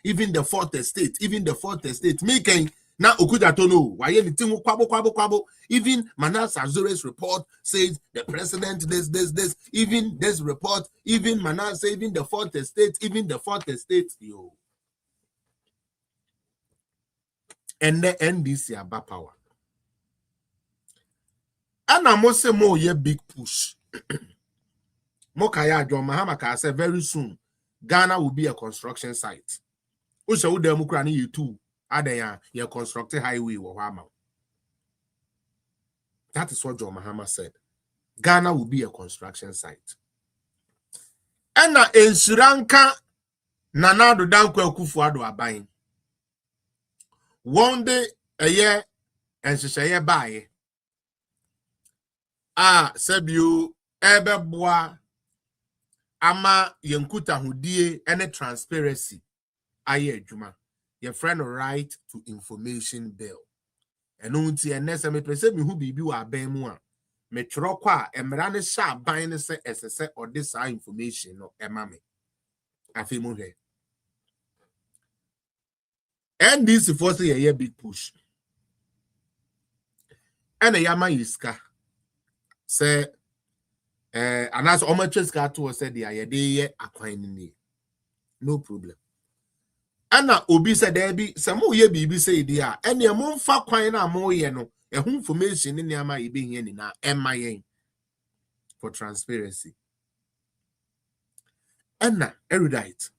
even the fourth estate, making now Okuda Tono, why anything kwabo. Even Manas Azure's report says the president this, even this report, even Manas, even the fourth estate, yo. And the NDC about power. And I must say more ye big push. Mokaya John Mahama said very soon Ghana will be a construction site. Usha u demokrani you too. Adaya ye constructed highway wa wama. That is what John Mahama said. Ghana will be a construction site. And in Sri Lanka, Nanado Dankwe Kufuado are buying. One day a year and she say buy. Sebu ebe boa ama yenkuta hudie any transparency. Aye juma. Your friend right to information bill. And unti and nessa me pese me who bibi wa ben mu a me tro kwa emra ne sha ban ne se esese or this information no ema me afi mu hwe. And this for say a big push. And a yama iska say and as omatreska to say the aye dey akwan ni. No problem. Ana obi said there be some ye bibi say dia and ye mon fa kwan na mo ye no e hu information ni ama e be hia ni na ema yen for transparency. Ana erudite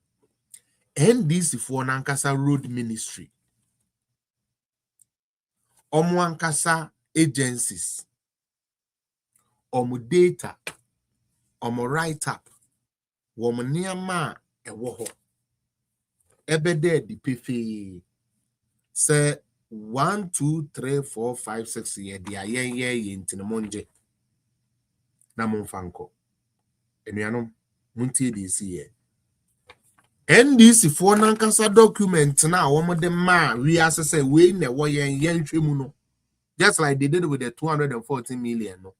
NDC for Nankasa Road Ministry omo ankasa agencies omo data omo write up womo niama e wo ho ebede di pefe say 1 2 3 4 5 6 ye dia ye ntinamonje na monfanko enuanom muntie di si ye NDC for Nankasa document na womo de ma we asese we na wo yen hwemu no just like they did with the 214 million no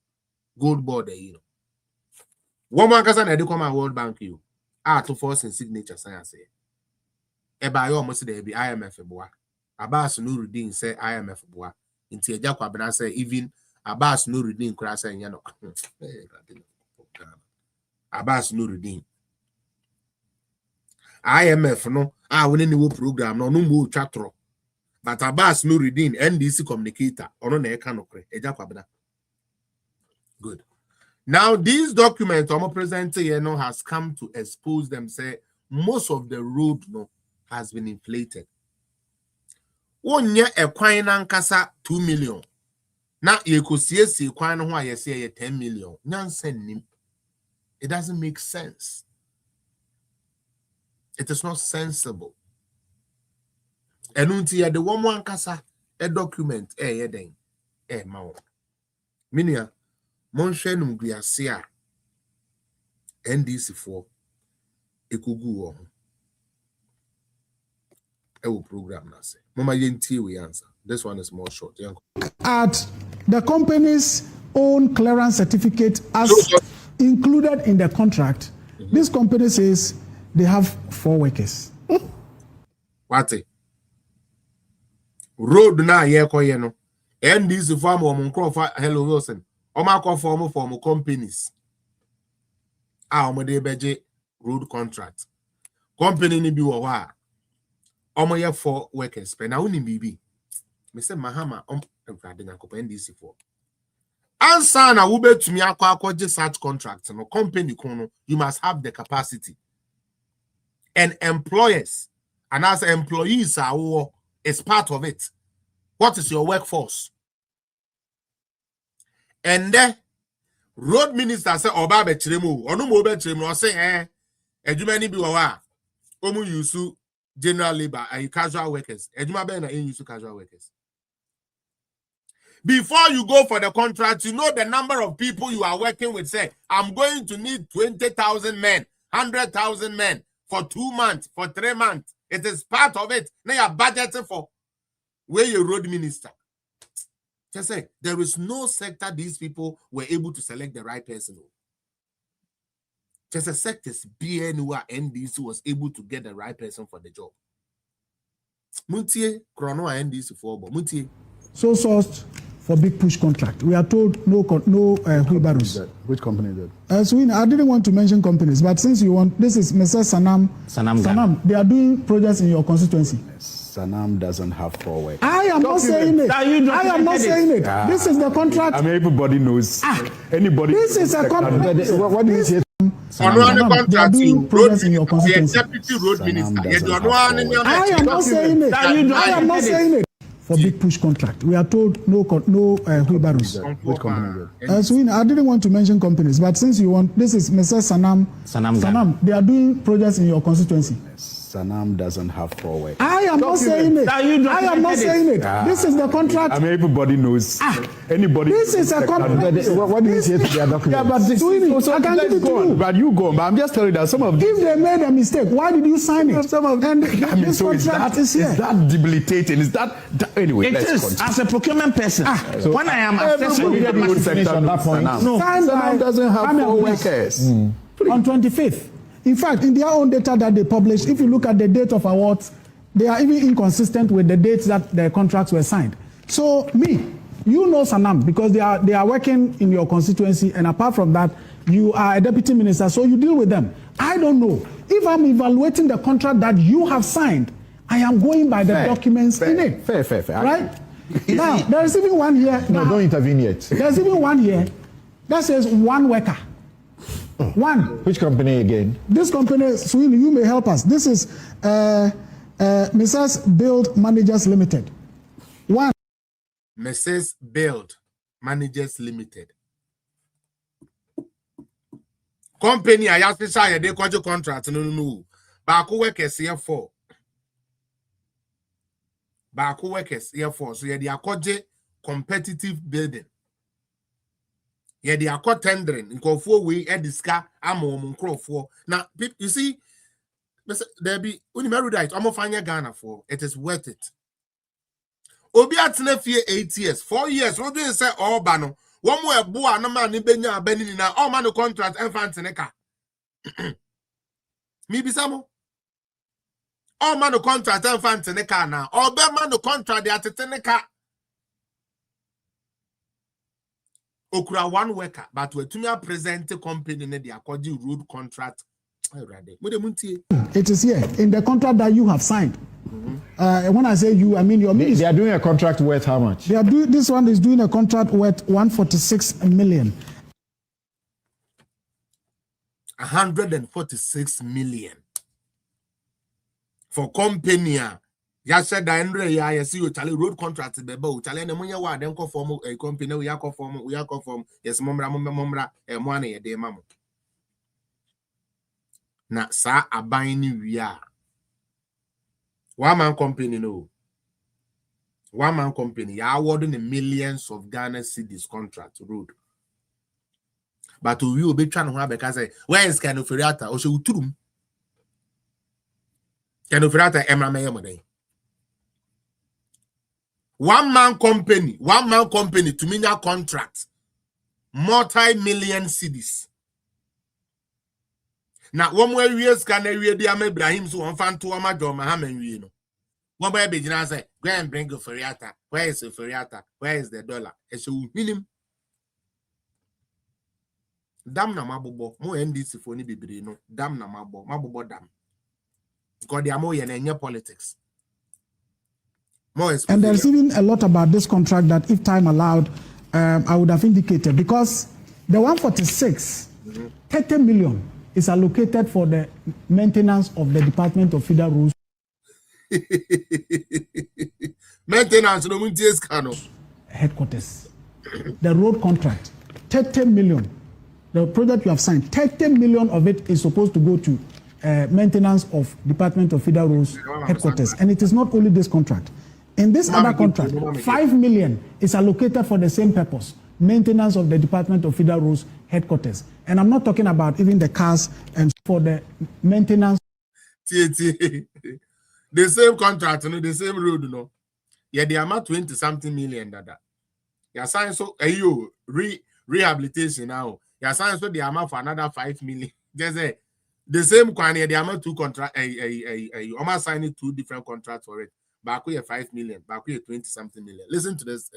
gold border you know womo ankasa na de come World Bank you to force and signature science eba yo mo se dey be IMF boa Abbas Nuruddin say IMF boa nti eja kwabena say even Abbas Nuruddin kura say nya no Abbas Nuruddin IMF no woni ni wo program no mo twatro but Abbas Nuruddin NDC communicator ono na eka no kre eja kwabena. Good. Now these documents omo present here no has come to expose them say most of the road no has been inflated. Onye ekwan na nkasa 2 million. Na yekosie ekwan no ho ayese ye 10 million. Nyansen nim. It doesn't make sense. It is not sensible. Enunti ya de womo ankasa a document yeden mawo. Minia monhwe num guase a NDC for ekugu wo ho. Program na say mama yenti we answer. This one is more short. At the company's own clearance certificate as included in the contract, this company says they have 4 workers. What? Road na ye koye no. NDC farm o mon Hello Wilson. O ma ko form companies. O de beje road contract. Company ni bi wo wa. Omo ye 4 workers pe na woni bibi me say Mahama enkrade nyakopo NDC for ansa na wo betumi akwaje such contract no company kono you must have the capacity and employers and as employees are is part of it. What is your workforce? And the road minister say oba be chiremu onu mo be chiremu say edumani bi wo wa omu yusu general labor and casual workers. Casual workers. Before you go for the contract, you know the number of people you are working with. Say, I'm going to need 20,000 men, 100,000 men for 2 months, for 3 months. It is part of it. Now you're budgeting for where your road minister. Just say, there is no sector these people were able to select the right person. Just a sectors BNUA NDC was able to get the right person for the job. Muntie Chrono NDC for Muntie. So sourced for big push contract. We are told no wheelbarrows. Which company is that? So I didn't want to mention companies, but since you want, this is Mr. Sanam. They are doing projects in your constituency. Sanam doesn't have 4 workers. I am not saying it. I am not saying it. This is the contract. I mean, everybody knows. Anybody. This is a contract. What do you say? They are doing projects in your constituency. Deputy road minister. I am not saying it. I am not saying it. for big push contract. We are told no wheelbarrows. Which company? So I didn't want to mention companies, but since you want, this is Mr. Sanam. They are doing projects in your constituency. Sanam doesn't have 4 work. I am not saying it. I am not saying it. This is the contract. I mean, everybody knows. Anybody. This is a contract. What do you say to their document? Yeah, but I can give it to you. But you go. But I'm just telling you that some of these. If they made a mistake, why did you sign it? Some of them. This contract is here. Is that debilitating? Is that anyway? It is. As a procurement person, so when I am assessing the on that point, no, Sanam doesn't have 4 workers. On 25th. In fact, in their own data that they published, if you look at the date of awards, they are even inconsistent with the dates that the contracts were signed. So you know Sanam because they are working in your constituency, and apart from that, you are a deputy minister, so you deal with them. I don't know. If I'm evaluating the contract that you have signed, I am going by the documents in it. Fair. Right? Now, there's even one here. No, don't intervene yet. There's even one here that says 1 worker. 1. Which company again? This company, Sweeney, you may help us. This is Mrs. Build Managers Limited. 1. Mrs. Build Managers Limited. Company I asked say they contract no. Baako workers here 4. Baako workers here 4. So they are competitive bidding. Yeah, they are tendering. In Kofo we ediska amo Krofo. Now, you see, there be unimerudite. I'm fanya Ghana for it is worth it. Obi atene fie 8 years, 4 years. What do you say? Oh, bano. One more boa no man ni benya benini na all man contract enfantineka. Mi bisamo. All man contract enfantineka na. All be man contract de ateteneka. Okura 1 worker, but we to present the company in the according road contract. It is here in the contract that you have signed. When I say you, I mean your ministry. They are doing a contract worth how much? They are this one is doing a contract worth 146 million. 146 million for company. Ya said that Andre ya see you Charlie road contract be bo Charlie na munya wa den ko form a company we yakọ form yes momra e mo na ye de ma mo na sa aban ni wi a one man company no one man company ya awarding the millions of Ghana cedis contract road but we will be trying to have because where is Canoferiata o se uturum Canoferiata emra me yemode one man company to mean a contract, multi-million cedis. Now, one way years can we be Ibrahim so on fan to Amado Mohammed, you know. One way be say, go and bring a Feriata. Where is the Feriata? Where is the dollar? And so him. Damn na mabobo, mo NDC for ni bibiri no. Damn na mabobo dam. Because they are more in politics. And there's even a lot about this contract that if time allowed, I would have indicated because the 146, 30 million is allocated for the maintenance of the Department of Federal Rules. Maintenance, headquarters. The road contract, 30 million. The project you have signed, 30 million of it is supposed to go to maintenance of Department of Federal Rules headquarters. And it is not only this contract. In this other contract, 5 million is allocated for the same purpose, maintenance of the Department of Federal Rules headquarters. And I'm not talking about even the cars and for the maintenance. The same contract, the same road, Yeah, they are 20-something million. You assign so rehabilitation now. You assign so the amount for another 5 million. There's the same quantity, the amount 2 contract. Almost signing 2 different contracts for it. Baku 5 million, Baku 20-something million. Listen to this.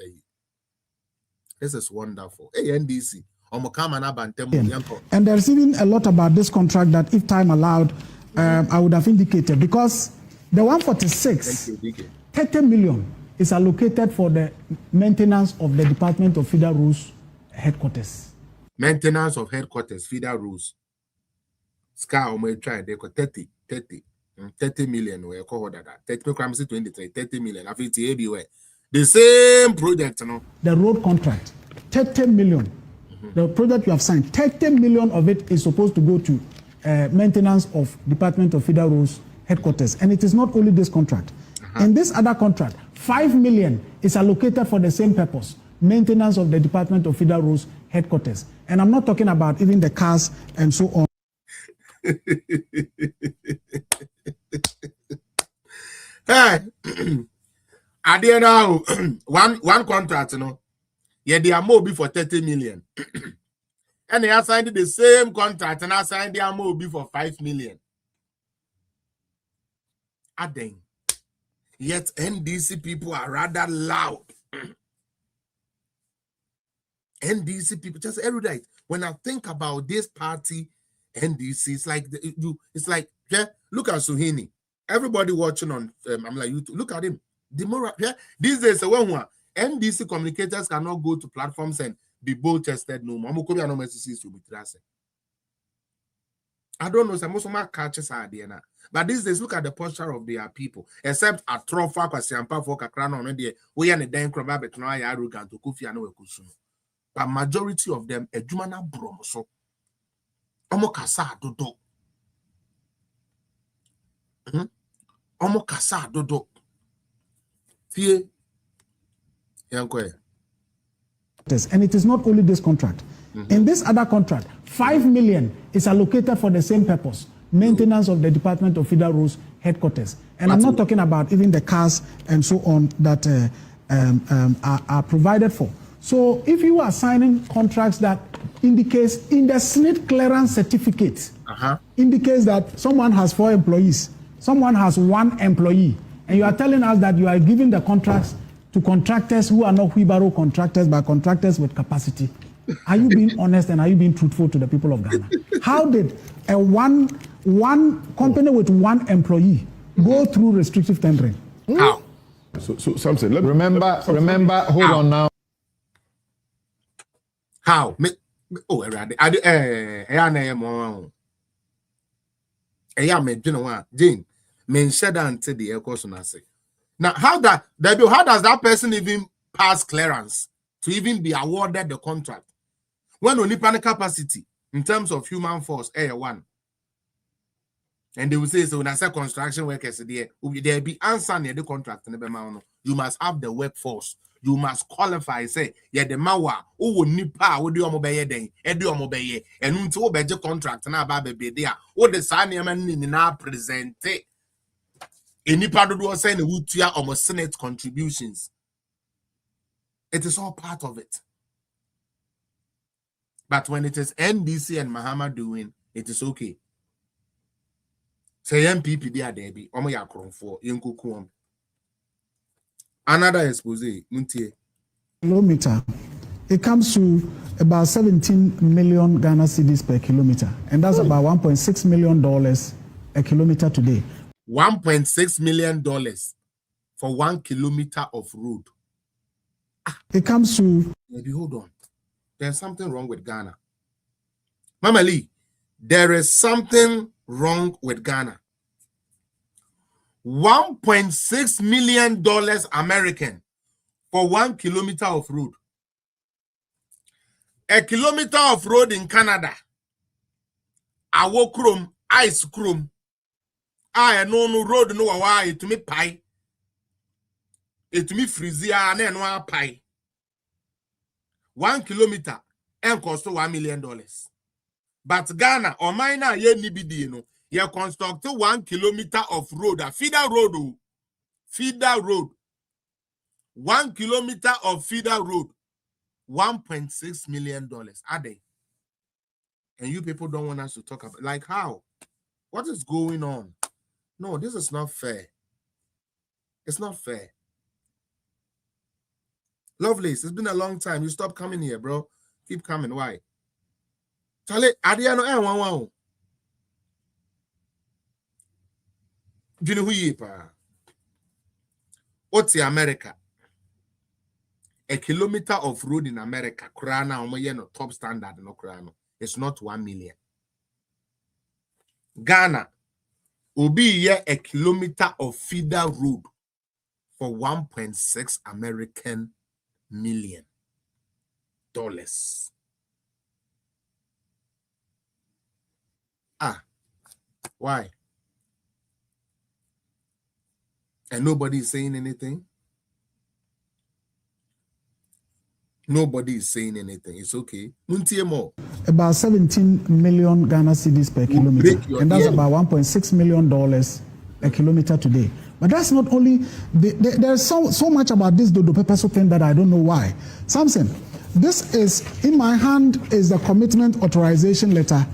This is wonderful. NDC. And there's even a lot about this contract that if time allowed, I would have indicated because the 146, 30 million is allocated for the maintenance of the Department of Federal Rules headquarters. Maintenance of headquarters, Federal Rules. Scar, we try, they got 30 million we call that 30 million. I think everywhere The same project, you know. The road contract, 30 million. The project you have signed, 30 million of it is supposed to go to maintenance of Department of Federal Roads headquarters. And it is not only this contract. In this other contract, 5 million is allocated for the same purpose, maintenance of the Department of Federal Roads headquarters. And I'm not talking about even the cars and so on. Hey, I didn't know one contract, you know. Yeah, they are more for 30 million. And they are signed the same contract and I signed their more for 5 million. Adding. Yet NDC people are rather loud. NDC people, just every day. When I think about this party, NDC, it's like yeah, look at Suhini. Everybody watching on I'm like YouTube, look at him. The more yeah, these days one NDC communicators cannot go to platforms and be bold tested no more. I don't know, most of my catches are there. But these days, look at the posture of their people. Except a trofa kwasiampa for kakrano on there, we are the den crab bet no arrogant to Kofi and Okusun. But majority of them, a Jumana bromoso. Omokasa dodo. Omokasa dodo. Fie. And it is not only this contract. In this other contract, 5 million is allocated for the same purpose, maintenance of the Department of Federal Roads headquarters. And I'm not talking about even the cars and so on that are provided for. So if you are signing contracts that indicates in the SNIT clearance certificate, indicates that someone has 4 employees, someone has 1 employee, and you are telling us that you are giving the contracts to contractors who are not wheelbarrow contractors, but contractors with capacity. Are you being honest and are you being truthful to the people of Ghana? How did a one company with 1 employee go through restrictive tendering? How? So something. Remember. Hold on now. How? Jane, now, how does that person even pass clearance to even be awarded the contract? When only plan capacity in terms of human force, one. And they will say, so when I say construction workers, there be answer near the contract. You must have the workforce. You must qualify. Say, yeah, the mawa who will nipa would do mobile day, mobile, and until better contract and about baby there. What the sign now present. Any part of the saying would almost Senate contributions. It is all part of it. But when it is NDC and Mahama doing, it is okay. Say MPP there, Debbie. Omoya for Yunkukum. Another expose, Muntie. Kilometer. It comes to about 17 million Ghana cedis per kilometer, and that's about $1.6 million a kilometer today. $1.6 million for 1 kilometer of road. It comes to. Maybe hold on. There's something wrong with Ghana. Mama Lee, there is something wrong with Ghana. $1.6 million American for 1 kilometer of road. A kilometer of road in Canada. Awo chrome, ice chrome. I no road no why it to me pie. It to me freezer and no pie. 1 kilometer and cost $1 million. But Ghana or minor ye nibidi no ye construct 1 kilometer of road, a feeder road. 1 kilometer of feeder road, $1.6 million. Are they? And you people don't want us to talk about like how? What is going on? No, this is not fair. It's not fair. Lovelace, it's been a long time. You stop coming here, bro. Keep coming. Why? Charlie, Adiano, wow. Do you know who you are? What's America? A kilometer of road in America, Krana, top standard, no Krano. It's not 1 million. Ghana will be here a kilometer of feeder road for $1.6 American million. Why? And nobody is saying anything? Nobody is saying anything. It's okay. More. About 17 million Ghana cedis per kilometer. And that's about $1.6 million a kilometer today. But that's not only, there's so much about this Dodo Pepeso thing that I don't know why. Samson, this is, in my hand is the commitment authorization letter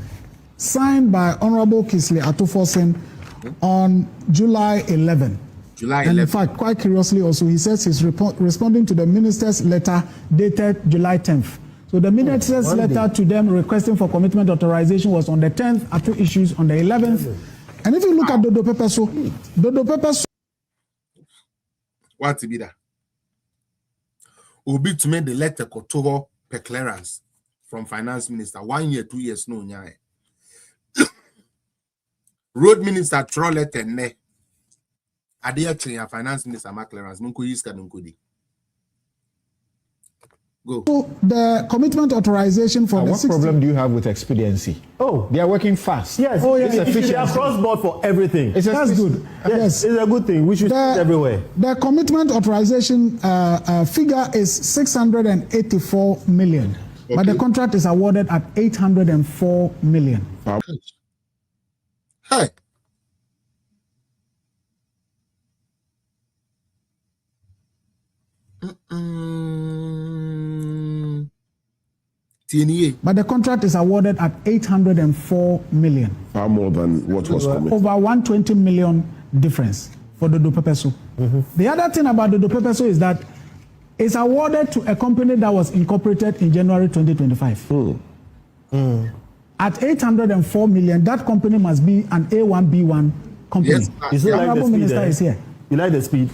signed by Honorable Kisley Atufosin on July 11. And in fact, quite curiously also, he says he's responding to the minister's letter dated July 10th. So the minister's letter to them requesting for commitment authorization was on the 10th, after issues on the 11th. And if you look at Dodo Pepeso, what to be that? Obi to make the letter Kotogo per clearance from finance minister 1 year, 2 years, no nyai. Road minister throw letter ne. Adia train finance minister ma clearance. Nunko yiska nunko di. Go. So the commitment authorization for what problem do you have with expediency? Oh, they are working fast. Yes, it's efficient. They are cross board for everything. That's good. Yes, it's a good thing. We should see it everywhere. The commitment authorization figure is 684 million, but the contract is awarded at 804 million. Hey. But the contract is awarded at 804 million. Far more than what was committed. Over 120 million difference for the Dodo Pepeso. The other thing about the Dodo Pepeso is that it's awarded to a company that was incorporated in January 2025. At 804 million, that company must be an A1B1 company. Yes, the Honorable Minister is here. You like the speed?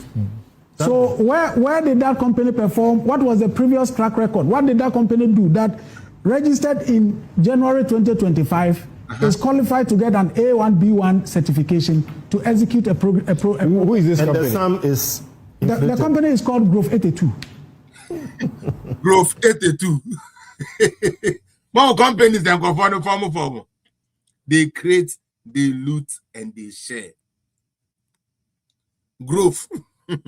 So where did that company perform? What was the previous track record? What did that company do that registered in January 2025 is qualified to get an A1B1 certification to execute a program? Who is this company? The sum is the company is called Growth 82. Growth 82. More companies than go for the form. They create, they loot, and they share. Growth. To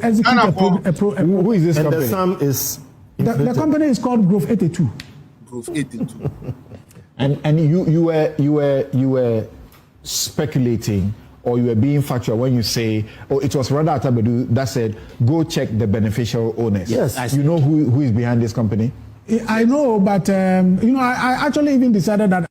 execute a program. Who is this company? The sum is the company is called Growth 82. Growth 82. And you were speculating, or you were being factual when you say, oh, it was rather Atabedu that said, go check the beneficial owners. Yes. You know who is behind this company? I know, but I actually even decided that.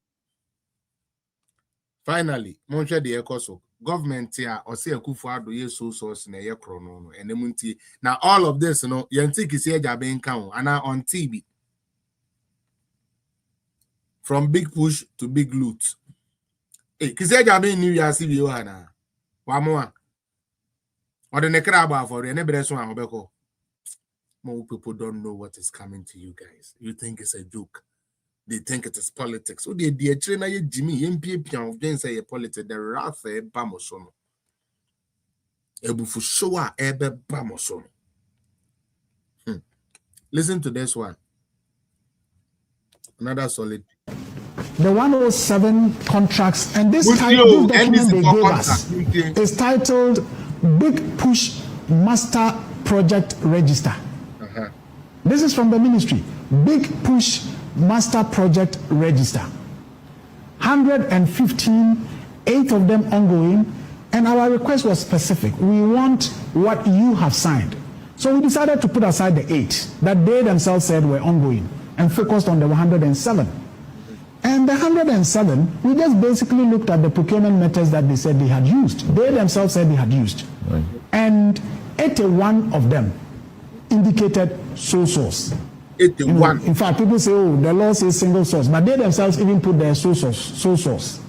Finally, Montre de Ecoso. Government here or say a kufu do so source na ye chrono and emunti. Now all of this, yantik is here jabe count and on TV. From big push to big loot. Hey, kise jabe New Year CBO na. Wamwa. Or the nekraba for the nebreso and hobeko. More people don't know what is coming to you guys. You think it's a joke. They think it is politics. So they train a Jimmy MP pian of say a politics. The wrath a bamosono. Ebufu showa ebe bamosono. Listen to this one. Another solid. The 107 contracts, and this document they gave us is titled Big Push Master Project Register. This is from the ministry. Big Push Master Project Register. 115, 8 of them ongoing, and our request was specific. We want what you have signed. So we decided to put aside the 8 that they themselves said were ongoing and focused on the 107. And the 107, we just basically looked at the procurement methods that they said they had used. They themselves said they had used. Right. And 81 of them indicated sole source. 81. In fact, people say, oh, the law says single source, but they themselves even put their sole source.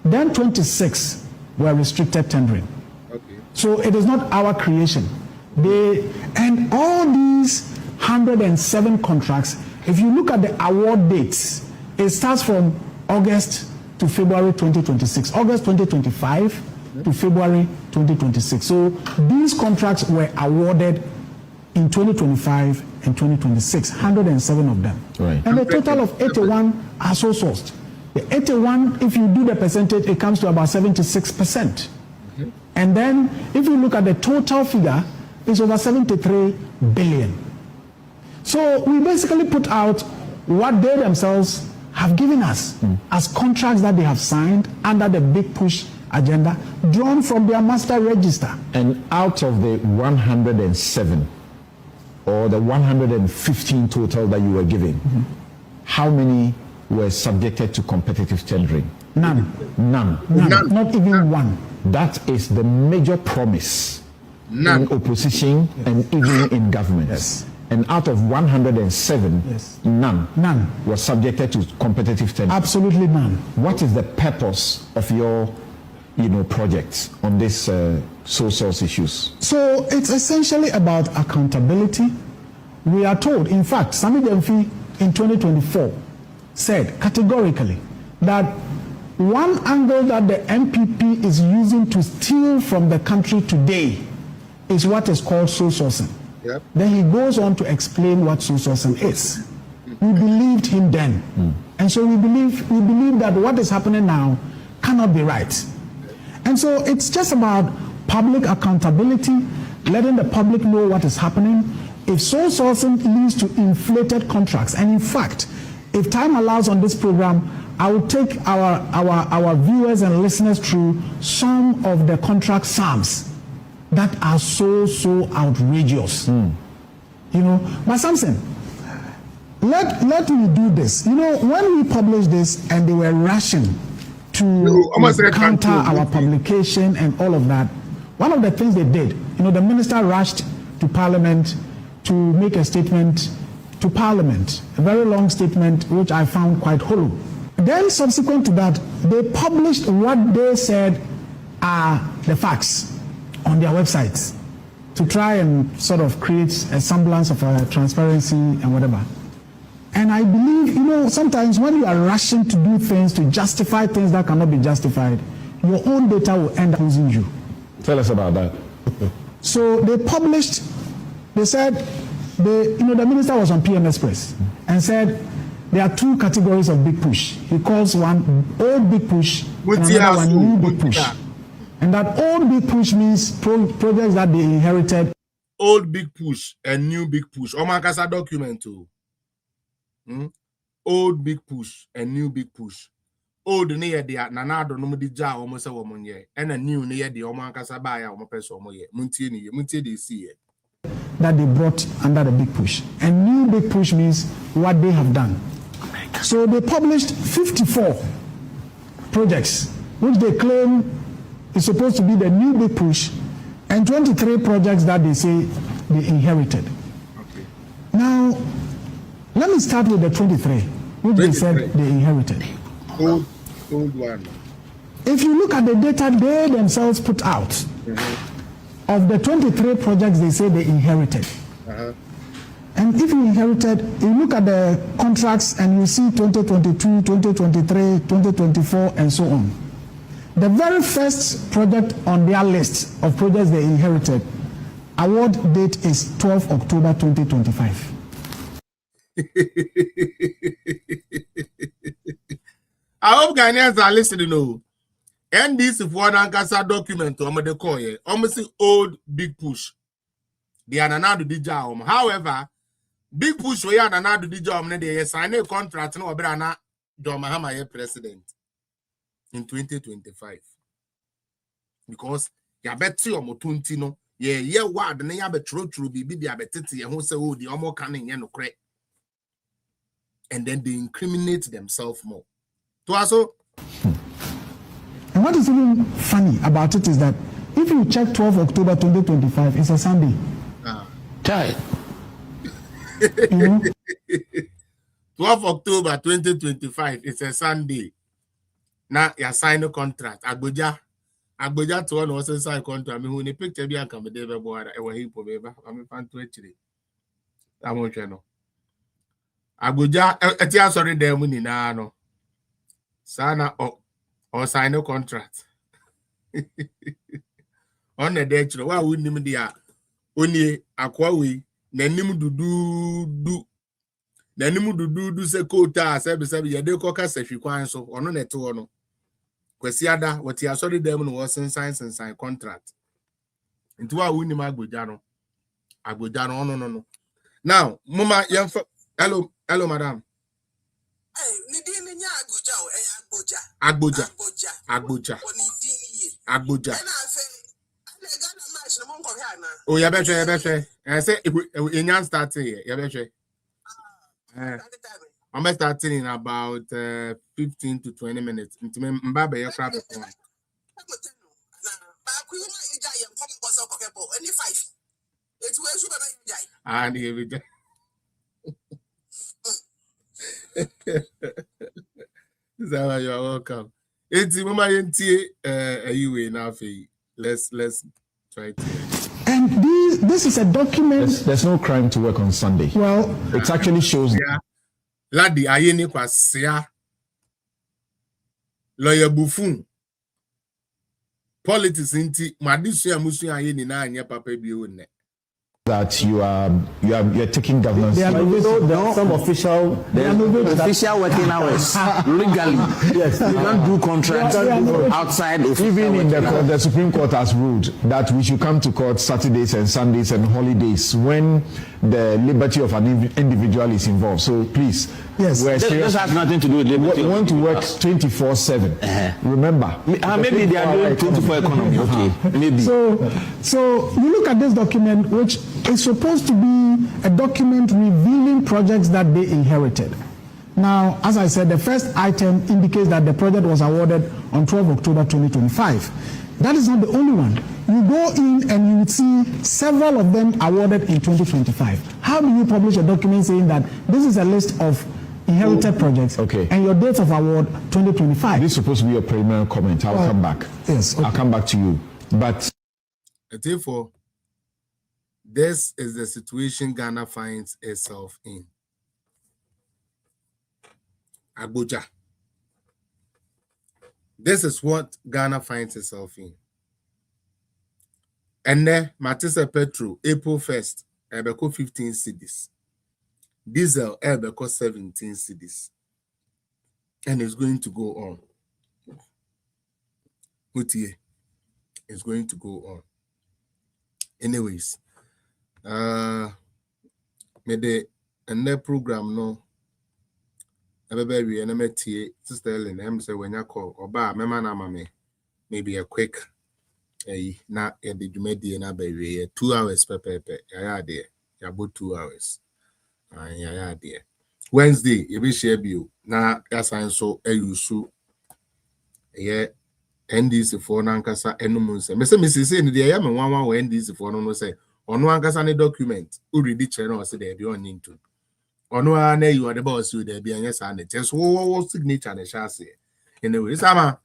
Then 26 were restricted tendering. Okay. So it is not our creation. And all these 107 contracts, if you look at the award dates, it starts from August to February 2026. August 2025 to February 2026. So these contracts were awarded in 2025 and 2026, 107 of them. Right. And a total of 81 are sole sourced. The 81, if you do the percentage, it comes to about 76%. And then if you look at the total figure, it's over 73 billion. So we basically put out what they themselves have given us as contracts that they have signed under the Big Push agenda, drawn from their master register. And out of the 107 or the 115 total that you were given, how many were subjected to competitive tendering? None. None. Not even one. That is the major promise in opposition and even in government. Yes. And out of 107, none were subjected to competitive tendering. Absolutely none. What is the purpose of your, projects on this sole source issues? So it's essentially about accountability. We are told, in fact, Sami Demfi in 2024 said categorically that one angle that the MPP is using to steal from the country today is what is called sole sourcing. Yep. Then he goes on to explain what sole sourcing is. We believed him then. And so we believe that what is happening now cannot be right. And so it's just about public accountability, letting the public know what is happening. If sole sourcing leads to inflated contracts, and in fact, if time allows on this program, I will take our viewers and listeners through some of the contract sums that are so outrageous. But Samson, let me do this. When we published this and they were rushing to counter our publication and all of that, one of the things they did, the minister rushed to Parliament to make a statement to Parliament, a very long statement which I found quite hollow. Then subsequent to that, they published what they said are the facts on their websites to try and sort of create a semblance of transparency and whatever. And I believe, sometimes when you are rushing to do things, to justify things that cannot be justified, your own data will end up losing you. Tell us about that. So they published, they said, the minister was on PMS Press and said there are two categories of big push. He calls one old big push and another one new big push. And that old big push means projects that they inherited. Old big push and new big push. Omakasa document too. Old big push and new big push. Old near the nanado no mudija almost a woman ye, and a new near the Omakasa by our person moye. Munti they see it. That they brought under the big push. And new big push means what they have done. So they published 54 projects, which they claim is supposed to be the new big push, and 23 projects that they say they inherited. Okay. Now, let me start with the 23, which they said they inherited. Old one. If you look at the data they themselves put out, of the 23 projects they say they inherited. And if you inherited, you look at the contracts and you see 2022, 2023, 2024, and so on. The very first project on their list of projects they inherited, award date is 12 October 2025. I hope Ghanaians are listening. And this is one Ankasa document to call it. Almost old big push. They are now the job. However, big push we are now the job. They sign a contract no Obrana John Mahama president in 2025. Because ya beti omo 20 no ye word na ya betro be ya betete ye ho say oh the omo kan nye no kre. And then they incriminate themselves more. To also. And what is even funny about it is that if you check 12 October 2025, it's a Sunday. Child. 12 October 2025, it's a Sunday. Now you sign a contract. Agboja to one also sign contract. I mean, when the picture be come with David Boy, I will heap of baby. I'm a fan to actually. I'm on channel. Agboja, sorry, there money now. No. Sana or sign a contract. On the day, why wouldn't him dia? Only aquawi, nanim do. Nanim do se quota, sabi yade coca sefi so or no net to no. Kwesiada, what he has already done was in science and sign contract. Into our winning Agbojano. Agbojano, no. Now, Mama, hello, madam. Agboja. Oh, you better. I say in starting here, you better. I'm starting in about 15 to 20 minutes. Mbabe, you crap. And here we go. So you are welcome. It's Mama anyway now. Let's try to. And this is a document. There's no crime to work on Sunday. Well, it actually shows. Yeah. Ladi ayeni kwasia. Lawyer Buffon. Politics inti madisu ya musu ayeni na anya papa biyo ne. That you're taking governance. There are some official working hours legally. Yes, you can't do contracts outside of even in the Supreme Court has ruled that we should come to court Saturdays and Sundays and holidays when the liberty of an individual is involved. So please, yes, this has nothing to do with liberty. We want to work 24/7. Remember, maybe they are doing 24 economy. Okay, maybe. So you look at this document, which is supposed to be a document revealing projects that they inherited. Now, as I said, the first item indicates that the project was awarded on 12 October 2025. That is not the only one. You go in and you would see several of them awarded in 2025. How do you publish a document saying that this is a list of inherited projects, and your date of award 2025? This is supposed to be a preliminary comment. I'll come back. Yes, I'll come back to you. But therefore, this is the situation Ghana finds itself in. Abuja. This is what Ghana finds itself in. And then Matisa Petrol, April 1st, Ebeko 15 cedis. Diesel, Ebeko 17 cedis. And it's going to go on. Mutie, it's going to go on. Anyways, maybe the program no. Everybody and I'm Sister Ellen. I'm say when you call or bar, maybe a quick na the Jumedi and Abbey 2 hours per yeah, dear. About 2 hours. Yeah, dear. Wednesday, you will share you. Now, yes, I so a you so. Yeah, NDC for Nankasa and no moon say. Mrs. in the AM and 1 hour NDC for no say. On one Cassani document, who read the channel say they don't need to. Ono ane you are the boss you there be yes and it just what signature and chassis. Anyway, sama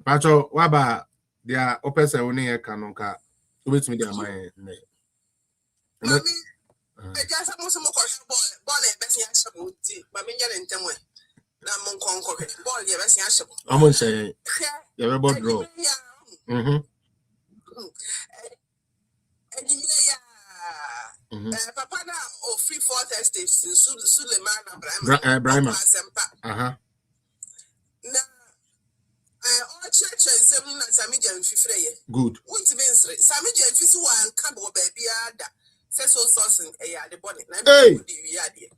pacho waba their opesa only canonka wait me their mind. I just almost more ball but me and them way. I'm ball, yes, I'm gonna say you're about draw. Papa na o free 4th estate Suleiman Brahma. Na all church sem na Sami Jan fifreye. Good. Won't be nsre. Sami Jan fisu wan kan bo baby ada. Say so sourcing the body. Na hey. We are there.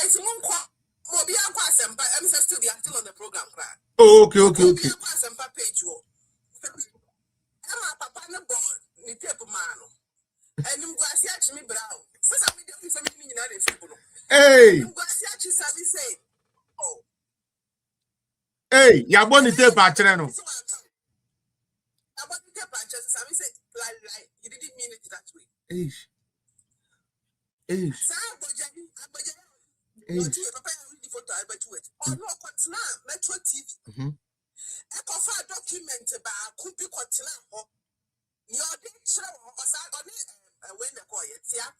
It's mon kwa obi akwa asempa am say still they are still on the program cra. Oh, okay. Akwa asempa page wo. Am papa na bo ni tape man. And you go see me brown. Since I'm doing something in the people. Hey, you go see say, oh, hey, you're born to tape our channel. About the tape our channel, Sammy say, like, you didn't mean it that way. Hey, oh, no, continue, Metro TV. A cover document about could be continue. You're when the quiet, yeah.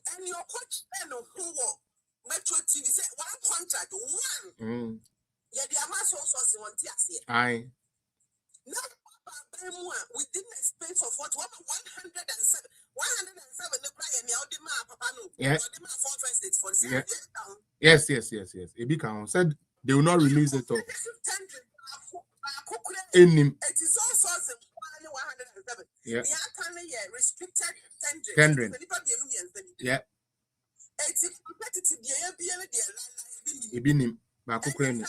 And your coach and who Metro TV said one contract, one. Yeah, the amount source on TSC. Aye. Within a space of what 107 the client papa no. Yeah. For Yeah. Yes. Ebi can said they will not release it all. It is also 107. Yeah. Restricted tendering. Yeah. It's competitive. Ebi ba kokra ni.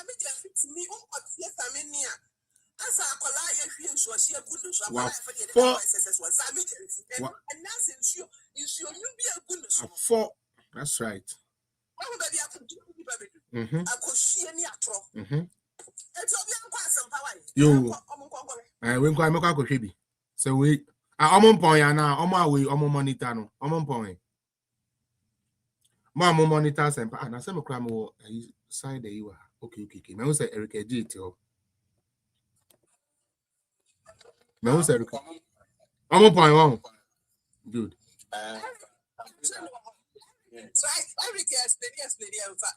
Four. That's right. Yo. We go make go hwebi. So we omo pon ya na omo awe omo monitor no. Omo pon. Mo monitor sempa na se me kra mo side there you are. Okay. Me who say Eric Ejit ho. Me who say Eric. Omo pon won. Good.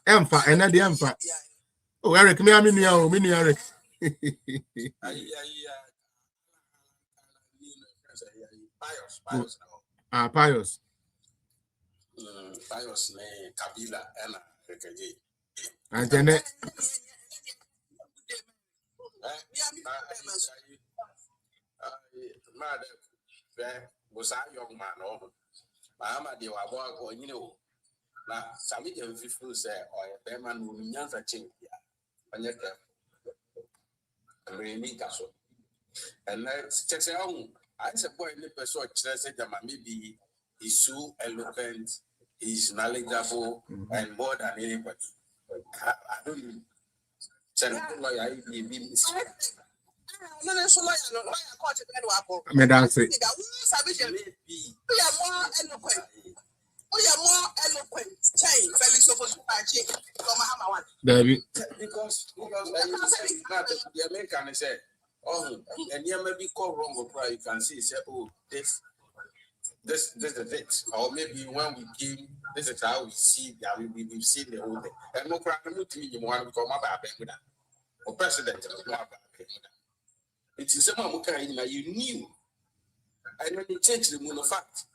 Emfa, and the Emfa. Oh, Eric, me Eric. Pious. Pious ne Kabila and Rekeji. And then was a young man over. Mahama de Wabo or you know. Now, some of them people say, or a man will be answer change. And yet, really castle. And let's check it out. I suppose any person said that maybe he's so eloquent, he's knowledgeable, and more than anybody. I don't lawyer, that's it. We are more eloquent. We are more eloquent. Felix because the American said, oh, and you may be called wrong or you can see, say, oh, this is it. Or maybe when we came, this is how we see that we've seen the whole thing. And no problem to me, you want to come about Bermuda or president. It is someone you knew. And when you change the moon of fact,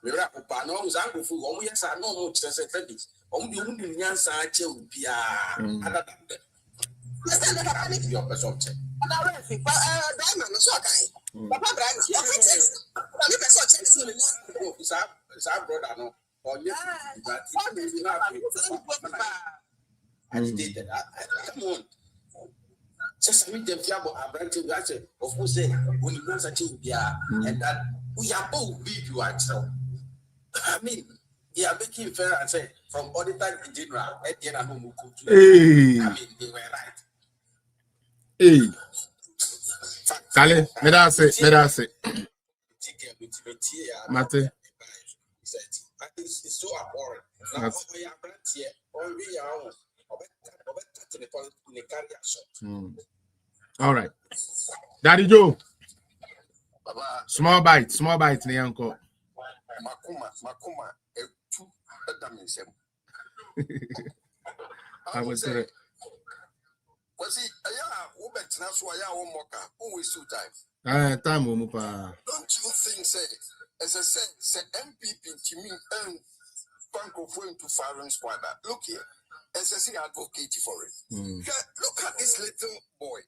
we wrap up our nose and food. Oh, yes, I know much as a fetish. Only you wouldn't answer Pia. Other than that, your perception. Diamond, so kind. Papa, it's our brother, no. Or yes, but agitated. Come on. Just meet them, a branch of that, of course, when you want to and that we are both big, you are. I mean, they are making fair and say from auditor in general, at the end of I mean, they were right. Hey, Sally, let us say. Mate. It's so abhorrent. Now, we are branch here, or we are all right. Daddy Joe. Small bite, the uncle. Makuma, two adamisem. I was it. Was it a woman? That's why I won't mock. Always 2 times. Time, don't you think, say, as I said, say MPP to me and Banco going to foreign squad. Look here. SSC advocate for it. Look at this little boy.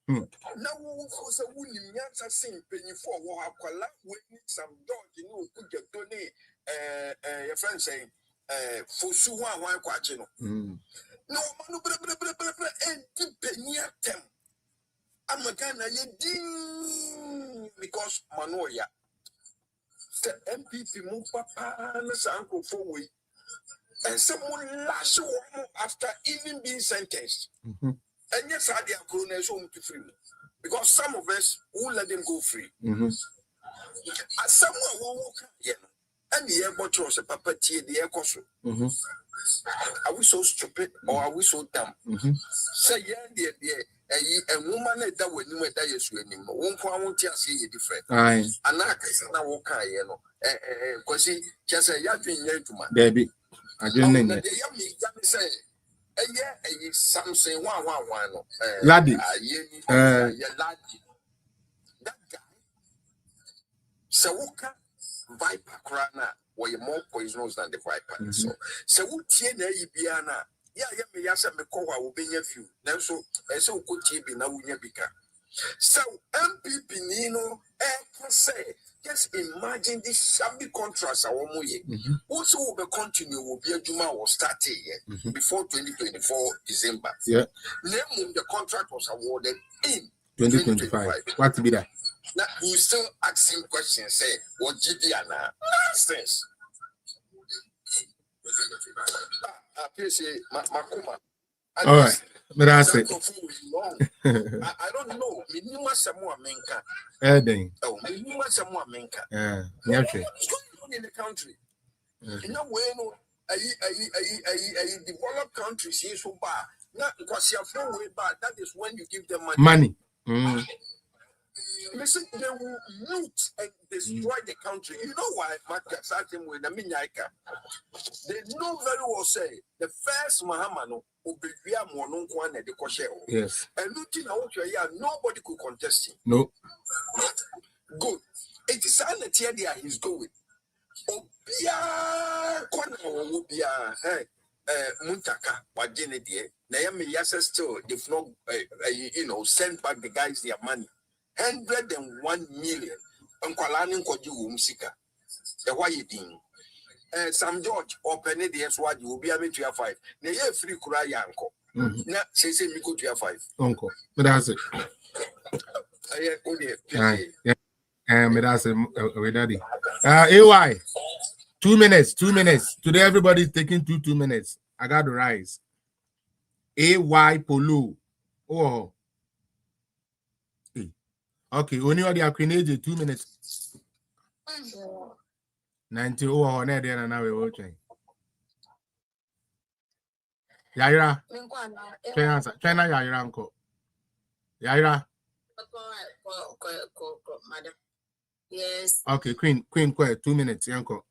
Now, who's a woman answer saying penny for what have some dog, you know, could get donate your friend saying, for sure, one question. No, and penny at them. I'm a Ghana, you because Manoya. The MPP move papa and the uncle for we. And someone last after even being sentenced. And yes, I did coronation to free. Because some of us will let them go free. And someone will walk again. And the airport was a puppeteer, the air cost. Are we so stupid or are we so dumb? Say, yeah, a woman that when you were there, you won't see you different. And I can now walk, you know, because he just a young to my baby. I don't know. The young say, something one no. Laddie. Laddie. That guy. Sawuka viper crana were more poisonous than the viper. So what na ibiana. Yeah, me yasa me ko wa obenya view. Nanso so ko tie bi na wunya bika. So MPP Nino say just imagine this shabby contrast our moye. Also will be continue will be a Juma will start here before 2024 December. Yeah. Name the contract was awarded in 2025. What to be that? Now you still asking questions, say what GDana nonsense. Makuma. All right, but that's it. I don't know. Minima Samoa Menka. Dang. Oh, Minima Samoa Menka. Yeah. What's going on in the country? In a way, no, I developed countries here so bad. Not because you have no way bad. That is when you give them money. Listen, they will loot and destroy the country. You know why? They know very well say the first Mahamano will be yes. And looking at what you are, nobody could contest him. No. Good. It is sanity there he's going. Obia Kona Obia Muntaka, but Jenny dear. Naomi Yasa still, if not, send back the guys their money. 101 million. Unkwalani Koji Umsika. The why you ding. Sam George or Penny the SWAD will be able to have 5. They have free cry uncle. Now, say me go to have 5. Uncle. But that's it. Yeah. But that's it. Daddy. AY. 2 minutes. 2 minutes. Today everybody's taking 2 minutes. I got to rise. AY Polo. Oh. Okay, only on the Aquinage 2 minutes. 90 on there and now we're watching. Yaira. China Yaira uncle. Yaira. Yes. Okay, Queen, 2 minutes, uncle.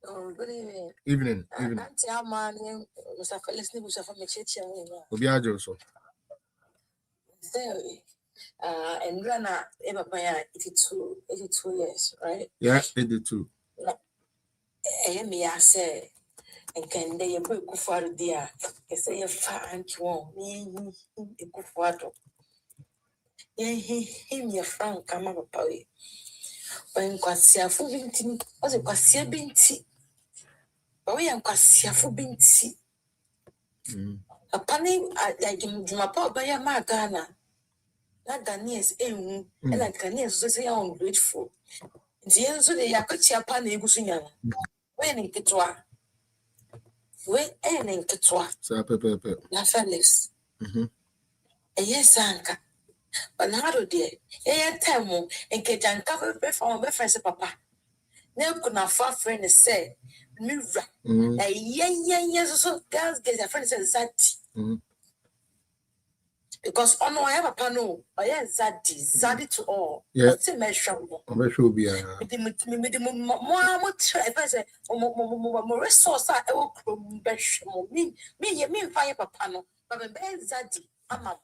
Good evening. Evening. Auntie Amani, Mr. Felicity, Mr. Felicity, Obiajo so. And Rana, Eva 82 years, right? Yeah, 82. I say, and can they go for the dear? I say, a fine one, a good water. Him, your frank, come up a poet. When Quasia for Binti was a Quasia Binti. But we am Quasia for Binti. A panning I give my pop by a Magana. That Ghanaians, and like Ghanaians, say I'm ungrateful. The end so they are Katia Pani Gusian. When in Ketua. When in Ketua. La Felix. A yes, Anka. But how do they? A time and Ketan cover from my friends, Papa. Never could not far friend say, Mira. A yes, so girls get their friends and Zati. Because on I have a panel, I am Zaddy to all. Yeah. It's a measure. I'm sure be a more try. If I say, more resource, I will me, fire a panel, but a bad Zaddy, Amma.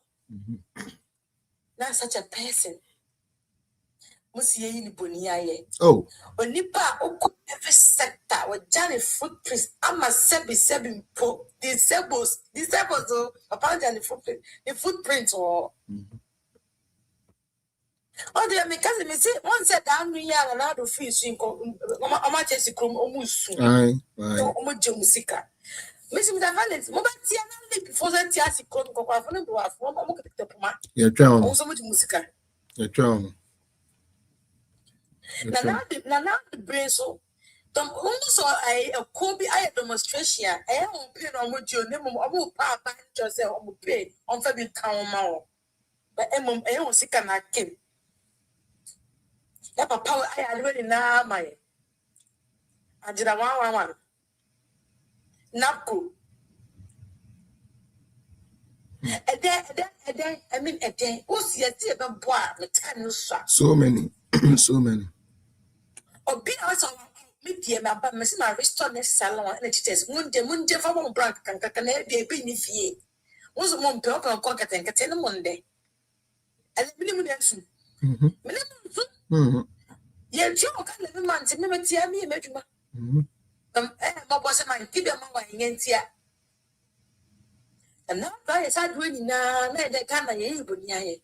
Not such a person. Monsieur Boniaye. Oh, Nipa, every sector with Johnny footprints. I'm a sebi po. Disables, apparently the footprints or. Oh, they are making me say, one said, I'm real and out of fish in Omaches, almost soon. Aye. Omojo Musica. Miss Valens, Mobatiana, before that, Tiasi Coco, I'm going to have one more. You're drowned. Also, much Musica. You're drowned. Now the brain so almost a Kobe I demonstration. I am paid on what your name of Papa just say on pay on Fabi Town. But I don't see can I came. That Papa I already now my I did a one. Napco. A day, I mean a day. What's your dear boy? So many. So many. Or be also me dear, my Miss my restore next salon and it is Munde from Brank and Cacane, be a penny fee. Was a month of conquer and Catena Monday. And the minimum answer. Yet you can't live a month and never tear me, Major. My boss and mine, keep your mama against ya. And now I said, winning now, they can't able near.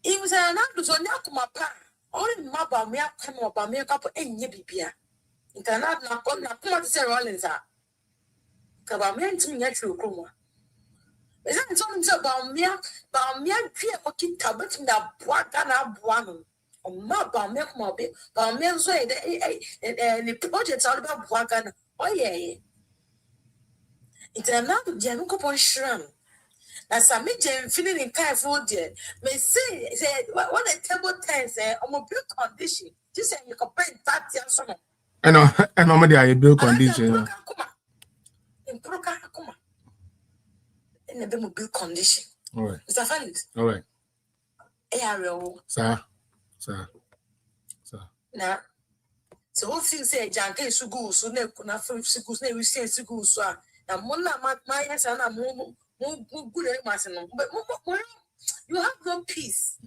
It was an out to my pa. Only my bamia come up by me a couple in your bipia. You cannot knock on the point to say Rollins are. Cabamian to me at your coma. Is that something about me? Clear for kid tablets in that Buagana Buano. Or my bamia mobile, Bamian's way, the projects all about Buagana. Oh, yeah. It's another Janko Shram. As I meet Jane feeling in kind food, dear, may say, what a table ten say, on a build condition. Just say you compare that young I know, I build condition. In Procurement. In a build condition. All right. Mr. Felix. All right. ARO. Sir. Now, so what things say, Janke Sugu, so ne kuna from Sugus, ne we say Sugu, so. Now, Mona, my yes, and I'm more good at Martin, but you have no peace.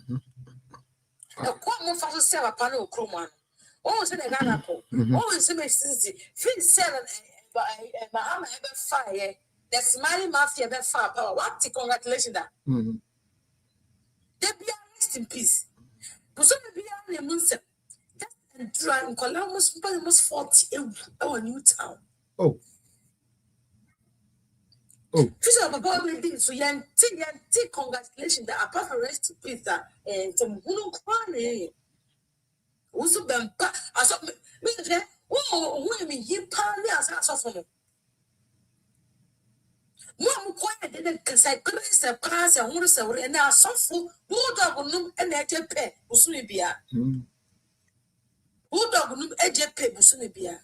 The quite more for sell a panel croman. Always in a apple. Always in a city. Feel selling by Mahama ever fire. The smiling mafia ever fire power. What congratulations that? They be rest in peace. But some be on the moon. And try and call almost 40 our new town. Oh. First of all, so young, congratulations that apart from rest in peace that some who cry. Also, Bampa, I saw me, women, he pound as I saw from him. One quiet didn't say, Grace, a pass, and one so and now softful, who dog noom and edge pay, Usunibia. Who dog noom edge pay, Usunibia.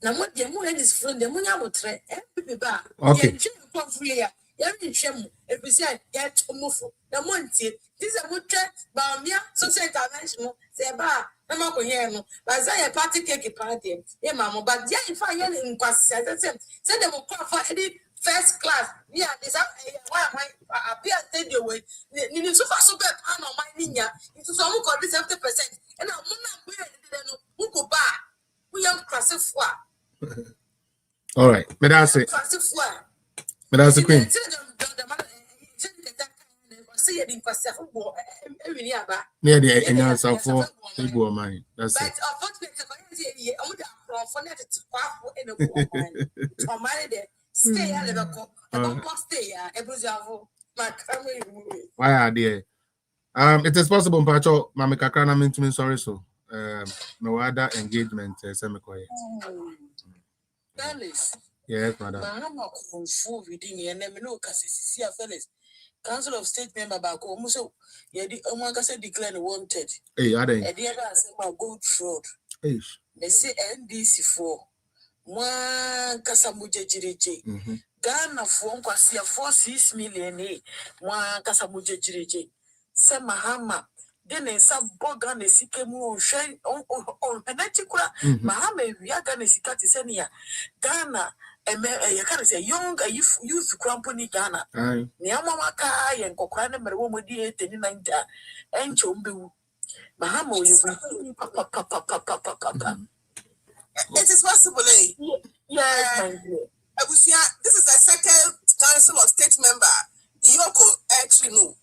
Now, what the moon is from the moon, I would try every bar. Okay. Every shame, if we say, yet to move. The Monty, this is a good track, Bamia, so say, say, bar, no more here, but I a party cake party, yeah, mamma, but yeah, if I yell in class, send them for any first class. Yeah, this why I appear take the way. You so far so bad, I know my ninja, into some who got this 70%, and I'm not who go back. We are crossing for. All right, but that's it. But that's the queen. Yeah, the answer for people of mine. That's it. Why are they? It is possible, Pacho, Mama Kakrana meant to me sorry so. No other engagement, semi-quiet. Yes, madam. Council of State member back home, so declared wanted. Hey, are they? And the other say about gold fraud. Hey. They say NDC4. One Casamuja Jirije. Ghana for 4 million. One Casamuja Jirije. Say Mahama. Then some bogan is sick on shine on Penaticula. Mahama, we are going to see Catisania. Ghana. You can say young youth company Ghana. Niamaka and Kokana Meromodi 89 and Chombu. Mahamo, you It is possible, eh? Yes, this is the second Council of State member. Yoko actually no.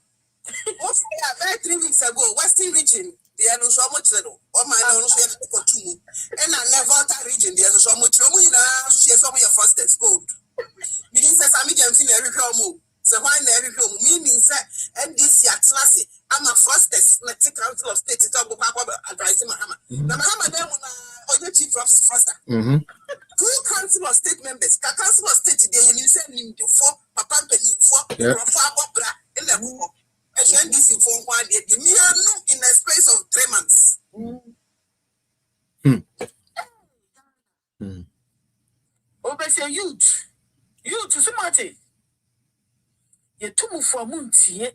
Most about 3 weeks ago, Western region. They are no so much or my own for 2 and I Levanta region. They are so much she has some of your first gold. Meaning says I'm in every home. So why every home? Meaning that and this year classy. I'm a firstest. Let's take Council of State to talk about advising Mahama. Mahama then on the chief of foster. 2 Council of State members. The Council of State today and you send him to 4 Papa Penny 4 in the book. And this in a space of 3 months. Obese youth somebody. You took me for a month here.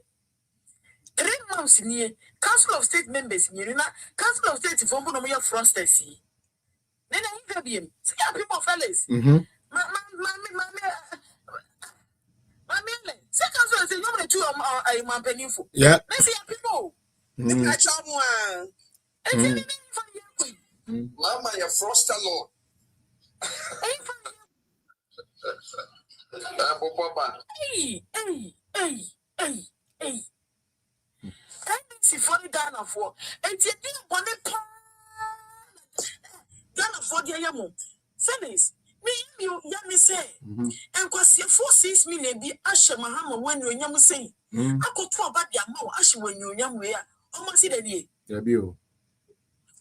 3 months in here. Council of State members, Council of State from Bonomia Frosters. Then I interview see people fellas. Mammy, say Council of State, you want to a man pennyful. Yeah. Let's see people. I charm one. Mama, you're Froster Lord. Hey. See for the Ghana for and you didn't want to Ghana for the Yamo. Fellas, me, you yammy say, and cause your 4-6 million be Asher Mahama when you yam say, I could talk about the amount Asher when you yam wear. Almost see the knee. Yabio.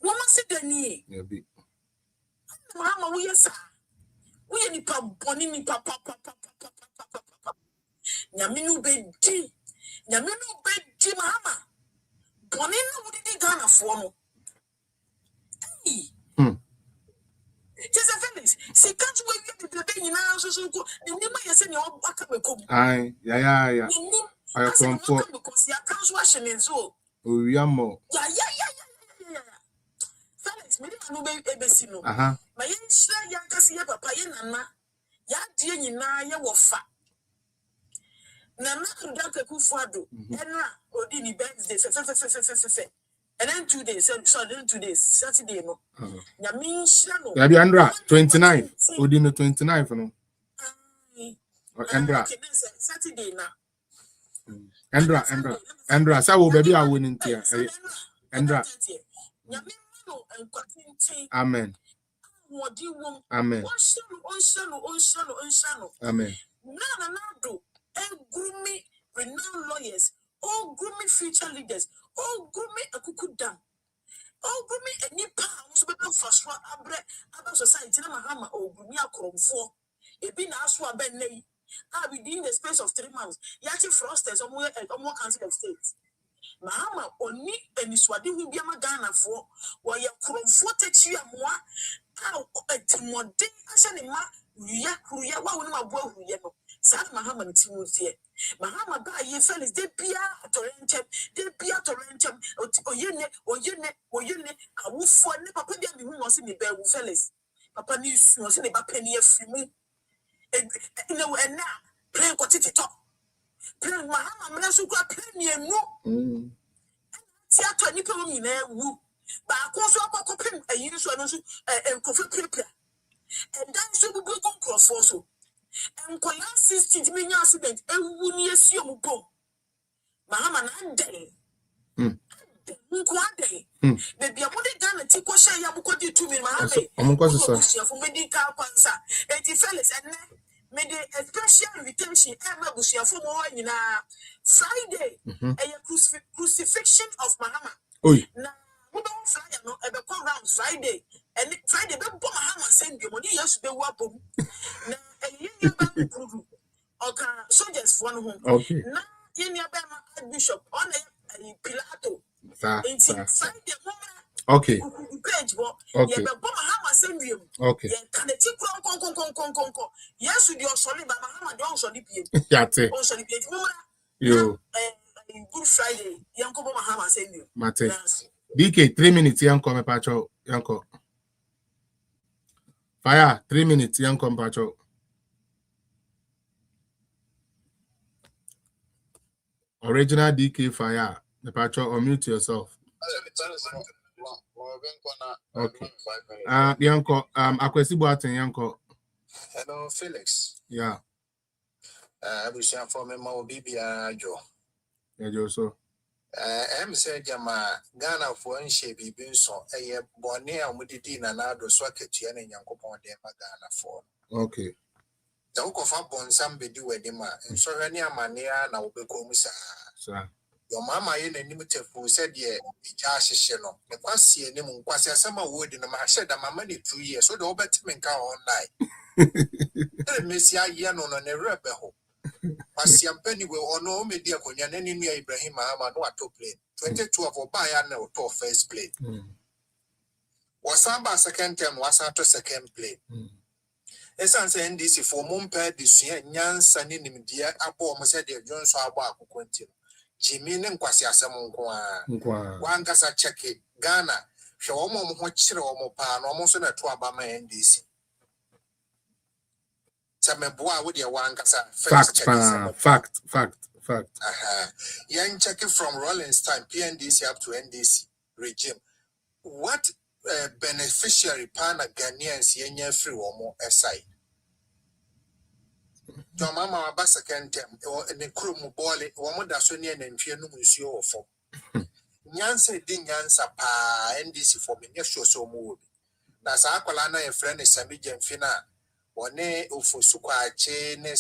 Woman see the knee. Yabi. Mahama, we are sir. We any papa, bonnie papa. Yaminu bedi. Yaminu bedi Mahama. Bonina would be Ghana for no. Hey. Just a Felix. See, can't you wait the day in our social go? The name I said your back up a cook. Aye, yeah. I come for because you can't wash and so. Oh, yamo. Yeah. Felix, maybe I know baby sino. Uh-huh. My young Cassia Papa Yana. Ya dear Yina, ya wafa. Nana Daka Kufado, Enra, Odini Benz, and then 2 days, so then 2 days, Saturday, no. Yamin Shano. Yabi Andra, 29. Odino 29 for no. Andra. Saturday now. Andra, so baby, I win here. Andra. Amen. Amen. Amen. Nana, groomy renowned lawyers, all grooming future leaders, all grooming a cuckoo down, all grooming a new pounds better for other society, Mahama or Grumia Crom 4. A bin aswa ben lay. Within the space of 3 months, Yachi Frosters or more council of states. Mahama only and Swadi will be a Magana for while your Crom 4 takes you a moi. How a Timothy Ashanima, Ruya, one of my boy who yellow. Sad Mahama Timothy. Mahama by ye fellas, they be a torrentum, or yene, a woof for Papa Demi who was in the bear with fellas. Papa News was in the penny of free. And now, play what it top. Play Mahama, Manasuka, play near no. Theatre Nippon in a woo. But I also copy a usual and coffee paper. And that's so we go cross also. And for last 16 million accident, and we need see you go. Mahama and day. Baby, I want to done a tick or share Yabuko to me, Mahame. I'm going to for medical cancer. 80 fellas and made a special retention and Mabusia for more in a Friday, a crucifixion of Mahama. Now, we don't fly around Friday, and Friday, Mahama send you money, yes, the weapon. Now, a year okay, soldiers for home. Okay. Now, in your Bishop on a Pilato. Okay. Okay. Okay. Yes, with your solid, but Mahama don't solid. You. Good Friday, Yanko Mahama send you. Mate. DK, 3 minutes, Yanko Mepacho, Yanko. Fire, 3 minutes, Yanko Mepacho. Original DK Fire. Mepacho, unmute yourself. Okay. Yanko, Akwesi Boateng, Yanko. Hello, Felix. Yeah. I wish you for me more BBA Joe. Yeah, Joe, so. Said Jama Ghana for shape being so a bonnet and with the dinner and Ado Swaketian and Yankopon de Magana for. Okay. The Oak of Upon somebody with the man, and so any mania now become sir. Your mamma in a limited who said, yeah, Josh, the quasi and him quasi summer wood in the market that my money 2 years, so the overtiming car online. Miss Yan on a rebel. Pasiam Penny will or no media Konyan any near Ibrahim Mahama no to play. 22 of Obaya no to first play. Was Samba second term was after second play. Essence NDC for Mumpa this year, Nyan Sunny Nimedia, Apo Mercedes Jones Aba Quentin. Jimmy Nkwasi asem nkwa. Wan kasa check Ghana. Hwe omo ho kire omo pa no omo so na to aba ma NDC. Sameboa wo de wan kasa fact. Yan checking from Rollins time PNDC up to NDC regime. What beneficiary pana Ghanaians yenya free omo aside? Your mama was second term or in the crew mobile, woman that's only an infernal monsieur or for Nyansa ding Yansa pa NDC for me, yes, so move. That's Aqualana, a friend is Sammy Fina, or ne for Suka chain, a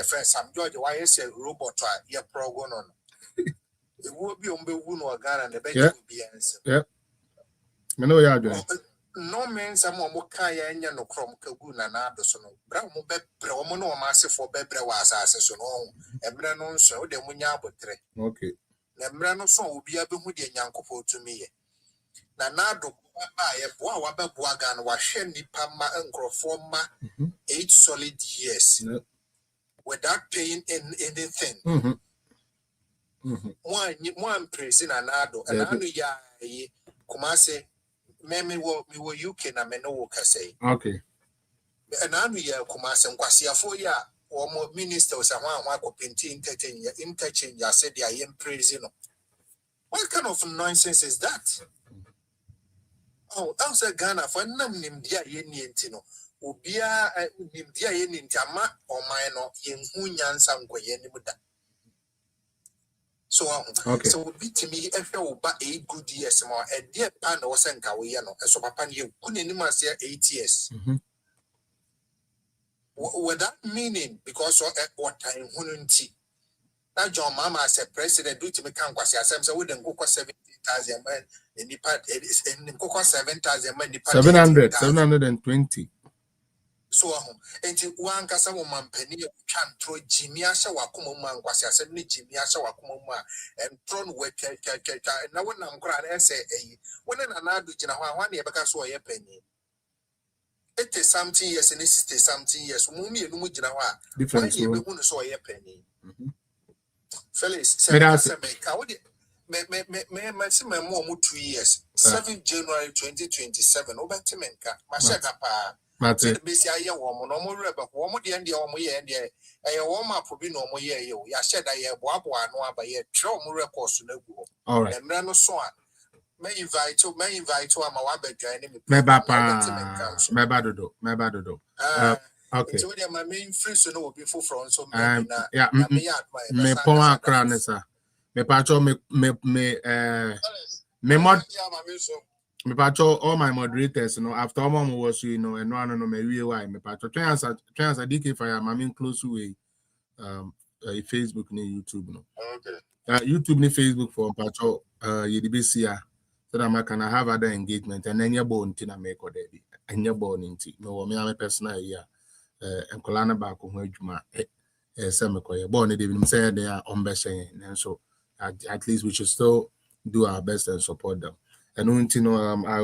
friend, some George, why is a robot, your progon on. It would be on the wound or gun and the bed will be answered. Yep. I know you're doing. No man, some more kaya and no crom kaguna and Addison. Brown Bromono massive for Bebre was as no, and Branon so the Munyabotre. Okay. The Brano so will be able to Yanko to me. Nanado, a boa wagan was Shendi Pama and Grofoma 8 solid years without paying anything. One prison and Ado, and Anu ya Kumase. Me wo UK na me no wo kase. Okay. And anu ya Kumase nkwasiafo ya wo minister was one ko penti interchange ya said ya yem praise no. What kind of nonsense is that? Oh, outside Ghana for nam nimdia ye ni enti no. Obia nimdia ye ni enti ama oman no yenhu nyansa nkwaye ni muda. So, okay. So beat me if you buy 8 good years more, a dear pan or senka we no, so papa you couldn't even say 8 years. What that meaning? Because what time wouldn't now John Mama as a president do to me can't quasi as I wouldn't go 70,000 men in the part in Coco 7,000 men 720. So enti wan kasa wo mampani twa ntro Jimmy asha wakomo man kwase asem ni Jimmy asha wakomo mu a entro no wetwa na wonam kra na ese eyi wona na na adu gina ho na yebeka so oye pani 80 something years and 60 something years mu mi enu mu gina ho a difference no be so oye pani Felix say ka wo de me see my mom 2 years 7 January 2027 obetimenka ma shaka pa Martin bisi aye wo no mo reba wo mo de ndie wo mo ye ndie eye wo ma probi no mo ye ye ya sheda ye boaboa no aba ye tre mo records na gu all right emra no so a me invite ama wa bedwan ni me ba dodo okay so we my main free so no will be full from so me na me ya me pon akra ne sa me pa cho me mod me pacho all my moderators, you know, after mom was, you know, and no me real why me pacho trans DK fire mami close way Facebook ni YouTube no. Okay. YouTube ni Facebook for pacho yedibisia so that I can have other engagement and then your bone tina make or daddy and your bone inti no me am personal here and kolana back on adwuma some koye born they even say they are on best and so at least we should still do our best and support them. And you know, I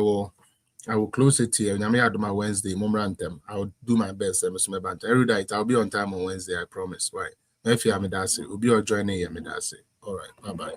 will close it here. I do my Wednesday, Momrantem. I will do my best. Every night I'll be on time on Wednesday. I promise. Right? If you have me, that's it. We'll be all joining you. All right. Bye bye.